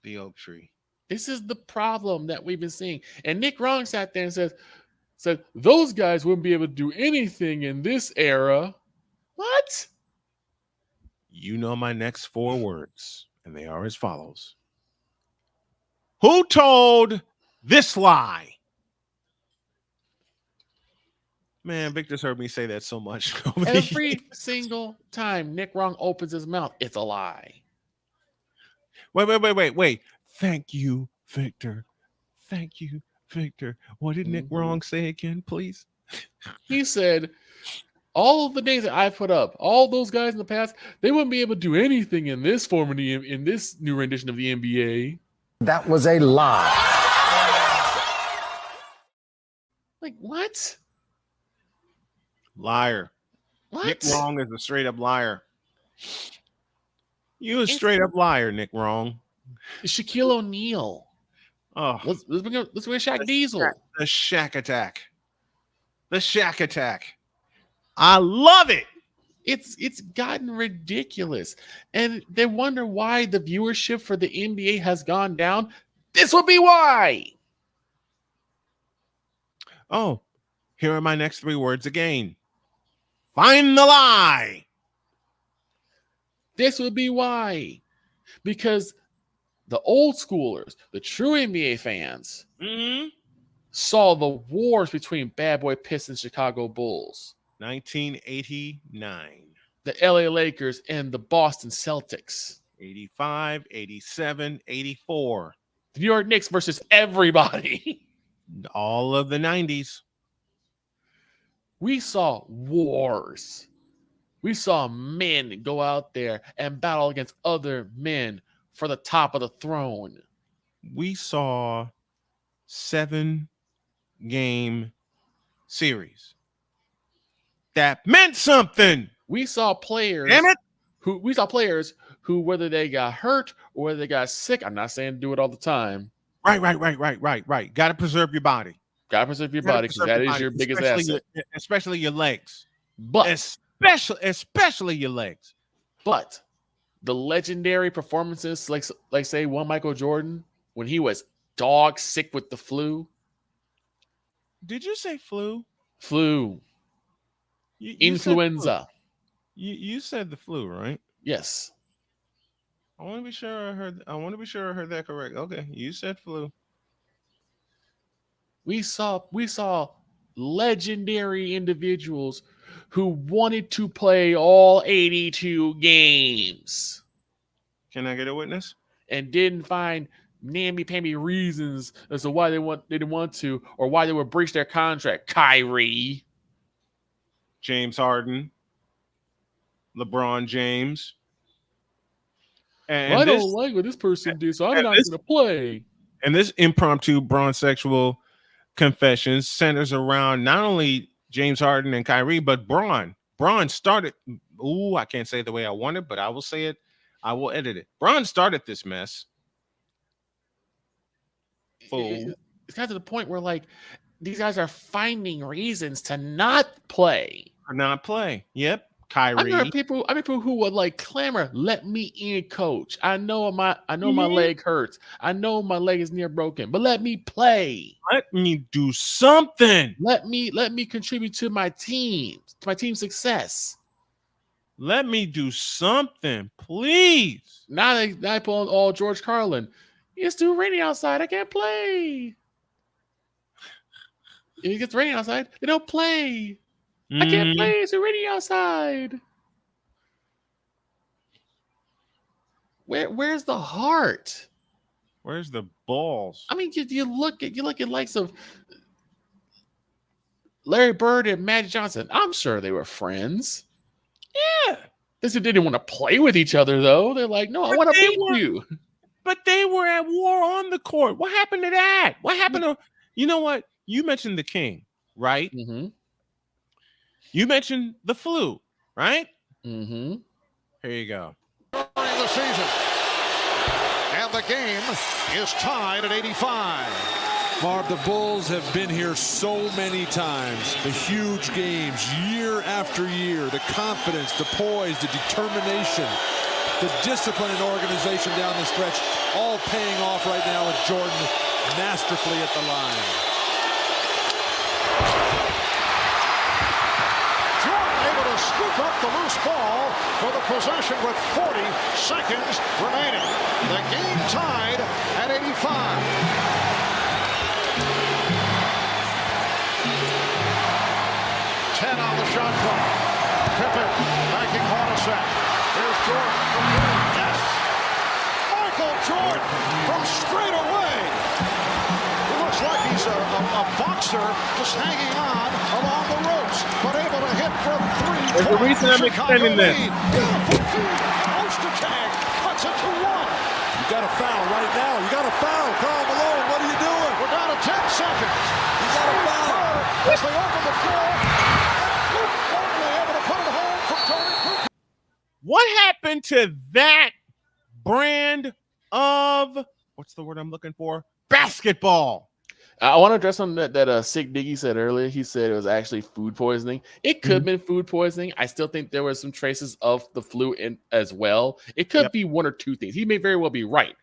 The oak tree. This is the problem that we've been seeing. And Nick Wrong sat there and said those guys wouldn't be able to do anything in this era. What? You know my next 4 words, and they are as follows. Who told this lie? Man, Victor's heard me say that so much. Every single time Nick Wrong opens his mouth, it's a lie. Wait. Thank you, Victor. Thank you, Victor. What did Nick Wrong say again, please? He said, all of the names that I put up, all those guys in the past, they wouldn't be able to do anything in this form in this new rendition of the NBA. That was a lie. Like, what? Liar. What? Nick Wrong is a straight up liar. You a straight up liar, Nick Wrong. Shaquille O'Neal. Oh, let's bring Shaq Diesel. The Shaq attack. The Shaq attack. I love it. It's gotten ridiculous. And they wonder why the viewership for the NBA has gone down. This will be why. Oh, here are my next 3 words again. Find the lie. This would be why. Because the old schoolers, the true NBA fans, saw the wars between Bad Boy Pistons, Chicago Bulls. 1989. The LA Lakers and the Boston Celtics. 85, 87, 84. The New York Knicks versus everybody. All of the 90s. We saw wars. We saw men go out there and battle against other men for the top of the throne. We saw 7-game series. That meant something. We saw players. Damn it. Who, whether they got hurt or whether they got sick, I'm not saying do it all the time. Right. Got to preserve your body. Got to preserve your body because that is your biggest asset. Especially your legs. But especially your legs. But the legendary performances, like say one Michael Jordan when he was dog sick with the flu. Did you say flu? Flu. Influenza. You said the flu, right? Yes. I want to be sure I heard that correct. Okay, you said flu. We saw legendary individuals who wanted to play all 82 games. Can I get a witness? And didn't find namby-pamby reasons as to why they didn't want to or why they would breach their contract. Kyrie. James Harden. LeBron James. And I don't like what this person did, so I'm not going to play. And this impromptu bronzexual confessions centers around not only James Harden and Kyrie, but Bron. Bron started. Ooh, I can't say it the way I want it, but I will say it. I will edit it. Bron started this mess. It's got to the point where like these guys are finding reasons to not play. Or not play. Yep. Kyrie. I mean, people who would like clamor, "Let me in, coach. I know my leg hurts. I know my leg is near broken, but let me play. Let me do something. Let me contribute to my team, success. Let me do something, please." Now they pull all George Carlin. It's too rainy outside. I can't play. If it gets raining outside, they don't play. I can't play. It's already outside. Where's the heart? Where's the balls? I mean, you look at likes of Larry Bird and Magic Johnson. I'm sure they were friends. Yeah. They didn't want to play with each other though. They're like, no, I want to beat you. But they were at war on the court. What happened to that? What happened to, you know what? You mentioned the king, right? Mm-hmm. You mentioned the flu, right? Mm-hmm. Here you go. During the season. And the game is tied at 85. Marv, the Bulls have been here so many times. The huge games, year after year. The confidence, the poise, the determination, the discipline and organization down the stretch, all paying off right now with Jordan masterfully at the line. Jordan able to scoop up the loose ball for the possession with 40 seconds remaining. The game tied at 85. 10 on the shot clock. Pippen backing Mortensen. Here's Jordan from three. Yes! Michael Jordan from straight away. He looks like he's a boxer just hanging on along the ropes, but able to hit from three. There's a reason I'm extending this. Beautiful feed. Oster tag cuts it to one. You got a foul right now. You got a foul. Karl Malone, what are you doing? We're down to 10 seconds. You got a foul. As they open the floor. Able to put it home from Jordan. What happened to that brand of, what's the word I'm looking for? Basketball. I want to address something that Sick Diggy said earlier. He said it was actually food poisoning. It could have been food poisoning. I still think there were some traces of the flu in as well. It could be one or two things. He may very well be right.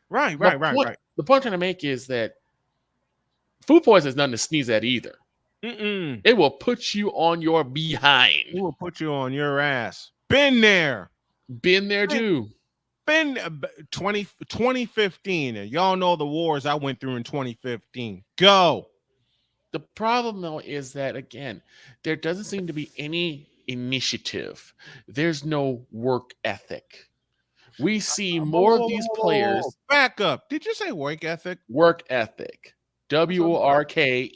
Right. The point I'm trying to make is that food poisoning is nothing to sneeze at either. It will put you on your behind. It will put you on your ass. Been there too. Been 2015. And y'all know the wars I went through in 2015. Go. The problem, though, is that, again, there doesn't seem to be any initiative. There's no work ethic. We see more of these players. Back up. Did you say work ethic? Work ethic. WORKETHIC.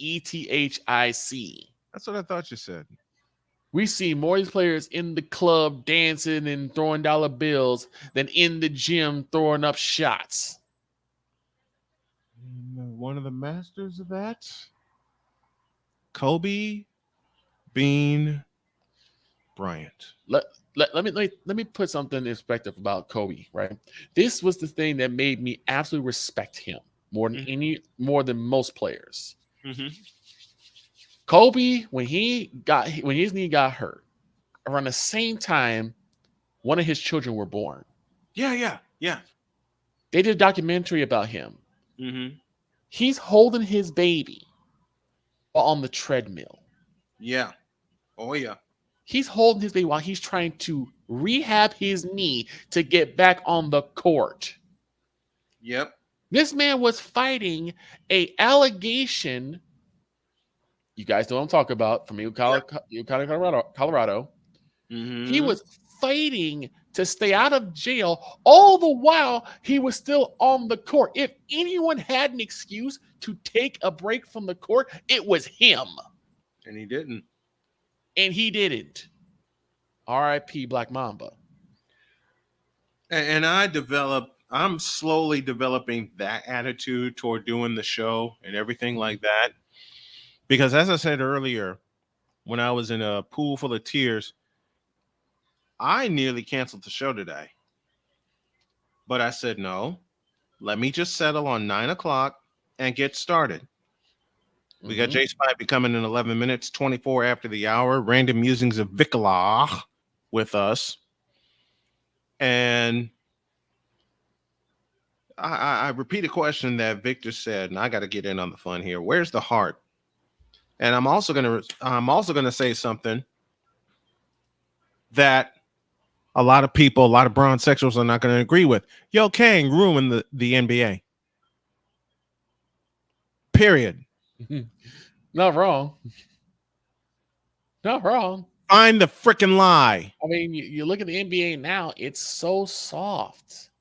That's what I thought you said. We see more of these players in the club dancing and throwing dollar bills than in the gym throwing up shots. One of the masters of that, Kobe Bean Bryant. Let me put something in perspective about Kobe, right? This was the thing that made me absolutely respect him more than most players. Kobe, when his knee got hurt, around the same time, one of his children were born. Yeah. They did a documentary about him. He's holding his baby on the treadmill. Yeah. Oh, yeah. He's holding his baby while he's trying to rehab his knee to get back on the court. Yep. This man was fighting a allegation. You guys know what I'm talking about from Colorado. He was fighting to stay out of jail all the while he was still on the court. If anyone had an excuse to take a break from the court, it was him. And he didn't. R.I.P. Black Mamba. And I'm slowly developing that attitude toward doing the show and everything like that. Because as I said earlier, when I was in a pool full of tears, I nearly canceled the show today. But I said, no, let me just settle on 9 o'clock and get started. We got Jay Spivey coming in 11 minutes, 24 after the hour. Random musings of VIKALAAH with us. And I repeat a question that Victor said, and I got to get in on the fun here. Where's the heart? And I'm also gonna say something that a lot of people, a lot of brown sexuals are not going to agree with. Yo, Kang ruined the NBA. Period. Not wrong. Not wrong. Find the freaking lie. I mean, you look at the NBA now; it's so soft.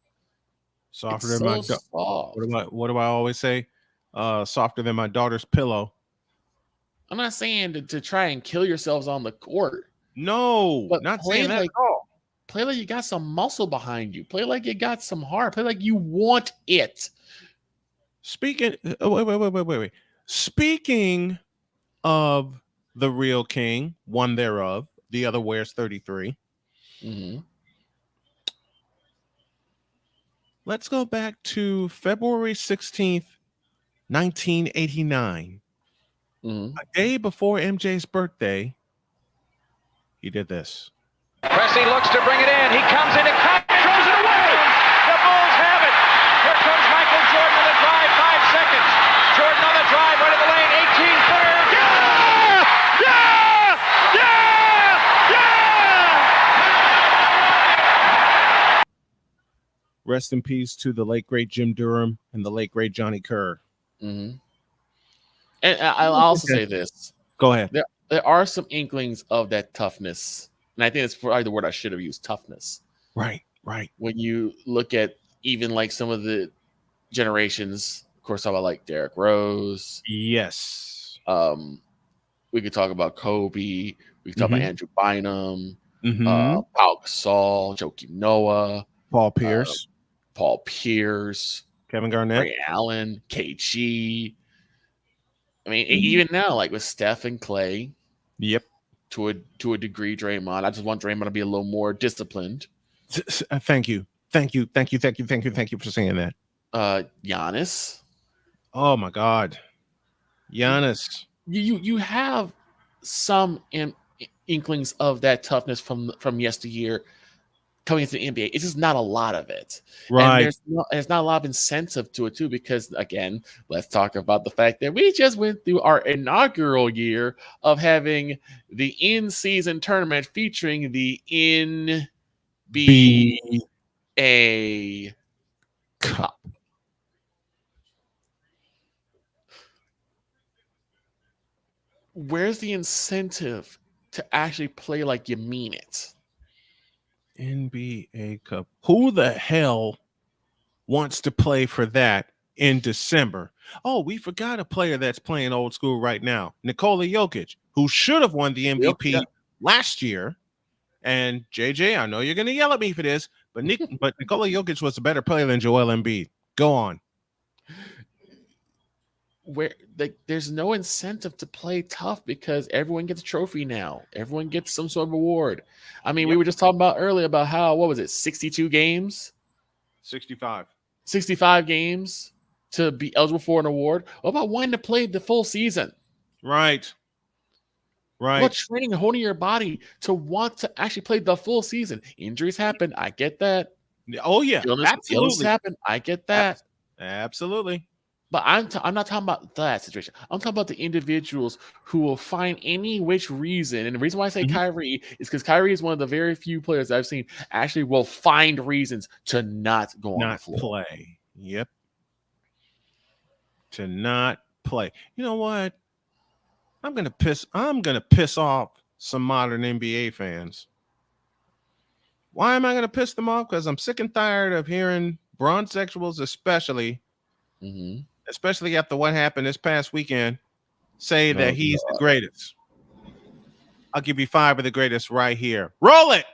Softer than my soft. What do I always say? Softer than my daughter's pillow. I'm not saying to try and kill yourselves on the court. No, but not saying that at all. Play like you got some muscle behind you. Play like you got some heart. Play like you want it. Speaking, wait. Speaking of the real king, one thereof, the other wears 33. Mm-hmm. Let's go back to February 16th, 1989. Mm-hmm. A day before MJ's birthday, he did this. Cressy looks to bring it in. He comes in and throws it away. The Bulls have it. Here comes Michael Jordan on the drive. 5 seconds. Jordan on the drive, right of the lane. 18-footer. Yeah! Yeah! Yeah! Yeah! Rest in peace to the late great Jim Durham and the late great Johnny Kerr. Mm-hmm. And I'll also say this. Go ahead. There are some inklings of that toughness. And I think that's probably the word I should have used, toughness. Right. When you look at even like some of the generations, of course, talk about like Derrick Rose. Yes. We could talk about Kobe. We could talk about Andrew Bynum, Mm-hmm. Paul Gasol, Joakim Noah, Paul Pierce, Kevin Garnett, Ray Allen, KG. I mean, even now, like with Steph and Clay. Yep. To a degree, Draymond. I just want Draymond to be a little more disciplined. Thank you for saying that. Giannis. Oh my God, Giannis. You have some inklings of that toughness from yesteryear coming into the NBA. It's just not a lot of it. Right. And there's not a lot of incentive to it too, because again, let's talk about the fact that we just went through our inaugural year of having the in-season tournament featuring the NBA Cup. Where's the incentive to actually play like you mean it? NBA Cup. Who the hell wants to play for that in December? Oh, we forgot a player that's playing old school right now. Nikola Jokic, who should have won the MVP last year. And JJ, I know you're going to yell at me for this, but Nikola Jokic was a better player than Joel Embiid. Go on. Where there's no incentive to play tough because everyone gets a trophy now. Everyone gets some sort of reward. I mean, we were just talking about earlier about how, what was it, 62 games? 65 games to be eligible for an award. What about wanting to play the full season? Right. What training and holding your body to want to actually play the full season? Injuries happen. I get that. Oh, yeah. Illness happen. I get that. Absolutely. But I'm not talking about that situation. I'm talking about the individuals who will find any which reason. And the reason why I say Kyrie is because Kyrie is one of the very few players I've seen actually will find reasons to not go on the floor. Play. Yep. To not play. You know what? I'm gonna piss off some modern NBA fans. Why am I gonna piss them off? Because I'm sick and tired of hearing bronzexuals, especially after what happened this past weekend, say that he's the greatest. I'll give you 5 of the greatest right here. Roll it.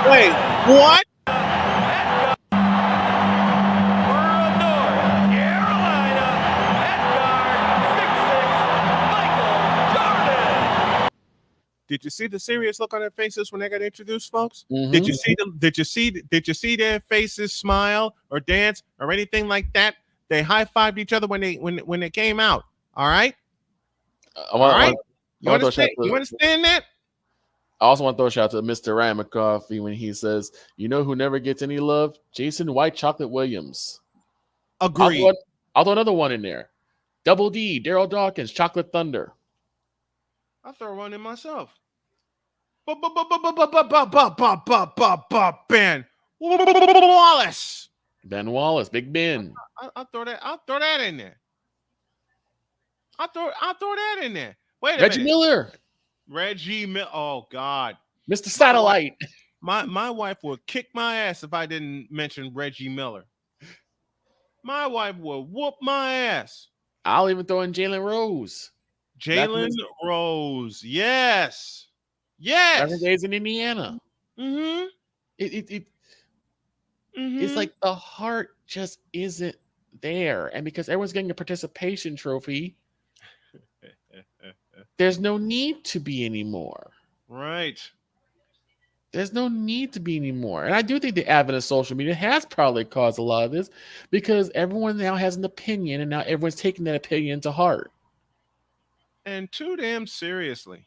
Wait, What? Did you see the serious look on their faces when they got introduced, folks? Did you see them? Did you see their faces smile or dance or anything like that? They high-fived each other when they came out. All right. You understand that? I also want to throw a shout out to Mr. Ryan McCarthy when he says, "You know who never gets any love? Jason White Chocolate Williams." Agreed. I'll throw another one in there. Double D, Daryl Dawkins, Chocolate Thunder. I'll throw one in myself. Ben Wallace. Ben Wallace, Big Ben. I'll throw that in there. I'll throw that in there. Wait a Reggie minute. Miller. Reggie Miller. Oh God. Mr. Satellite. My wife would kick my ass if I didn't mention Reggie Miller. My wife would whoop my ass. I'll even throw in Jalen Rose. Jalen Rose. Yes. Yes. Back in the days in Indiana. Mm-hmm. It's like the heart just isn't there. And because everyone's getting a participation trophy, there's no need to be anymore. Right. There's no need to be anymore. And I do think the advent of social media has probably caused a lot of this because everyone now has an opinion and now everyone's taking that opinion to heart. And too damn seriously.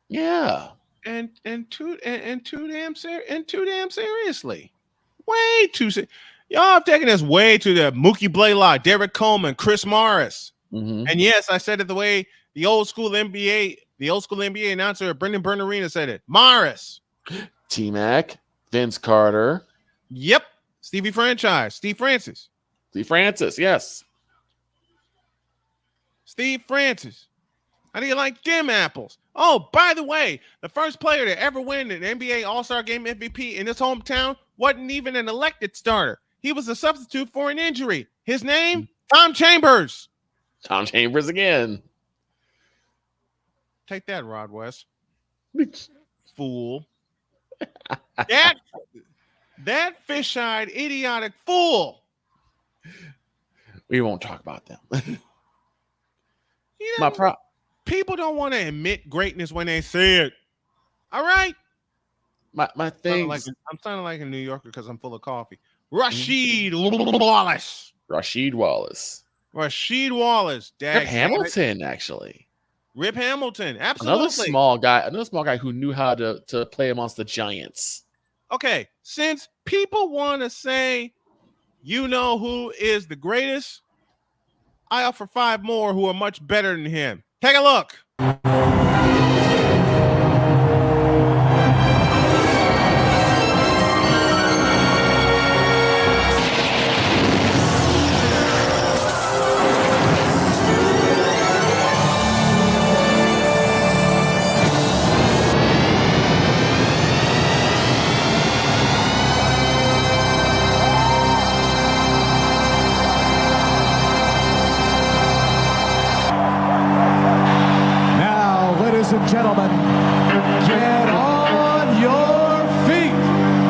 Yeah. And too damn seriously. Way too serious. Y'all have taken this way to the Mookie Blaylock, Derek Coleman, Chris Morris. And yes, I said it the way the old school NBA announcer Brendan Bernardino said it. Morris. T-Mac, Vince Carter. Yep. Steve Francis, yes. Steve Francis. How do you like them apples? Oh, by the way, the first player to ever win an NBA All-Star Game MVP in his hometown wasn't even an elected starter. He was a substitute for an injury. His name, Tom Chambers. Tom Chambers again. Take that, Rod West. Fool. That fish-eyed, idiotic fool. We won't talk about them. People don't want to admit greatness when they see it. All right? My thing. I'm sounding like a New Yorker because I'm full of coffee. Rasheed Wallace. Rip Hamilton, actually. Rip Hamilton, absolutely. Another small guy who knew how to play amongst the giants. Okay, since people want to say, you know who is the greatest, I offer 5 more who are much better than him. Take a look. Ladies and gentlemen, get on your feet.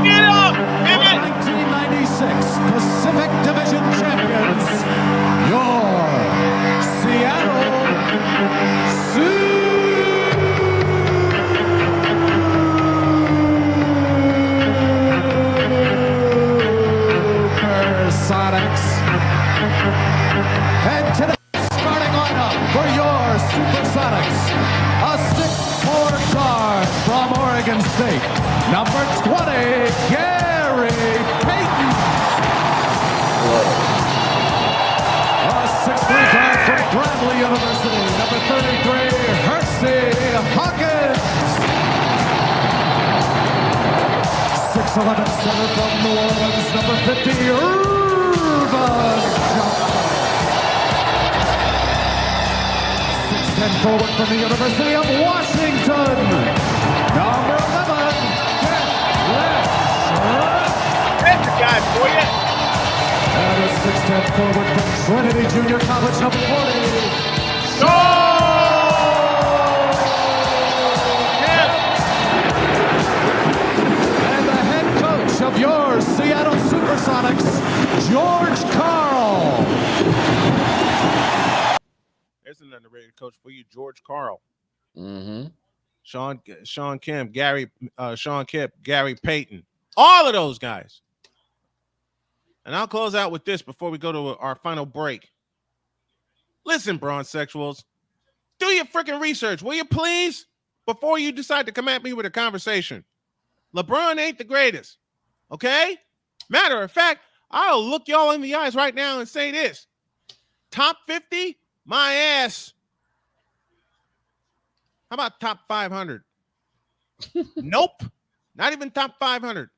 Get up! 1996 Pacific Division champions, your Seattle Supersonics. And today's starting lineup for your Supersonics. A 6'4" guard from Oregon State, number 20, Gary Payton. A 6'3" guard from Bradley University, number 33, Hersey Hawkins. 6'11" center from New Orleans, number 50, Irvin Johnson. 6'10" forward from the University of Washington, number 11, That's the guy for you. And a 6'10" forward from Trinity Junior College, number 40, And the head coach of coach for you, George Karl. Mm-hmm. Sean Kemp, Sean Kipp, Gary Payton, all of those guys. And I'll close out with this before we go to our final break. Listen, bronze sexuals, do your freaking research, will you please? Before you decide to come at me with a conversation. LeBron ain't the greatest, okay? Matter of fact, I'll look y'all in the eyes right now and say this. Top 50, my ass. How about top 500? Nope, not even top 500.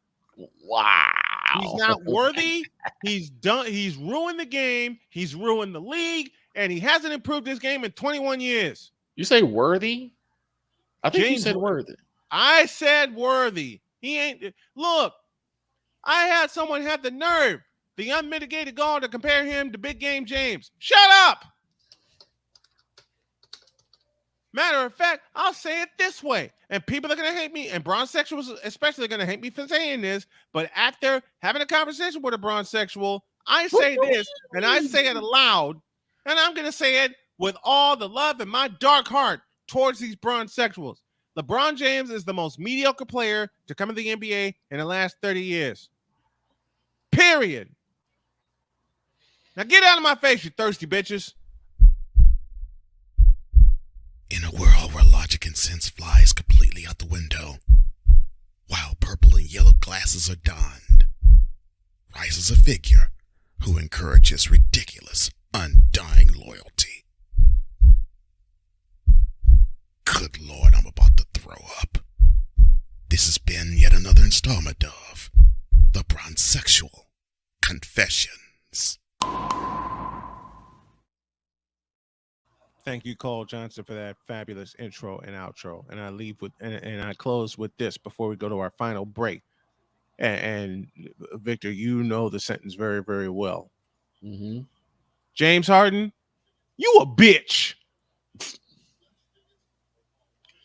Wow. He's not worthy. He's done. He's ruined the game. He's ruined the league, and he hasn't improved his game in 21 years. You say worthy? I think James you said worthy. I said worthy. He ain't. Look, I had someone have the nerve, the unmitigated gall, to compare him to Big Game James. Shut up. Matter of fact, I'll say it this way, and people are going to hate me, and bronze sexuals especially are going to hate me for saying this, but after having a conversation with a bronze sexual, I say this, and I say it aloud, and I'm going to say it with all the love in my dark heart towards these bronze sexuals. LeBron James is the most mediocre player to come to the NBA in the last 30 years. Period. Now get out of my face, you thirsty bitches. In a world where logic and sense flies completely out the window, while purple and yellow glasses are donned, rises a figure who encourages ridiculous, undying loyalty. Good Lord, I'm about to throw up. This has been yet another installment of The Bronzexual Confessions. Thank you, Cole Johnson, for that fabulous intro and outro. And I leave with and I close with this before we go to our final break. And Victor, you know the sentence very, very well. Mm-hmm. James Harden, you a bitch.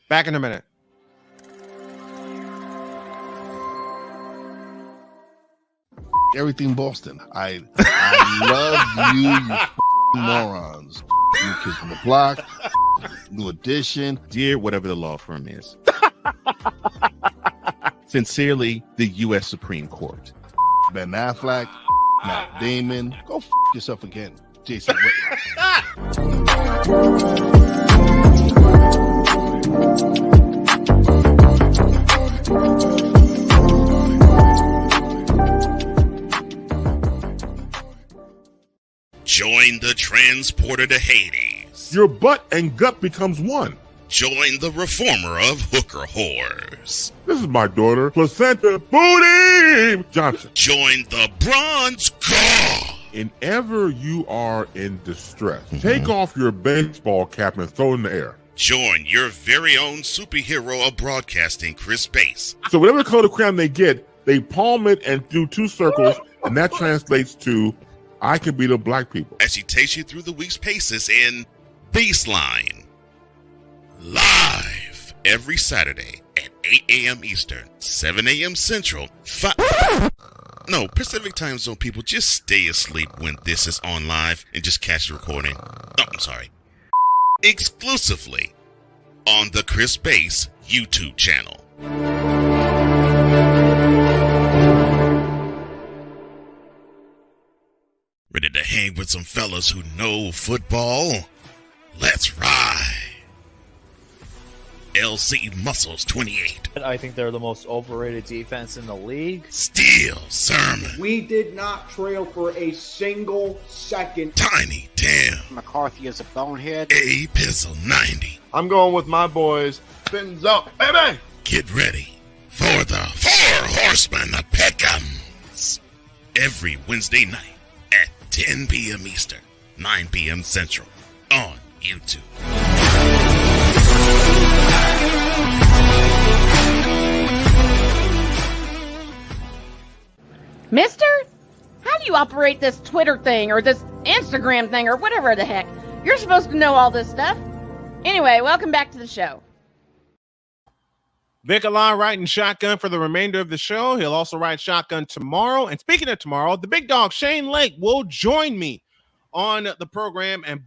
Back in a minute. Everything Boston. I love you morons. New Kids from the Block, New Edition. Dear whatever the law firm is. Sincerely, the U.S. Supreme Court. Ben Affleck, Matt Damon. Go yourself again, Jason Whitlock. Join the transporter to Hades. Your butt and gut becomes one. Join the reformer of hooker whores. This is my daughter, Placenta Booty Johnson. Join the bronze car. And ever you are in distress, take off your baseball cap and throw it in the air. Join your very own superhero of broadcasting, Chris Bass. So whatever color crayon they get, they palm it and do two circles, and that translates to I can beat up black people. As she takes you through the week's paces in Baseline. Live every Saturday at 8 a.m. Eastern, 7 a.m. Central, No, Pacific Time Zone people, just stay asleep when this is on live and just catch the recording. Oh, I'm sorry. Exclusively on the Chris Bass YouTube channel. Ready to hang with some fellas who know football? Let's ride. LC Muscles 28. I think they're the most overrated defense in the league. Steel Sermon. We did not trail for a single second. Tiny Tim. McCarthy is a bonehead. A Pizzle 90. I'm going with my boys. Fins up, baby. Get ready for the Four Horsemen of Pick'ems. Every Wednesday night at 10 p.m. Eastern, 9 p.m. Central on YouTube. Mister, how do you operate this Twitter thing or this Instagram thing or whatever the heck? You're supposed to know all this stuff. Anyway, welcome back to the show. VIKALAAH riding shotgun for the remainder of the show. He'll also ride shotgun tomorrow. And speaking of tomorrow, the big dog Shane Lake will join me on the program. And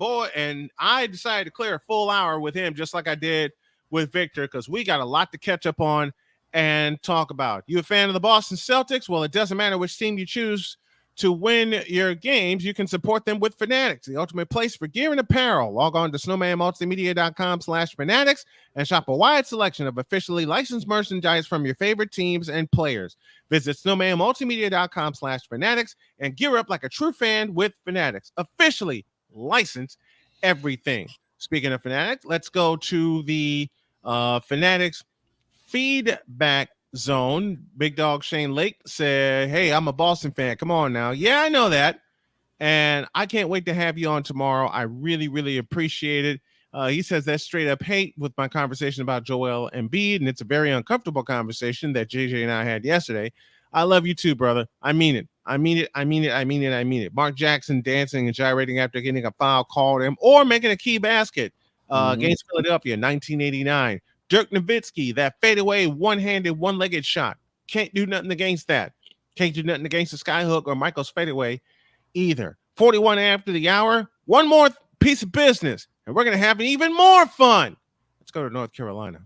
I decided to clear a full hour with him, just like I did with Victor, because we got a lot to catch up on and talk about. You a fan of the Boston Celtics? Well, it doesn't matter which team you choose to win your games. You can support them with Fanatics, the ultimate place for gear and apparel. Log on to snowmanmultimedia.com/fanatics and shop a wide selection of officially licensed merchandise from your favorite teams and players. Visit snowmanmultimedia.com/fanatics and gear up like a true fan with Fanatics. Officially licensed everything. Speaking of Fanatics, let's go to the Fanatics feedback zone. Big Dog Shane Lake said, hey, I'm a Boston fan. Come on now. Yeah, I know that. And I can't wait to have you on tomorrow. I really, really appreciate it. He says that's straight up hate with my conversation about Joel Embiid, and it's a very uncomfortable conversation that JJ and I had yesterday. I love you too, brother. I mean it. I mean it. I mean it. I mean it. I mean it. Mark Jackson dancing and gyrating after getting a foul called him or making a key basket against Philadelphia in 1989. Dirk Nowitzki, that fadeaway, one-handed, one-legged shot. Can't do nothing against that. Can't do nothing against the skyhook or Michael's fadeaway either. 41 after the hour. One more piece of business, and we're going to have even more fun. Let's go to North Carolina.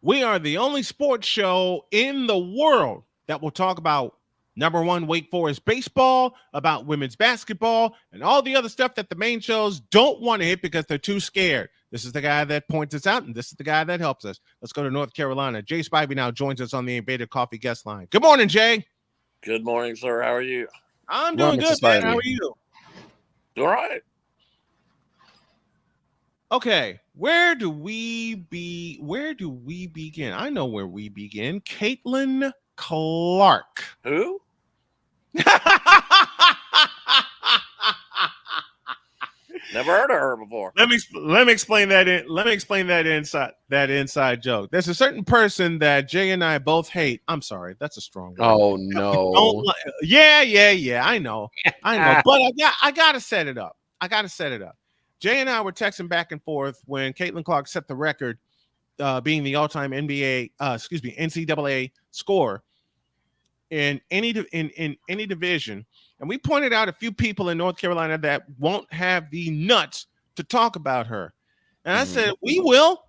We are the only sports show in the world that will talk about number one, Wake Forest baseball, about women's basketball, and all the other stuff that the main shows don't want to hit because they're too scared. This is the guy that points us out, and this is the guy that helps us. Let's go to North Carolina. Jay Spivey now joins us on the Invader Coffee guest line. Good morning, Jay. Good morning, sir. How are you? I'm doing good, man. How are you? Doing all right. Okay, where do we begin? I know where we begin. Caitlin Clark. Who? Never heard of her before. Let me explain that. Let me explain that inside joke. There's a certain person that Jay and I both hate. I'm sorry, that's a strong word. Oh no. Yeah. I know. But I gotta set it up. Jay and I were texting back and forth when Caitlin Clark set the record, being the all-time NCAA scorer in any division, and we pointed out a few people in North Carolina that won't have the nuts to talk about her. And I said, we will.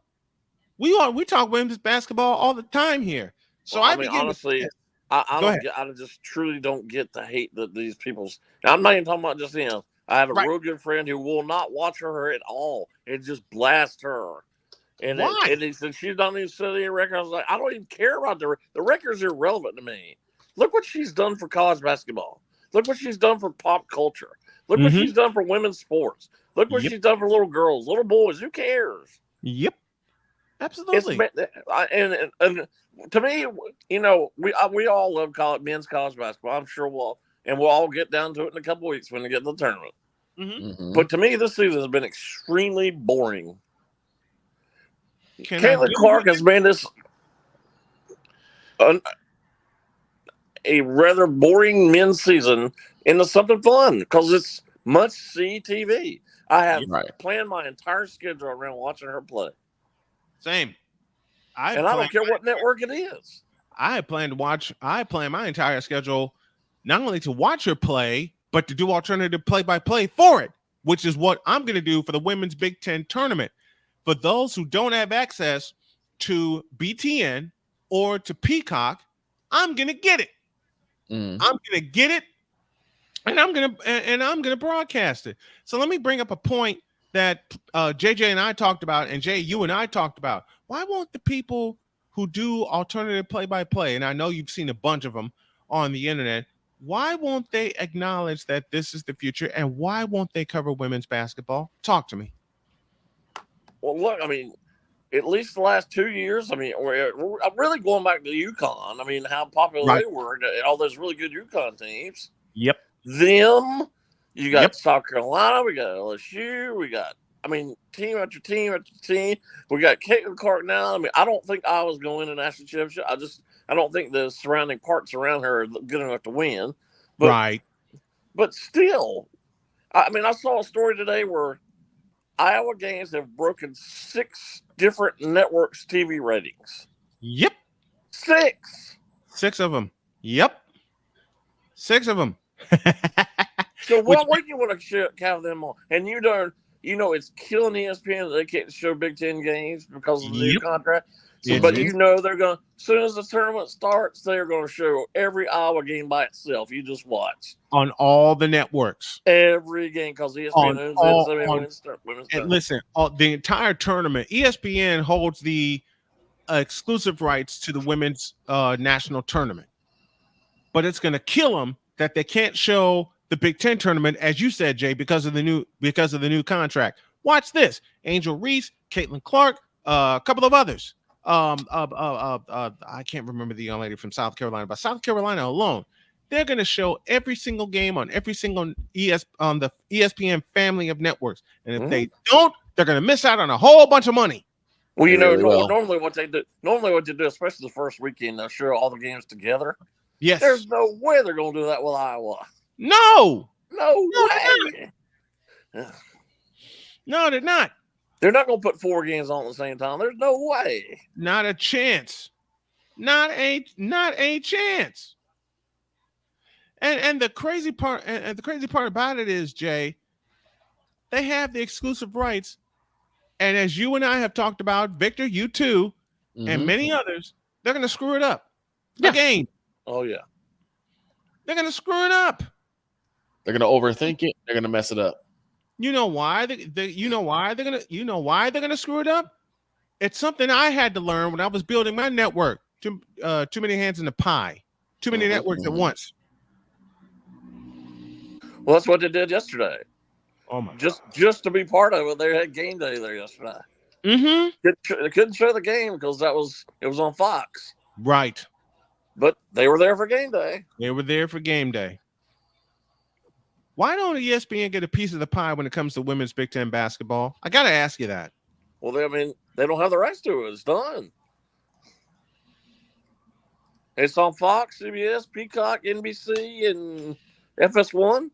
We talk women's basketball all the time here. So well, I mean, honestly, I just truly don't get the hate that these people's. Now, I'm not even talking about just him. I have a real good friend who will not watch her at all and just blast her. And he said she's not even setting a record. I was like, I don't even care about the record's irrelevant to me. Look what she's done for college basketball. Look what she's done for pop culture. Look what she's done for women's sports. Look what she's done for little girls, little boys. Who cares? Yep, absolutely. And to me, you know, we all love men's college basketball. I'm sure we'll all get down to it in a couple weeks when they get to the tournament. But to me, this season has been extremely boring. Caitlin Clark has made this a rather boring men's season into something fun because it's must-see TV. I have planned my entire schedule around watching her play. Same. I don't care what network it is. I plan my entire schedule not only to watch her play, but to do alternative play-by-play for it, which is what I'm going to do for the Women's Big Ten tournament. For those who don't have access to BTN or to Peacock, I'm going to get it. I'm going to get it, and I'm going to broadcast it. So let me bring up a point that JJ and I talked about, and Jay, you and I talked about. Why won't the people who do alternative play-by-play, and I know you've seen a bunch of them on the internet, why won't they acknowledge that this is the future, and why won't they cover women's basketball? Talk to me. Well, look, I mean, at least the last 2 years, I mean, we're really going back to UConn. I mean, how popular they were, and all those really good UConn teams. Yep. Them, you got South Carolina, we got LSU, we got I mean, team after team after team. We got Caitlin Clark now. I mean, I don't think Iowa's going to win a national championship. I don't think the surrounding parts around her are good enough to win. But, right. But still, I mean, I saw a story today where Iowa games have broken 6 different networks' TV ratings. Yep. 6. 6 of them. Yep. 6 of them. So what would you want to have them on? And you know it's killing ESPN that they can't show Big Ten games because of the new contract. So, but you know they're going to, as soon as the tournament starts, they're going to show every Iowa game by itself. You just watch. On all the networks. Every game because ESPN owns women's and listen, the entire tournament, ESPN holds the exclusive rights to the women's national tournament. But it's going to kill them that they can't show the Big Ten tournament, as you said, Jay, because of the new contract. Watch this: Angel Reese, Caitlin Clark, a couple of others. I can't remember the young lady from South Carolina, but South Carolina alone, they're going to show every single game on every single on the ESPN family of networks. And if they don't, they're going to miss out on a whole bunch of money. Well, you know, normally what they do, especially the first weekend, they'll show all the games together. Yes. There's no way they're going to do that with Iowa. No way. No, they're not. They're not going to put 4 games on at the same time. There's no way. Not a chance. Not a chance. And the crazy part about it is, Jay, they have the exclusive rights. And as you and I have talked about, Victor, you too, and many others, they're going to screw it up. Again. Oh yeah. They're going to screw it up. They're going to overthink it. They're going to mess it up. You know why? You know why they're going to screw it up? It's something I had to learn when I was building my network. Too many hands in the pie. Too many networks at once. Well, that's what they did yesterday. Oh my! Just to be part of it, they had game day there yesterday. They couldn't show the game because it was on Fox. Right. But they were there for game day. They were there for game day. Why don't ESPN get a piece of the pie when it comes to women's Big Ten basketball? I got to ask you that. Well, they don't have the rights to it. It's done. It's on Fox, CBS, Peacock, NBC, and FS1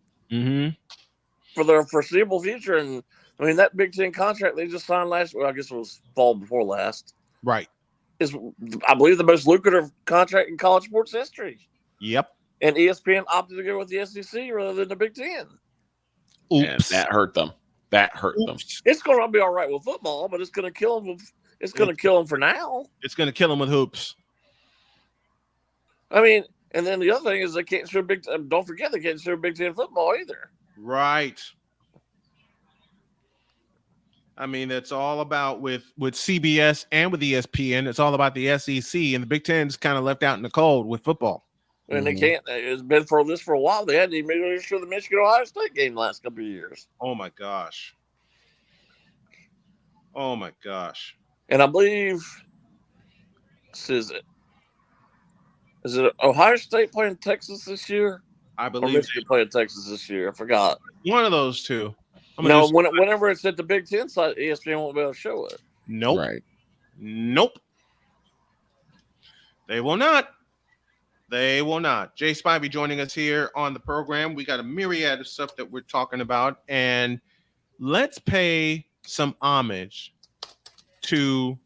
for the foreseeable future. And I mean, that Big Ten contract they just signed last. Well, I guess it was fall before last. Right. Is, I believe, the most lucrative contract in college sports history. Yep. And ESPN opted to go with the SEC rather than the Big Ten. Oops. And that hurt them. Them. It's going to be all right with football, but it's going to kill them. It's going to kill them for now. It's going to kill them with hoops. I mean, and then the other thing is they can't show don't forget they can't show Big Ten football either. Right. I mean, it's all about with CBS and with ESPN. It's all about the SEC, and the Big Ten's kind of left out in the cold with football. And they can't. It's been for this for a while. They hadn't even show the Michigan-Ohio State game the last couple of years. Oh my gosh. Oh my gosh. And I believe is it Ohio State playing Texas this year? I believe or Michigan playing Texas this year. I forgot. One of those two. No, whenever it's at the Big Ten side, ESPN won't be able to show it. Nope. Right. Nope. They will not. They will not. Jay Spivey joining us here on the program. We got a myriad of stuff that we're talking about, and let's pay some homage to,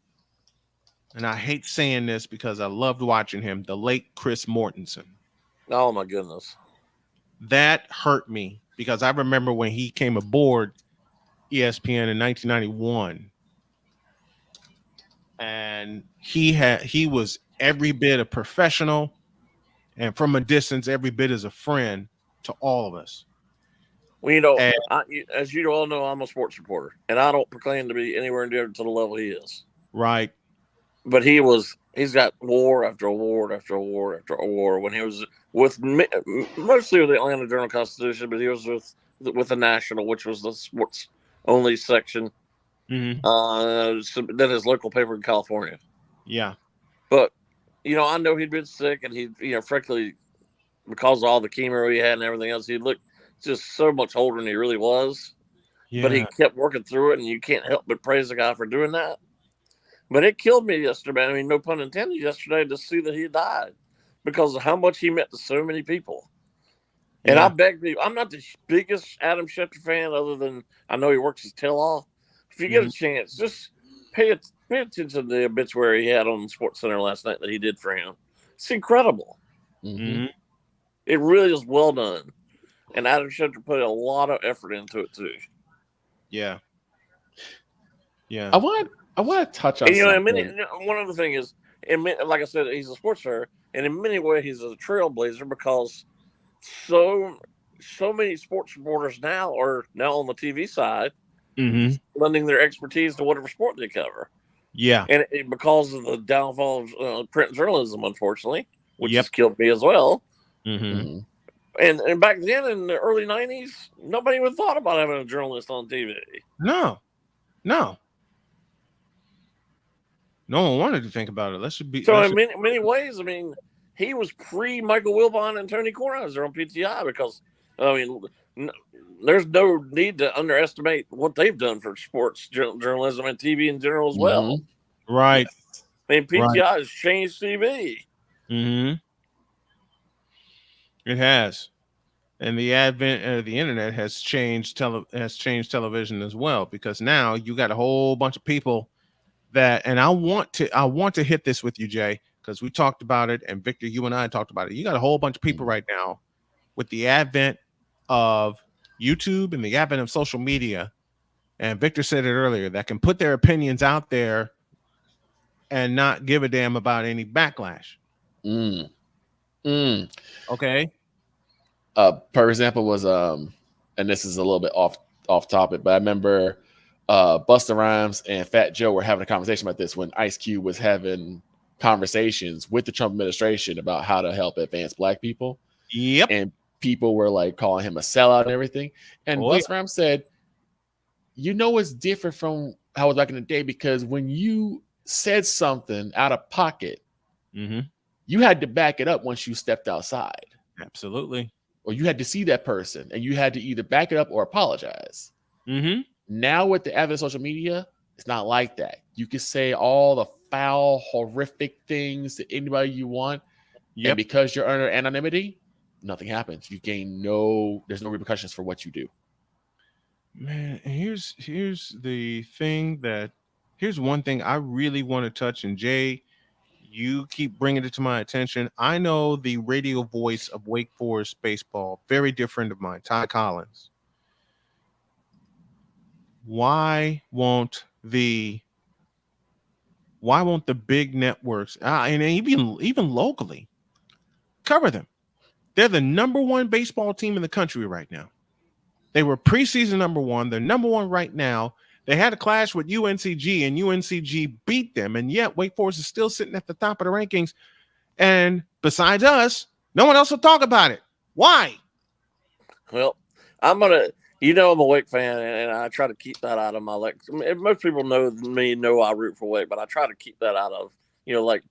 and I hate saying this because I loved watching him, the late Chris Mortensen. Oh, my goodness. That hurt me because I remember when he came aboard ESPN in 1991, and he was every bit a professional, and from a distance, every bit as a friend to all of us. Well, you know, as you all know, I'm a sports reporter, and I don't proclaim to be anywhere near to the level he is. Right. But he's got war after award after award after award. When he was with mostly with the Atlanta Journal-Constitution, but he was with the National, which was the sports only section. Then his local paper in California. Yeah. But you know, I know he'd been sick, and frankly, because of all the chemo he had and everything else, he looked just so much older than he really was. but he kept working through it, and you can't help but praise the guy for doing that. But it killed me yesterday. I mean, no pun intended, yesterday to see that he died because of how much he meant to so many people. And I beg you, I'm not the biggest Adam Schefter fan, other than I know he works his tail off. If you get a chance, just pay attention to the obituary he had on SportsCenter last night that he did for him. It's incredible. It really is well done. And Adam Schefter put a lot of effort into it too. Yeah. I want to touch on something. One other thing is, like I said, he's a sports star, and in many ways he's a trailblazer because so many sports reporters now are on the TV side, lending their expertise to whatever sport they cover. Yeah, and because of the downfall of print journalism, unfortunately, which has killed me as well. And back then in the early 90s, nobody even thought about having a journalist on TV. No one wanted to think about it. In many ways, I mean, he was pre Michael Wilbon and Tony Kornheiser on PTI because, I mean, there's no need to underestimate what they've done for sports journalism and TV in general as well. Right. I mean, PTI has changed TV. It has. And the advent of the internet has changed television as well, because now you got a whole bunch of people that, and I want to hit this with you, Jay, because we talked about it, and Victor, you and I talked about it. You got a whole bunch of people right now with the advent of YouTube and the advent of social media, and Victor said it earlier, that can put their opinions out there and not give a damn about any backlash. Okay. Per example was and this is a little bit off topic, but I remember Busta Rhymes and Fat Joe were having a conversation about this when Ice Cube was having conversations with the Trump administration about how to help advance Black people. And people were like calling him a sellout and everything. And Busta Rhymes said, it's different from how it was back in the day, because when you said something out of pocket, you had to back it up once you stepped outside. Absolutely. Or you had to see that person and you had to either back it up or apologize. Now with the advent of social media, it's not like that. You can say all the foul, horrific things to anybody you want. And because you're under anonymity, nothing happens. You gain there's no repercussions for what you do. Man, here's one thing I really want to touch, and Jay, you keep bringing it to my attention. I know the radio voice of Wake Forest baseball, very different of mine, Ty Collins. Why won't the big networks and even locally cover them? They're the number one baseball team in the country right now. They were preseason number one. They're number one right now. They had a clash with UNCG, and UNCG beat them. And yet Wake Forest is still sitting at the top of the rankings. And besides us, no one else will talk about it. Why? Well, I'm a Wake fan, and I try to keep that out of my most people know I root for Wake, but I try to keep that out of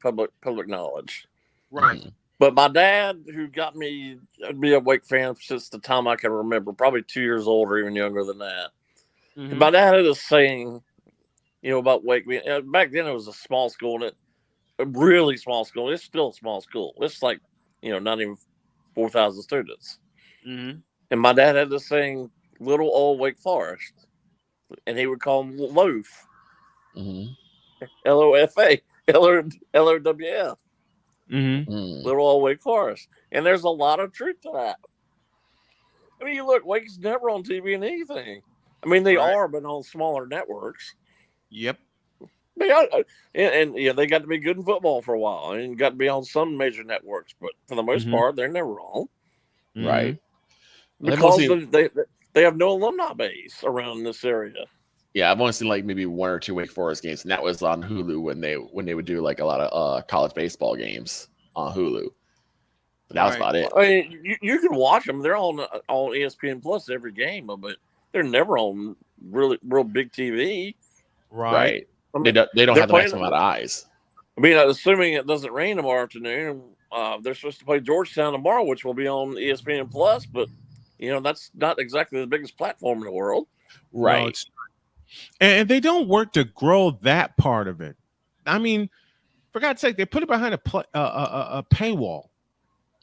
public knowledge. Right. But my dad, who got me to be a Wake fan since the time I can remember, probably 2 years old or even younger than that. My dad had a saying, about Wake. Back then it was a small school, and a really small school. It's still a small school. It's like, not even 4,000 students. And my dad had this saying, little old Wake Forest, and he would call them Loaf. LOFA, LOWF. Little old Wake Forest. And there's a lot of truth to that. I mean, you look, Wake's never on TV in anything. I mean, they are, but on smaller networks. Yep. They are, and they got to be good in football for a while, and got to be on some major networks. But for the most part, they're never on. Right. Because they have no alumni base around this area. Yeah, I've only seen like maybe one or two Wake Forest games, and that was on Hulu when they would do like a lot of college baseball games on Hulu. But that was about it. I mean, you can watch them; they're on ESPN Plus every game, but they're never on real big TV. Right. I mean, they don't have the maximum amount of eyes. I mean, assuming it doesn't rain tomorrow afternoon, they're supposed to play Georgetown tomorrow, which will be on ESPN Plus, but That's not exactly the biggest platform in the world. Right. No, and they don't work to grow that part of it. I mean, for God's sake, they put it behind a paywall.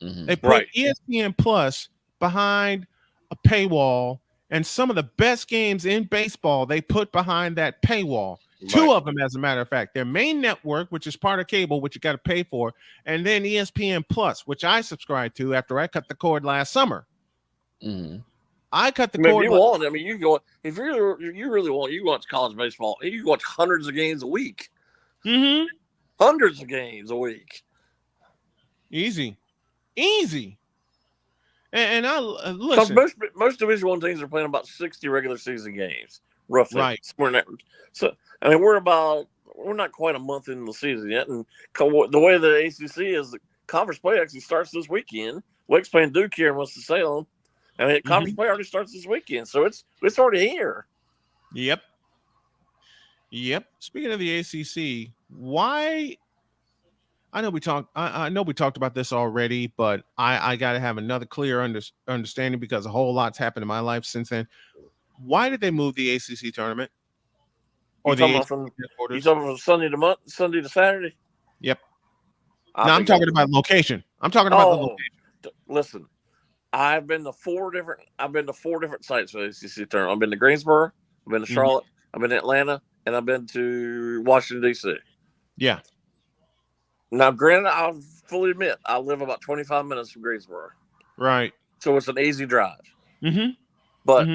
Mm-hmm. They put ESPN Plus behind a paywall, and some of the best games in baseball they put behind that paywall. Right. 2 of them, as a matter of fact. Their main network, which is part of cable, which you got to pay for, and then ESPN Plus, which I subscribed to after I cut the cord last summer. Mm-hmm. I cut the cord. If you want, you go. If you really want, you watch college baseball. You can watch hundreds of games a week. Mm-hmm. Hundreds of games a week. Easy. And I listen. Most Division I teams are playing about 60 regular season games, roughly. Right. So I mean, we're not quite a month into the season yet, and the way the ACC is, the conference play actually starts this weekend. Wake's playing Duke here in Winston-Salem. I mean, conference play already starts this weekend, so it's already here. Yep. Speaking of the ACC, why? I know we talked about this already, but I got to have another clear understanding because a whole lot's happened in my life since then. Why did they move the ACC tournament? You talking about from Sunday to Saturday? Yep. I'm talking about location. I'm talking about the location. Listen, I've been to 4 different sites for the ACC tournament. I've been to Greensboro, I've been to Charlotte, I've been to Atlanta, and I've been to Washington, D.C. Yeah. Now, granted, I'll fully admit I live about 25 minutes from Greensboro. Right. So it's an easy drive. Mm-hmm. But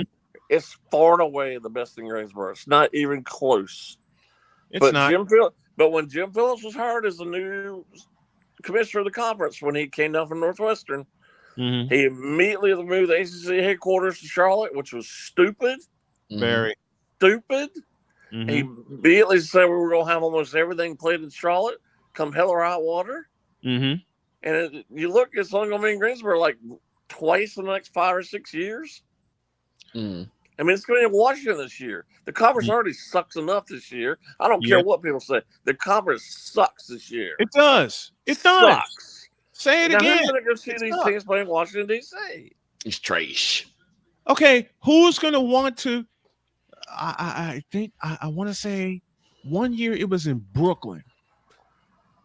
it's far and away the best in Greensboro. It's not even close. It's not. But when Jim Phillips was hired as the new commissioner of the conference, when he came down from Northwestern, he immediately moved the ACC headquarters to Charlotte, which was stupid. Very stupid. He immediately said we were going to have almost everything played in Charlotte, come hell or high water. Mm-hmm. And you look, it's only going to be in Greensboro like twice in the next 5 or 6 years. I mean, it's going to be in Washington this year. The conference already sucks enough this year. I don't care what people say. The conference sucks this year. It does. It does. Sucks. Say it again. Who's going to go see these teams playing Washington, D.C.? It's trash. Okay, who's going to want to? I think I want to say one year it was in Brooklyn.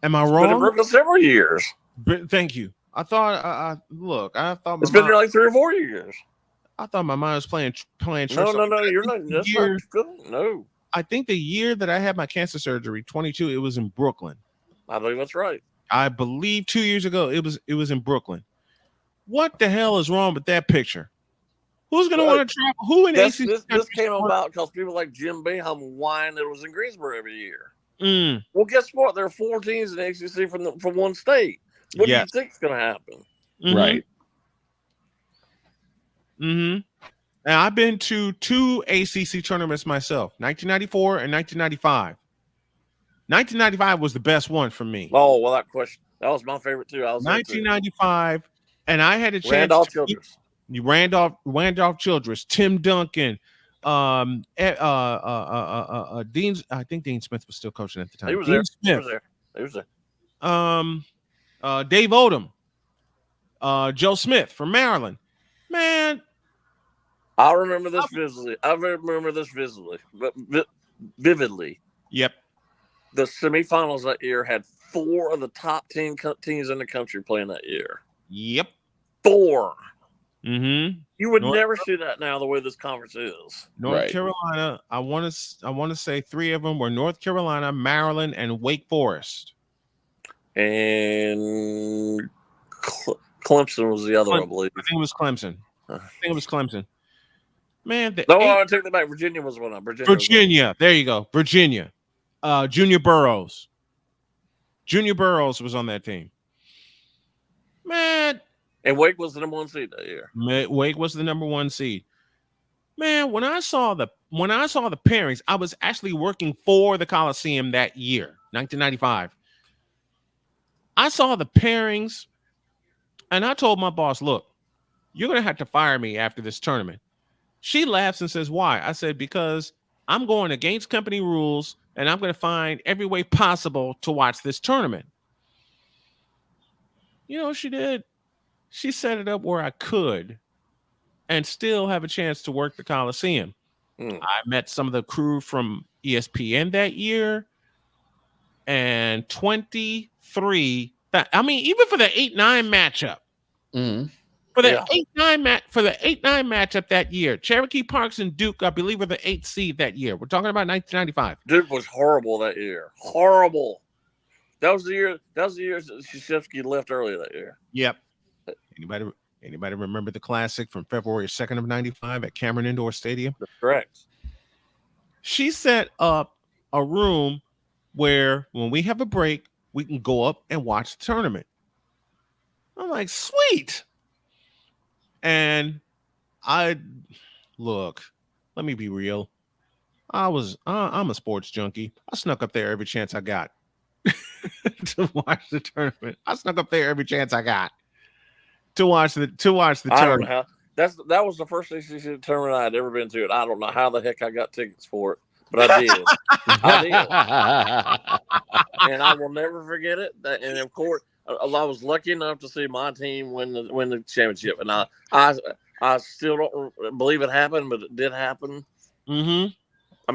Am I wrong? It's been in Brooklyn several years. Thank you. I thought. I thought it's been there like 3 or 4 years. I thought my mind was playing. No, you're not. That's not good. No. I think the year that I had my cancer surgery, 22, it was in Brooklyn. I believe that's right. I believe 2 years ago it was in Brooklyn. What the hell is wrong with that picture? Who's going to want to travel? Who in this came about because people like Jim Boeheim whine that it was in Greensboro every year. Well, guess what? There are 4 teams in the ACC from one state. What do you think is going to happen? Right. And I've been to 2 ACC tournaments myself, 1994 and 1995. 1995 was the best one for me. Oh, well, that was my favorite too. I was 1995, and I had a chance. Randolph Childress, Tim Duncan, Dean. I think Dean Smith was still coaching at the time. He was Dean there. Smith. He was there. Dave Odom, Joe Smith from Maryland. Man, I remember this vividly. Yep. The semifinals that year had 4 of the top 10 teams in the country playing that year. Yep. 4. Mm-hmm. You would never see that now the way this conference is. North Carolina, I want to say 3 of them were North Carolina, Maryland, and Wake Forest. And Clemson was the other, I believe. I think it was Clemson. Man, I take that back. Virginia was one of them. Virginia. There you go. Virginia. Junior Burroughs. Junior Burroughs was on that team. Man. And Wake was the number 1 seed that year. Wake was the number 1 seed. Man, when I saw the pairings, I was actually working for the Coliseum that year, 1995. I saw the pairings, and I told my boss, look, you're going to have to fire me after this tournament. She laughs and says, why? I said, because I'm going against company rules, and I'm going to find every way possible to watch this tournament. You know what she did? She set it up where I could and still have a chance to work the Coliseum. I met some of the crew from ESPN that year, and 23. I mean, even for the 8-9 matchup, for the 8-9 matchup that year, Cherokee Parks and Duke, I believe, were the 8th seed that year. We're talking about 1995. Duke was horrible that year. Horrible. That was the year Krzyzewski left early that year. Yep. Anybody remember the Classic from February 2nd of 95 at Cameron Indoor Stadium? That's correct. She set up a room where when we have a break, we can go up and watch the tournament. I'm like, sweet. And let me be real. I'm a sports junkie. I snuck up there every chance I got to watch the tournament. I snuck up there every chance I got to watch the tournament. I don't know how, that was the first ACC tournament I had ever been to. And I don't know how the heck I got tickets for it, but I did. I did. And I will never forget it. And of course, I was lucky enough to see my team win the championship. And I still don't believe it happened, but it did happen. Mm-hmm. I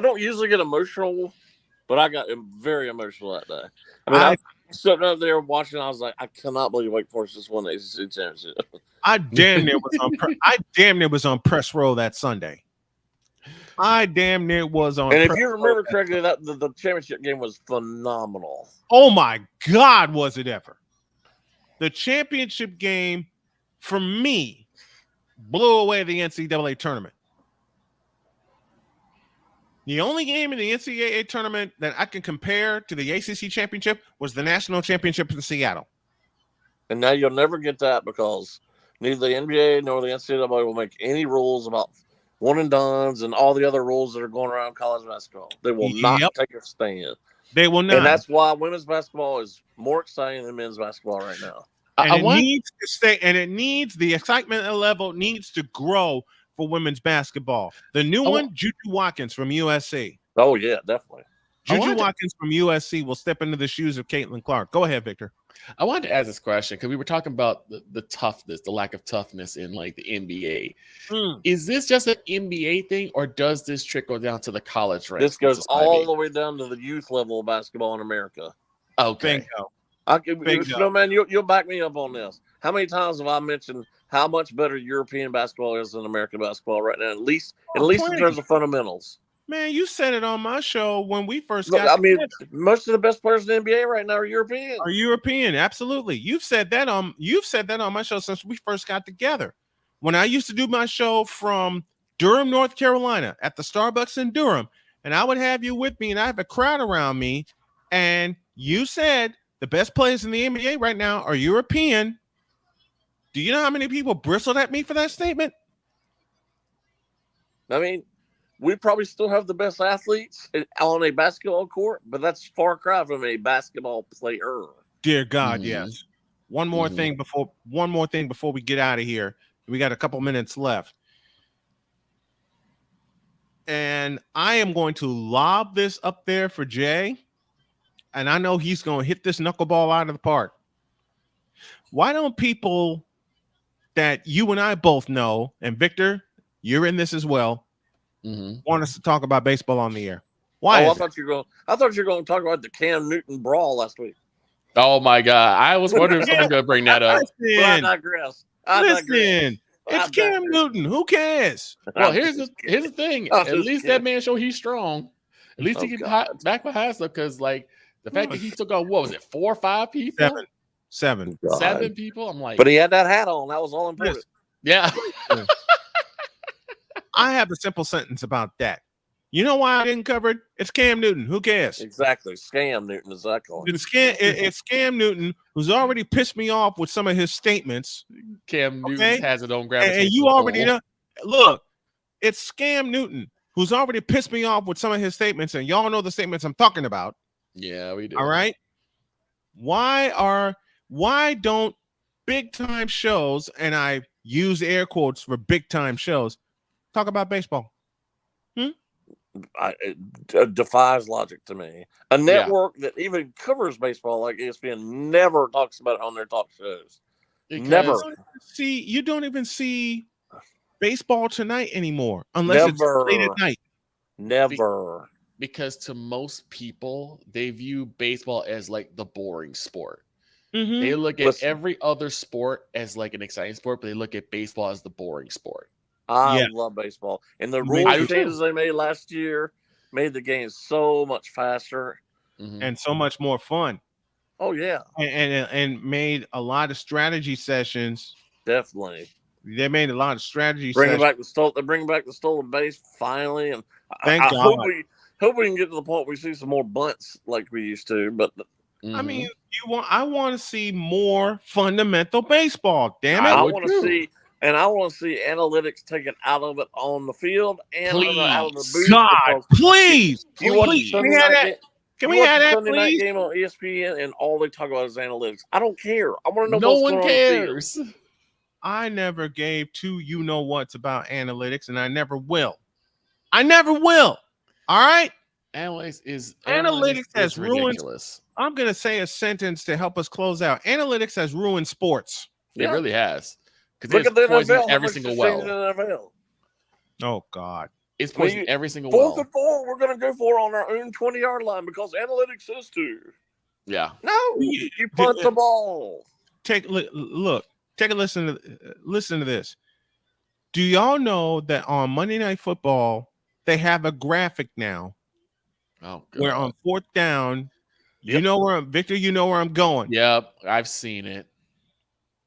don't usually get emotional, but I got very emotional that day. I sitting up there watching. I was like, I cannot believe Wake Forest just won the ACC championship. I damn near was on press row that Sunday. I damn near was on. And if you remember correctly, that the championship game was phenomenal. Oh my God, was it ever? The championship game for me blew away the NCAA tournament. The only game in the NCAA tournament that I can compare to the ACC championship was the national championship in Seattle. And now you'll never get that because neither the NBA nor the NCAA will make any rules about one and dones and all the other rules that are going around college basketball. They will not take a stand. They will not. And that's why women's basketball is more exciting than men's basketball right now. And it needs to stay, and it needs the excitement level needs to grow for women's basketball. The new one, Juju Watkins from USC. Oh yeah, definitely. Juju Watkins from USC will step into the shoes of Caitlin Clark. Go ahead, Victor. I wanted to ask this question because we were talking about the toughness, the lack of toughness in like the NBA. Is this just an NBA thing, or does this trickle down to the college ranks? This goes all the way down to the youth level of basketball in America. Okay. Snowman, you'll back me up on this. How many times have I mentioned how much better European basketball is than American basketball right now? At least in terms of fundamentals. Man, you said it on my show when we first got together. Most of the best players in the NBA right now are European. Absolutely. You've said that on my show since we first got together. When I used to do my show from Durham, North Carolina, at the Starbucks in Durham, and I would have you with me, and I have a crowd around me, and you said the best players in the NBA right now are European. Do you know how many people bristled at me for that statement? I mean, we probably still have the best athletes on a basketball court, but that's far cry from a basketball player. Dear God, yes. One more thing before we get out of here. We got a couple minutes left. And I am going to lob this up there for Jay. And I know he's going to hit this knuckleball out of the park. Why don't people that you and I both know, and Victor, you're in this as well, want us to talk about baseball on the air? Why? I thought you were going to talk about the Cam Newton brawl last week. Oh my God! I was wondering if someone's going to bring that up. I digress. It's Cam Newton. Who cares? Well, here's the thing. At least that man showed he's strong. At least he can back behind stuff because, like, the fact that he took out, what was it, 4 or 5 people? Seven people. I'm like, but he had that hat on. That was all important. Yeah. I have a simple sentence about that. You know why I didn't cover it? It's Cam Newton. Who cares? Exactly. Scam Newton is that called. It's Cam Newton who's already pissed me off with some of his statements. Cam Newton has it on gravitation. And you already know. Look, it's Scam Newton who's already pissed me off with some of his statements, and y'all know the statements I'm talking about. Yeah, we do. All right. Why don't big time shows, and I use air quotes for big time shows, talk about baseball? It defies logic to me. A network that even covers baseball like ESPN never talks about it on their talk shows. Never. You don't even see baseball tonight anymore unless it's late at night. Never. Because to most people, they view baseball as like the boring sport. Mm-hmm. They look at every other sport as like an exciting sport, but they look at baseball as the boring sport. I love baseball. And the rule changes they made last year made the game so much faster. And so much more fun. Oh, yeah. And made a lot of strategy sessions. Definitely. They made a lot of strategy They're sessions. bringing back the stolen base finally. And Thank I God. hope we can get to the point where we see some more bunts like we used to. But I mean, I want to see more fundamental baseball. Damn it! I want to see analytics taken out of it on the field and out of the booth. God, please, you watch please. Sunday night game. Can we have that, Sunday night please? game on ESPN and all they talk about is analytics. I don't care. I want to know No what's one going cares. on the field. I never gave two you-know-whats about analytics, and I never will. I never will. All right? Analytics has ruined. ridiculous. I'm going to say a sentence to help us close out. Analytics has ruined sports. It really has. Look at the NFL. Every single well. NFL. Oh, God. It's poisoning every single well. 4th well. and 4, we're going to go for on our own 20-yard line because analytics says to. Yeah. No, you punt the ball. Take a listen to this. Do y'all know that on Monday Night Football they have a graphic now? Oh, God. Where on 4th down, you know where I'm going. Yep, I've seen it.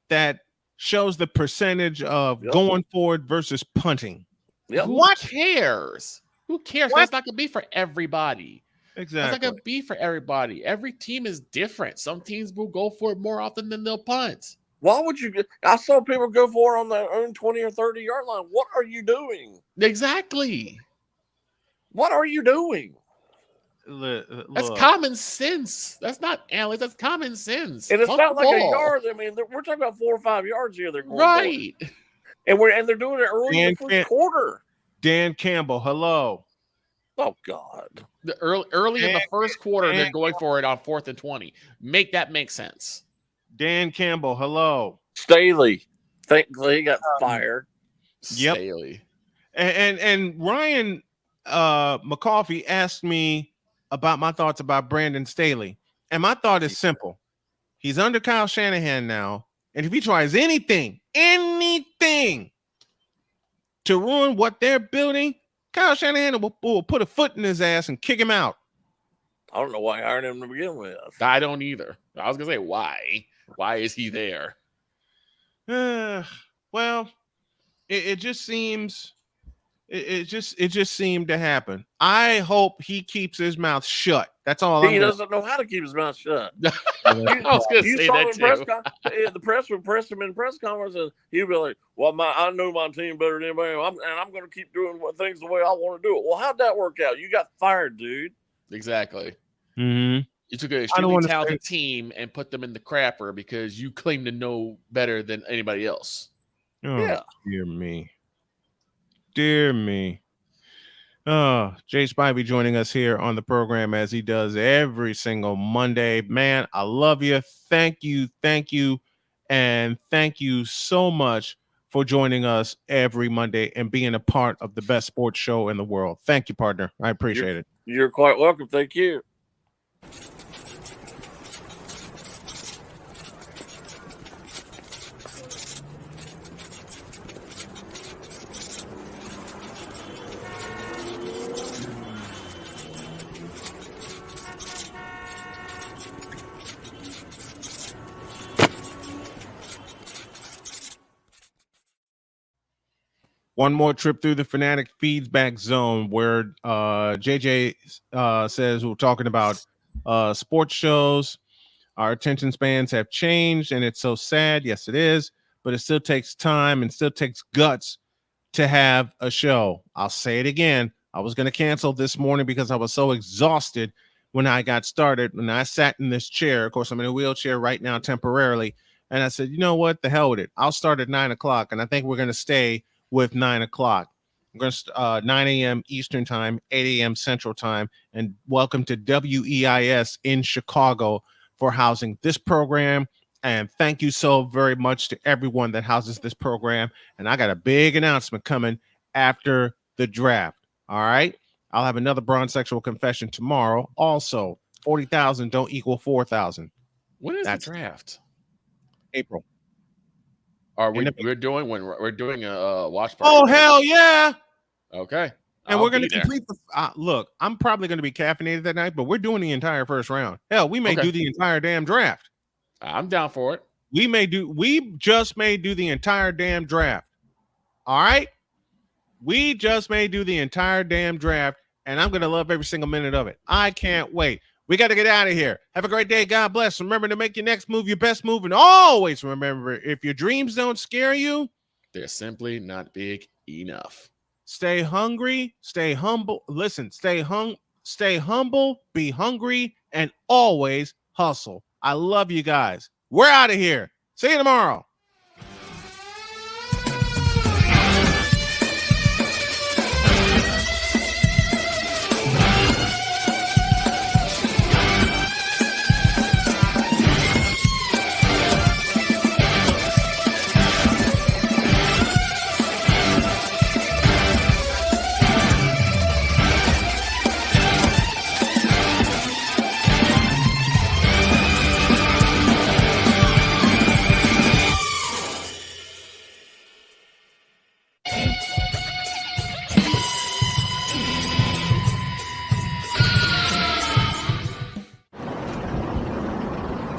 That shows the percentage of going forward versus punting. Yep. Who cares? Who cares? That's not going to be for everybody. Exactly. That's not going to be for everybody. Every team is different. Some teams will go for it more often than they'll punt. Why would you? I saw people go for it on their own 20 or 30-yard line. What are you doing? Exactly. What are you doing? That's common sense. That's not analytics. That's common sense. And it's Punt not the like a ball. yard. I mean, we're talking about 4 or 5 yards here. They're going right. For. And they're doing it early in the first quarter. Dan Campbell, hello. Oh God. The early in the first quarter, they're going for it on 4th and 20. Make sense. Dan Campbell, hello. Staley. Thankfully, he got fired. Yep. Staley. And Ryan McCarthy asked me about my thoughts about Brandon Staley. And my thought is simple. He's under Kyle Shanahan now. And if he tries anything to ruin what they're building, Kyle Shanahan will put a foot in his ass and kick him out. I don't know why I hired him to begin with. I don't either. I was going to say, why? Why is he there? Well, it just seems... It just seemed to happen. I hope he keeps his mouth shut. That's all. He doesn't know how to keep his mouth shut. I was going to say that too. The press would press him in press conference, and he'd be like, "Well, I know my team better than anybody, and I'm going to keep doing things the way I want to do it." Well, how'd that work out? You got fired, dude. Exactly. Mm-hmm. You took an extremely talented team and put them in the crapper because you claim to know better than anybody else. Oh, yeah. Dear me. Jay Spivey joining us here on the program as he does every single Monday. Man, I love you. Thank you. And thank you so much for joining us every Monday and being a part of the best sports show in the world. Thank you, partner. I appreciate it. You're quite welcome. Thank you. One more trip through the Fanatic feedback zone where JJ says we're talking about sports shows. Our attention spans have changed, and it's so sad. Yes, it is, but it still takes time and still takes guts to have a show. I'll say it again. I was going to cancel this morning because I was so exhausted when I got started. When I sat in this chair, of course, I'm in a wheelchair right now temporarily, and I said, you know what? The hell with it. I'll start at 9 o'clock, and I think we're going to stay with 9 o'clock. I'm going to 9 a.m. Eastern time, 8 a.m. Central time, and welcome to WEIS in Chicago for housing this program And thank you so very much to everyone that houses this program. And I got a big announcement coming after the draft. All right. I'll have another bronze sexual confession tomorrow. Also, 40,000 don't equal 4,000. When is the draft? April. We're doing a watch party. Oh, hell yeah. Okay. And we're going to complete the look. I'm probably going to be caffeinated that night, but we're doing the entire first round. Hell, we may do the entire damn draft. I'm down for it. We just may do the entire damn draft. All right. We just may do the entire damn draft, and I'm going to love every single minute of it. I can't wait. We got to get out of here. Have a great day. God bless. Remember to make your next move your best move, and always remember, if your dreams don't scare you, they're simply not big enough. Stay hungry, stay humble. Listen, stay humble, be hungry, and always hustle. I love you guys. We're out of here. See you tomorrow.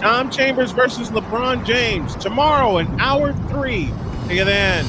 Tom Chambers versus LeBron James tomorrow in hour 3. See you then.